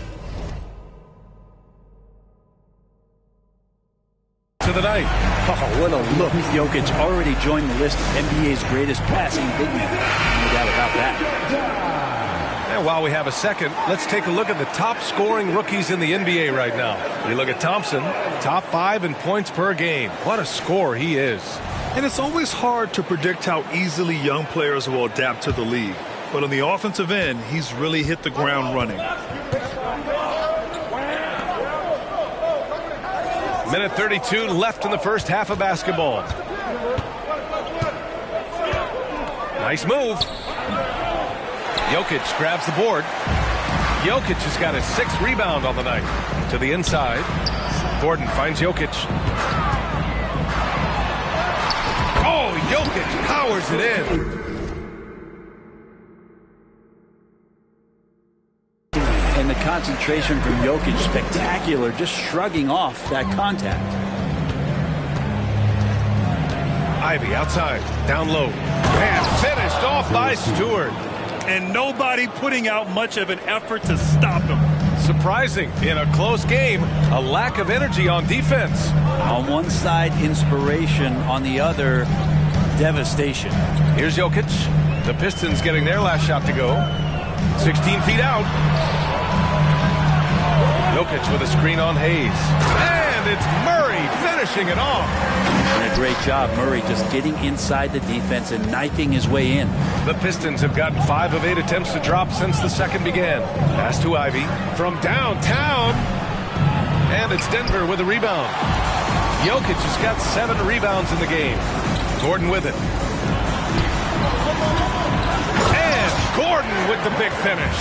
to the night. Oh, what a look. Jokic already joined the list of NBA's greatest passing big men. No doubt about that. And while we have a second, let's take a look at the top scoring rookies in the NBA right now. We look at Thompson, top 5 in points per game. What a scorer he is. And it's always hard to predict how easily young players will adapt to the league. But on the offensive end, he's really hit the ground running. Minute 32 left in the first half of basketball. Nice move. Jokic grabs the board. Jokic has got his 6th rebound on the night. To the inside. Gordon finds Jokic. Oh, Jokic powers it in. And the concentration from Jokic, spectacular, just shrugging off that contact. Ivy outside, down low, and finished off by Stewart. And nobody putting out much of an effort to stop him. Surprising, in a close game, a lack of energy on defense. On one side, inspiration. On the other, devastation. Here's Jokic. The Pistons getting their last shot to go. 16 feet out. Jokic with a screen on Hayes. And it's Murray finishing it off. And a great job, Murray, just getting inside the defense and knifing his way in. The Pistons have gotten 5 of 8 attempts to drop since the second began. Pass to Ivy from downtown. And it's Denver with a rebound. Jokic has got 7 rebounds in the game. Gordon with it. And Gordon with the big finish.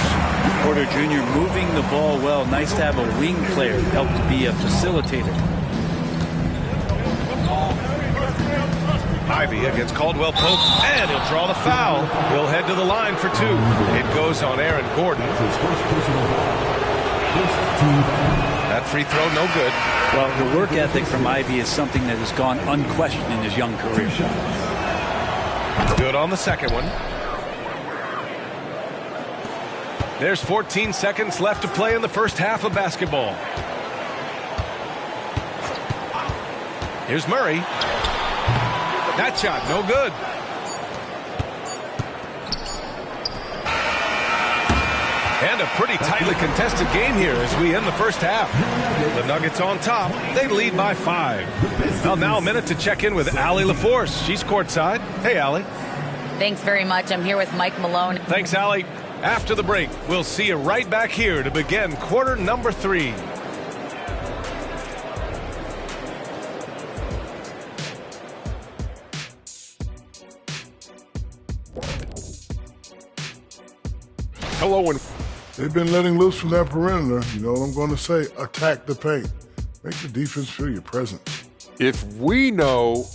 Porter Jr. moving the ball well. Nice to have a wing player help to be a facilitator. Ivy against Caldwell Pope, and he'll draw the foul. He'll head to the line for 2. It goes on Aaron Gordon. That free throw, no good. Well, the work ethic from Ivy is something that has gone unquestioned in his young career. Good on the second one. There's 14 seconds left to play in the first half of basketball. Here's Murray. That shot, no good. And a pretty tightly contested game here as we end the first half. The Nuggets on top. They lead by 5. Well, now a minute to check in with Allie LaForce. She's courtside. Hey, Allie. Thanks very much. I'm here with Mike Malone. Thanks, Allie. After the break, we'll see you right back here to begin quarter number 3. Hello, and they've been letting loose from that perimeter. You know what I'm going to say? Attack the paint. Make the defense feel your presence. if we know...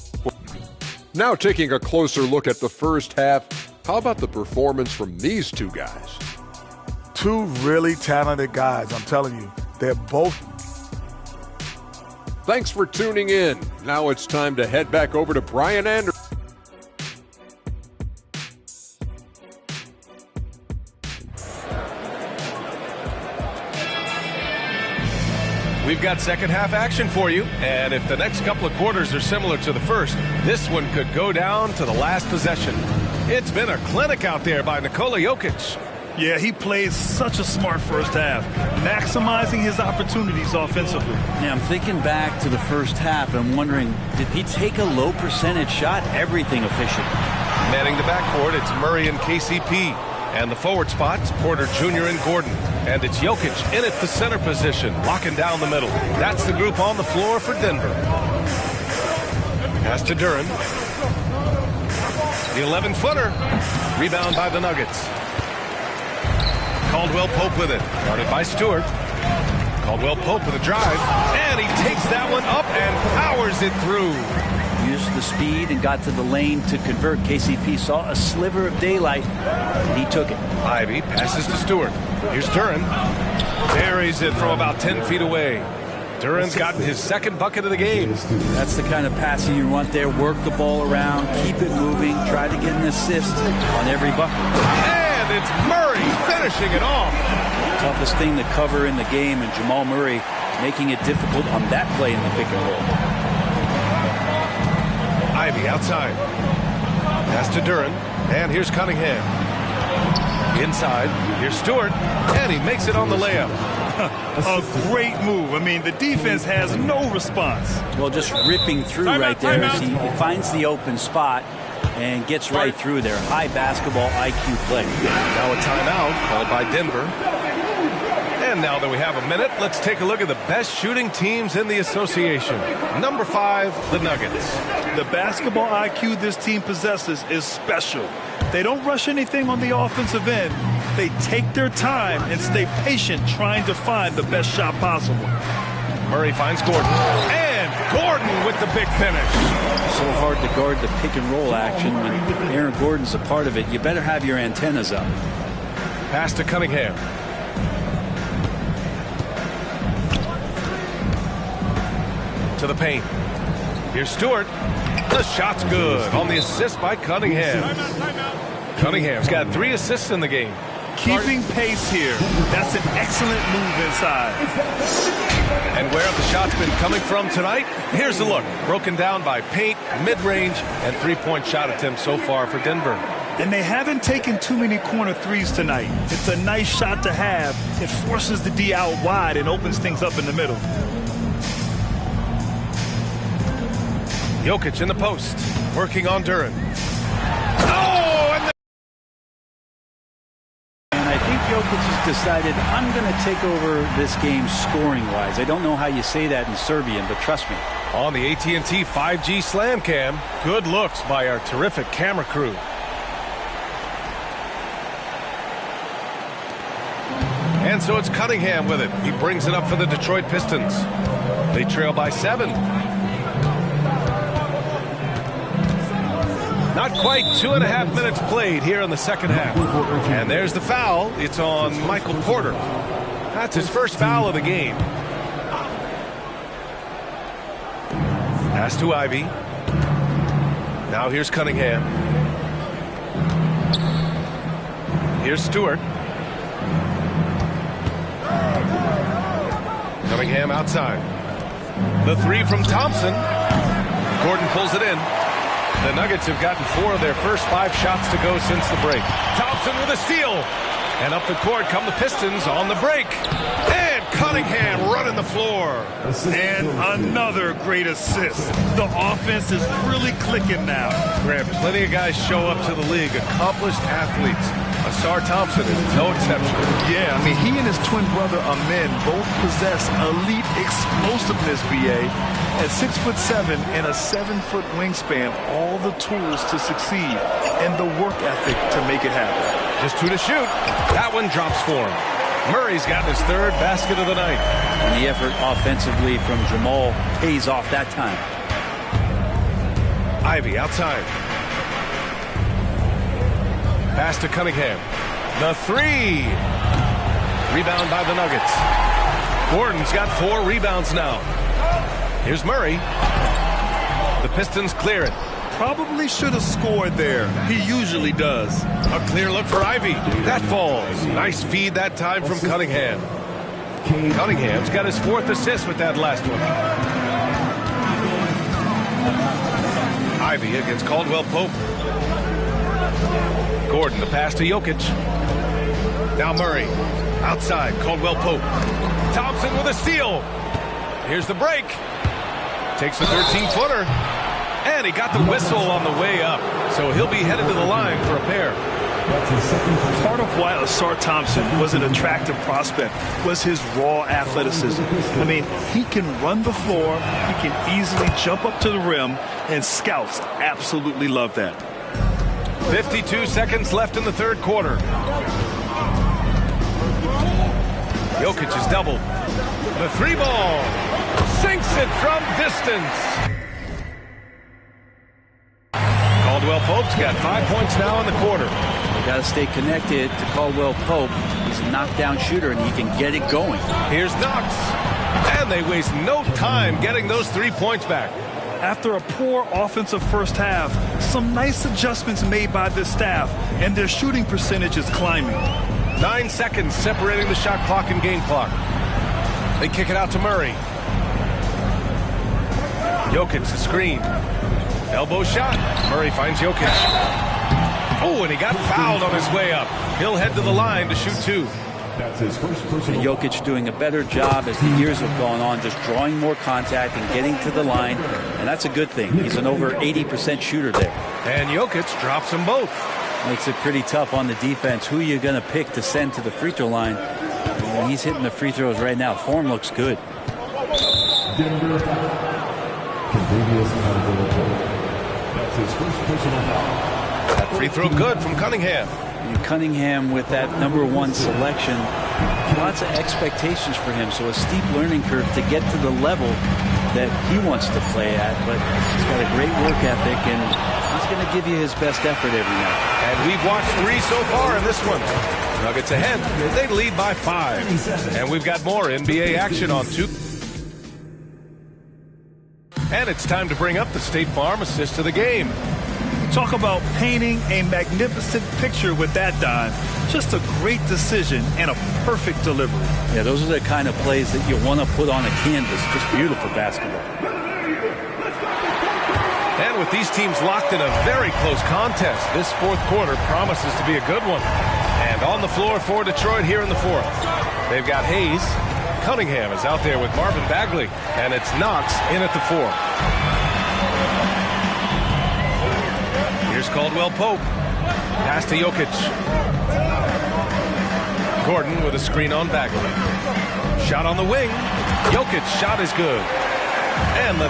Now taking a closer look at the first half, how about the performance from these two guys? Two really talented guys, I'm telling you. They're both... Thanks for tuning in. Now it's time to head back over to Brian Anderson. We've got second half action for you, and if the next couple of quarters are similar to the first, this one could go down to the last possession. It's been a clinic out there by Nikola Jokic. Yeah, he played such a smart first half, maximizing his opportunities offensively. Yeah, I'm thinking back to the first half and wondering, did he take a low percentage shot? Everything efficient. Manning the backcourt, it's Murray and KCP. And the forward spots, Porter Jr. and Gordon. And it's Jokic in at the center position, locking down the middle. That's the group on the floor for Denver. Pass to Duren. The 11-footer. Rebound by the Nuggets. Caldwell Pope with it. Guarded by Stewart. Caldwell Pope with a drive. And he takes that one up and powers it through. Used the speed and got to the lane to convert. KCP saw a sliver of daylight, and he took it. Ivy passes to Stewart. Here's Duren. Buries it from about 10 feet away. Duren's gotten his second bucket of the game. That's the kind of passing you want there. Work the ball around, keep it moving, try to get an assist on every bucket. And it's Murray finishing it off. Toughest thing to cover in the game, and Jamal Murray making it difficult on that play in the pick and roll. Ivy outside. Pass to Duren. And here's Cunningham. Inside. Here's Stewart. And he makes it on the layup. A great move. I mean, the defense has no response. Well, just ripping through right there as he finds the open spot and gets right through there. High basketball IQ play. Now a timeout called by Denver. And now that we have a minute, let's take a look at the best shooting teams in the association. Number 5, the Nuggets. The basketball IQ this team possesses is special. They don't rush anything on the offensive end. They take their time and stay patient trying to find the best shot possible. Murray finds Gordon. And Gordon with the big finish. So hard to guard the pick and roll action when Aaron Gordon's a part of it. You better have your antennas up. Pass to Cunningham. To the paint. Here's Stewart. The shot's good on the assist by Cunningham. Cunningham's got 3 assists in the game. Keeping pace here. That's an excellent move inside. And where have the shots been coming from tonight? Here's a look. Broken down by paint, mid-range, and three-point shot attempts so far for Denver. And they haven't taken too many corner threes tonight. It's a nice shot to have. It forces the D out wide and opens things up in the middle. Jokic in the post, working on Duren. Oh, and I think Jokic has decided, I'm going to take over this game scoring-wise. I don't know how you say that in Serbian, but trust me. On the AT&T 5G Slam Cam, good looks by our terrific camera crew. And so it's Cunningham with it. He brings it up for the Detroit Pistons. They trail by 7. Not quite 2.5 minutes played here in the second half. And there's the foul. It's on Michael Porter. That's his first foul of the game. Pass to Ivy. Now here's Cunningham. Here's Stewart. Cunningham outside. The 3 from Thompson. Gordon pulls it in. The Nuggets have gotten 4 of their first 5 shots to go since the break. Thompson with a steal. And up the court come the Pistons on the break. And Cunningham running the floor. And another great assist. The offense is really clicking now. Grant, plenty of guys show up to the league, accomplished athletes. Asar Thompson is no exception. Yeah, I mean, he and his twin brother Amin both possess elite explosiveness, BA. At 6'7" and a 7-foot wingspan, all the tools to succeed and the work ethic to make it happen. Just 2 to shoot. That one drops for him. Murray's got his 3rd basket of the night. And the effort offensively from Jamal pays off that time. Ivy outside. Pass to Cunningham. The 3. Rebound by the Nuggets. Gordon's got 4 rebounds now. Here's Murray. The Pistons clear it. Probably should have scored there. He usually does. A clear look for Ivy. That falls. Nice feed that time from Cunningham. Cunningham's got his 4th assist with that last one. Ivy against Caldwell Pope. Gordon, the pass to Jokic. Now Murray. Outside, Caldwell Pope. Thompson with a steal. Here's the break. Takes a 13-footer. And he got the whistle on the way up. So he'll be headed to the line for a pair. Part of why Asar Thompson was an attractive prospect was his raw athleticism. I mean, he can run the floor. He can easily jump up to the rim. And scouts absolutely love that. 52 seconds left in the 3rd quarter. Jokic is doubled. The 3 ball. Sinks it from distance. Caldwell Pope's got 5 points now in the quarter. You got to stay connected to Caldwell Pope. He's a knockdown shooter, and he can get it going. Here's Knox. And they waste no time getting those 3 points back. After a poor offensive first half, some nice adjustments made by the staff, and their shooting percentage is climbing. 9 seconds separating the shot clock and game clock. They kick it out to Murray. Jokic, the screen. Elbow shot. Murray finds Jokic. Oh, and he got fouled on his way up. He'll head to the line to shoot 2. That's his first personal. Jokic doing a better job as the years have gone on, just drawing more contact and getting to the line, and that's a good thing. He's an over 80% shooter there. And Jokic drops them both. Makes it pretty tough on the defense. Who are you going to pick to send to the free throw line? And he's hitting the free throws right now. Form looks good. Denver foul. That's his first personal foul. That free throw good from Cunningham. And Cunningham with that #1 selection, lots of expectations for him, so a steep learning curve to get to the level that he wants to play at, but he's got a great work ethic, and he's going to give you his best effort every night. And we've watched 3 so far in this one. Nuggets ahead. They lead by 5. And we've got more NBA action on 2. And it's time to bring up the State Farm assist of the game. Talk about painting a magnificent picture with that dive. Just a great decision and a perfect delivery. Yeah, those are the kind of plays that you want to put on a canvas. Just beautiful basketball. And with these teams locked in a very close contest, this 4th quarter promises to be a good one. And on the floor for Detroit here in the 4th, they've got Hayes. Cunningham is out there with Marvin Bagley, and it's Knox in at the 4. Here's Caldwell Pope. Pass to Jokic. Gordon with a screen on Bagley. Shot on the wing. Jokic shot is good. And the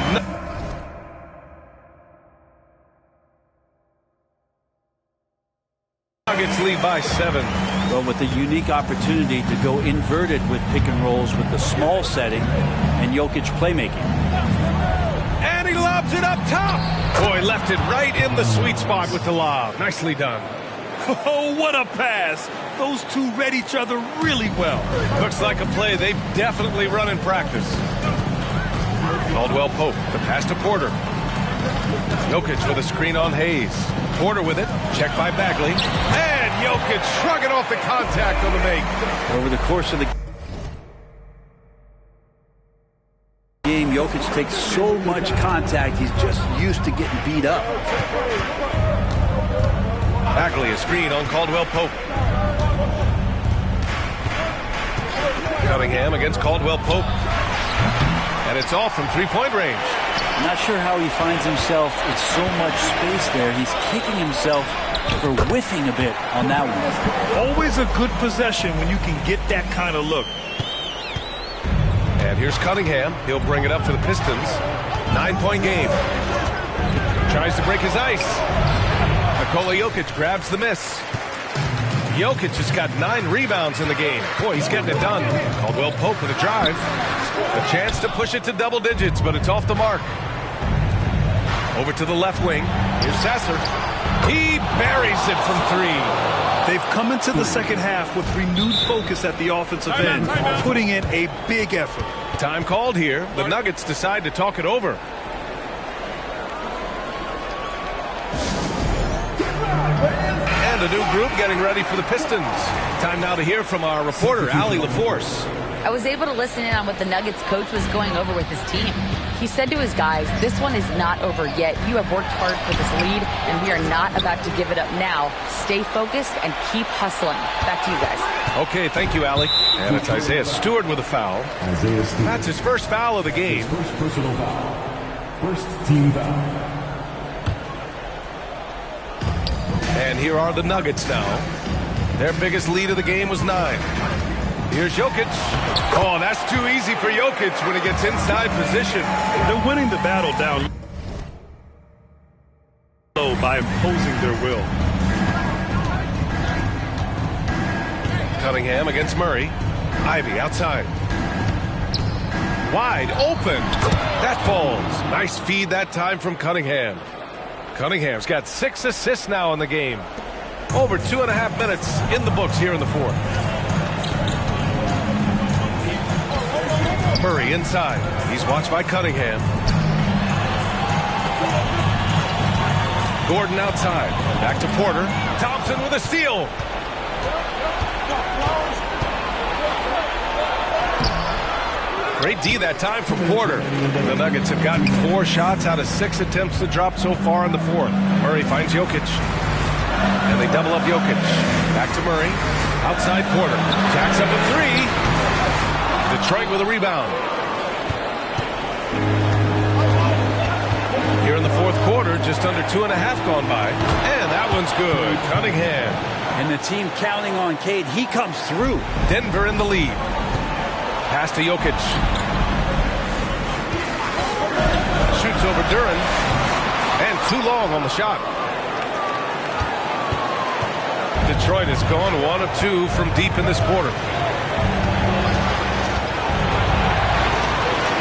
Nuggets lead by 7. Well, with the unique opportunity to go inverted with pick and rolls with the small setting and Jokic playmaking. And he lobs it up top. Boy, left it right in the sweet spot with the lob. Nicely done. Oh, what a pass. Those two read each other really well. Looks like a play they've definitely run in practice. Caldwell Pope, the pass to Porter. Jokic with a screen on Hayes. Porter with it, checked by Bagley. And Jokic shrugging off the contact on the make. Over the course of the game, Jokic takes so much contact, he's just used to getting beat up. Bagley, a screen on Caldwell Pope. Cunningham against Caldwell Pope. And it's off from 3-point range. Not sure how he finds himself in so much space there. He's kicking himself for whiffing a bit on that one. Always a good possession when you can get that kind of look. And here's Cunningham. He'll bring it up for the Pistons. 9-point game. Tries to break his ice. Nikola Jokic grabs the miss. Jokic has got 9 rebounds in the game. Boy, he's getting it done. Caldwell Pope with a drive. A chance to push it to double digits, but it's off the mark. Over to the left wing. Here's Sasser. He buries it from 3. They've come into the second half with renewed focus at the offensive end, putting in a big effort. Time called here. The Nuggets decide to talk it over. And a new group getting ready for the Pistons. Time now to hear from our reporter, Allie LaForce. I was able to listen in on what the Nuggets coach was going over with his team. He said to his guys, this one is not over yet. You have worked hard for this lead, and we are not about to give it up now. Stay focused and keep hustling. Back to you guys. Okay, thank you, Allie. And it's Isaiah Stewart with a foul. That's his first foul of the game. First personal foul. First team foul. And here are the Nuggets now. Their biggest lead of the game was 9. Here's Jokic. Oh, that's too easy for Jokic when he gets inside position. They're winning the battle down low by imposing their will. Cunningham against Murray. Ivy outside. Wide open. That falls. Nice feed that time from Cunningham. Cunningham's got 6 assists now in the game. Over 2.5 minutes in the books here in the 4th. Murray inside. He's watched by Cunningham. Gordon outside. Back to Porter. Thompson with a steal. Great D that time from Porter. The Nuggets have gotten 4 shots out of 6 attempts to drop so far in the 4th. Murray finds Jokic. And they double up Jokic. Back to Murray. Outside Porter. Jacks up a 3. Detroit with a rebound. Here in the 4th quarter, just under 2.5 gone by. And that one's good. Cunningham. And the team counting on Cade. He comes through. Denver in the lead. Pass to Jokic. Shoots over Duren. And too long on the shot. Detroit has gone 1 of 2 from deep in this quarter.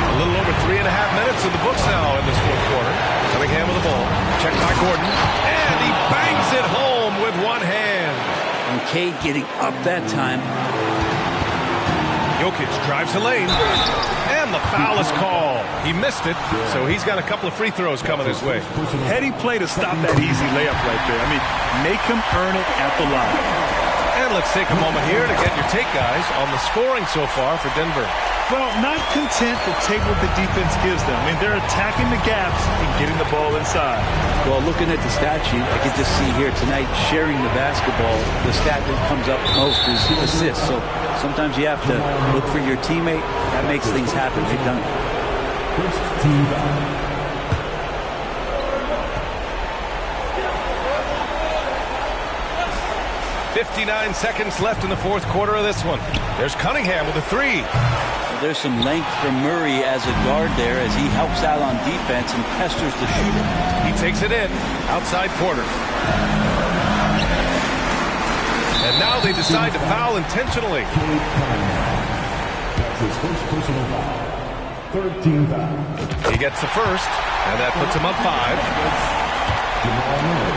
A little over 3.5 minutes in the books now in this fourth quarter. Cunningham with the ball. Checked by Gordon. And he bangs it home with one hand. And Cade getting up that time. Jokic drives the lane. And the foul is called. He missed it, so he's got a couple of free throws coming his way. Heady play to stop that easy layup right there. I mean, make him earn it at the line. And let's take a moment here to get your take, guys, on the scoring so far for Denver. Well, not content to take what the defense gives them. I mean, they're attacking the gaps and getting the ball inside. Well, looking at the stat sheet, I can just see here tonight sharing the basketball. The stat that comes up most is assists. So sometimes you have to look for your teammate. That makes things happen. They've done it. First team foul. 59 seconds left in the fourth quarter of this one. There's Cunningham with a three. There's some length from Murray as a guard there as he helps out on defense and pesters the shooter. He takes it in. Outside Porter. And now they decide to foul intentionally. That's his first personal foul. Third team foul. He gets the first, and that puts him up 5. Jamal Murray.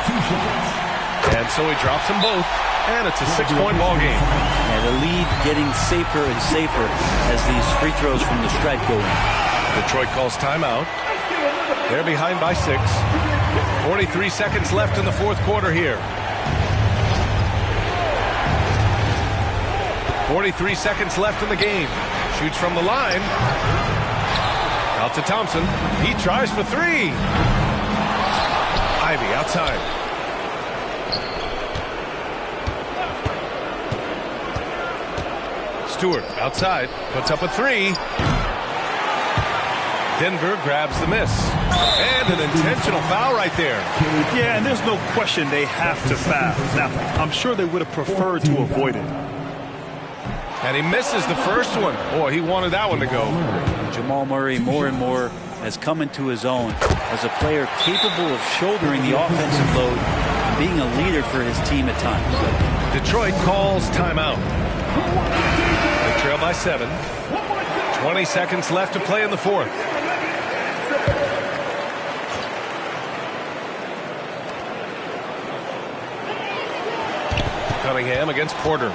2 shots. And so he drops them both, and it's a 6-point ball game. Yeah, the lead getting safer and safer as these free throws from the stripe go in. Detroit calls timeout. They're behind by 6. 43 seconds left in the fourth quarter here. 43 seconds left in the game. Shoots from the line. Out to Thompson. He tries for 3. Ivy outside. Stewart outside, puts up a 3. Denver grabs the miss. And an intentional foul right there. Yeah, and there's no question they have to foul. Now, I'm sure they would have preferred to avoid it. And he misses the first one. Boy, he wanted that one to go. Jamal Murray more and more has come into his own as a player capable of shouldering the offensive load and being a leader for his team at times. Detroit calls timeout. They trail by 7. 20 seconds left to play in the fourth. Cunningham against Porter.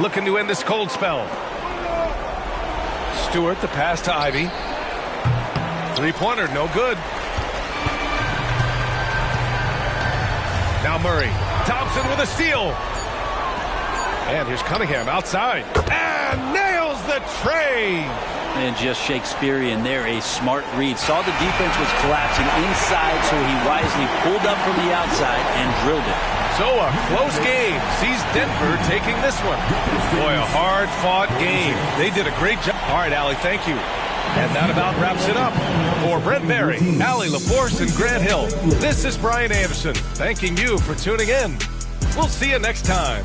Looking to end this cold spell. Stewart, the pass to Ivy. Three-pointer, no good. Now Murray. Thompson with a steal. And here's Cunningham outside. And nails the tray. And just Shakespearean there, a smart read. Saw the defense was collapsing inside, so he wisely pulled up from the outside and drilled it. So a close game sees Denver taking this one. Boy, a hard-fought game. They did a great job. All right, Allie, thank you. And that about wraps it up. For Brent Barry, Allie LaForce, and Grant Hill, this is Brian Anderson, thanking you for tuning in. We'll see you next time.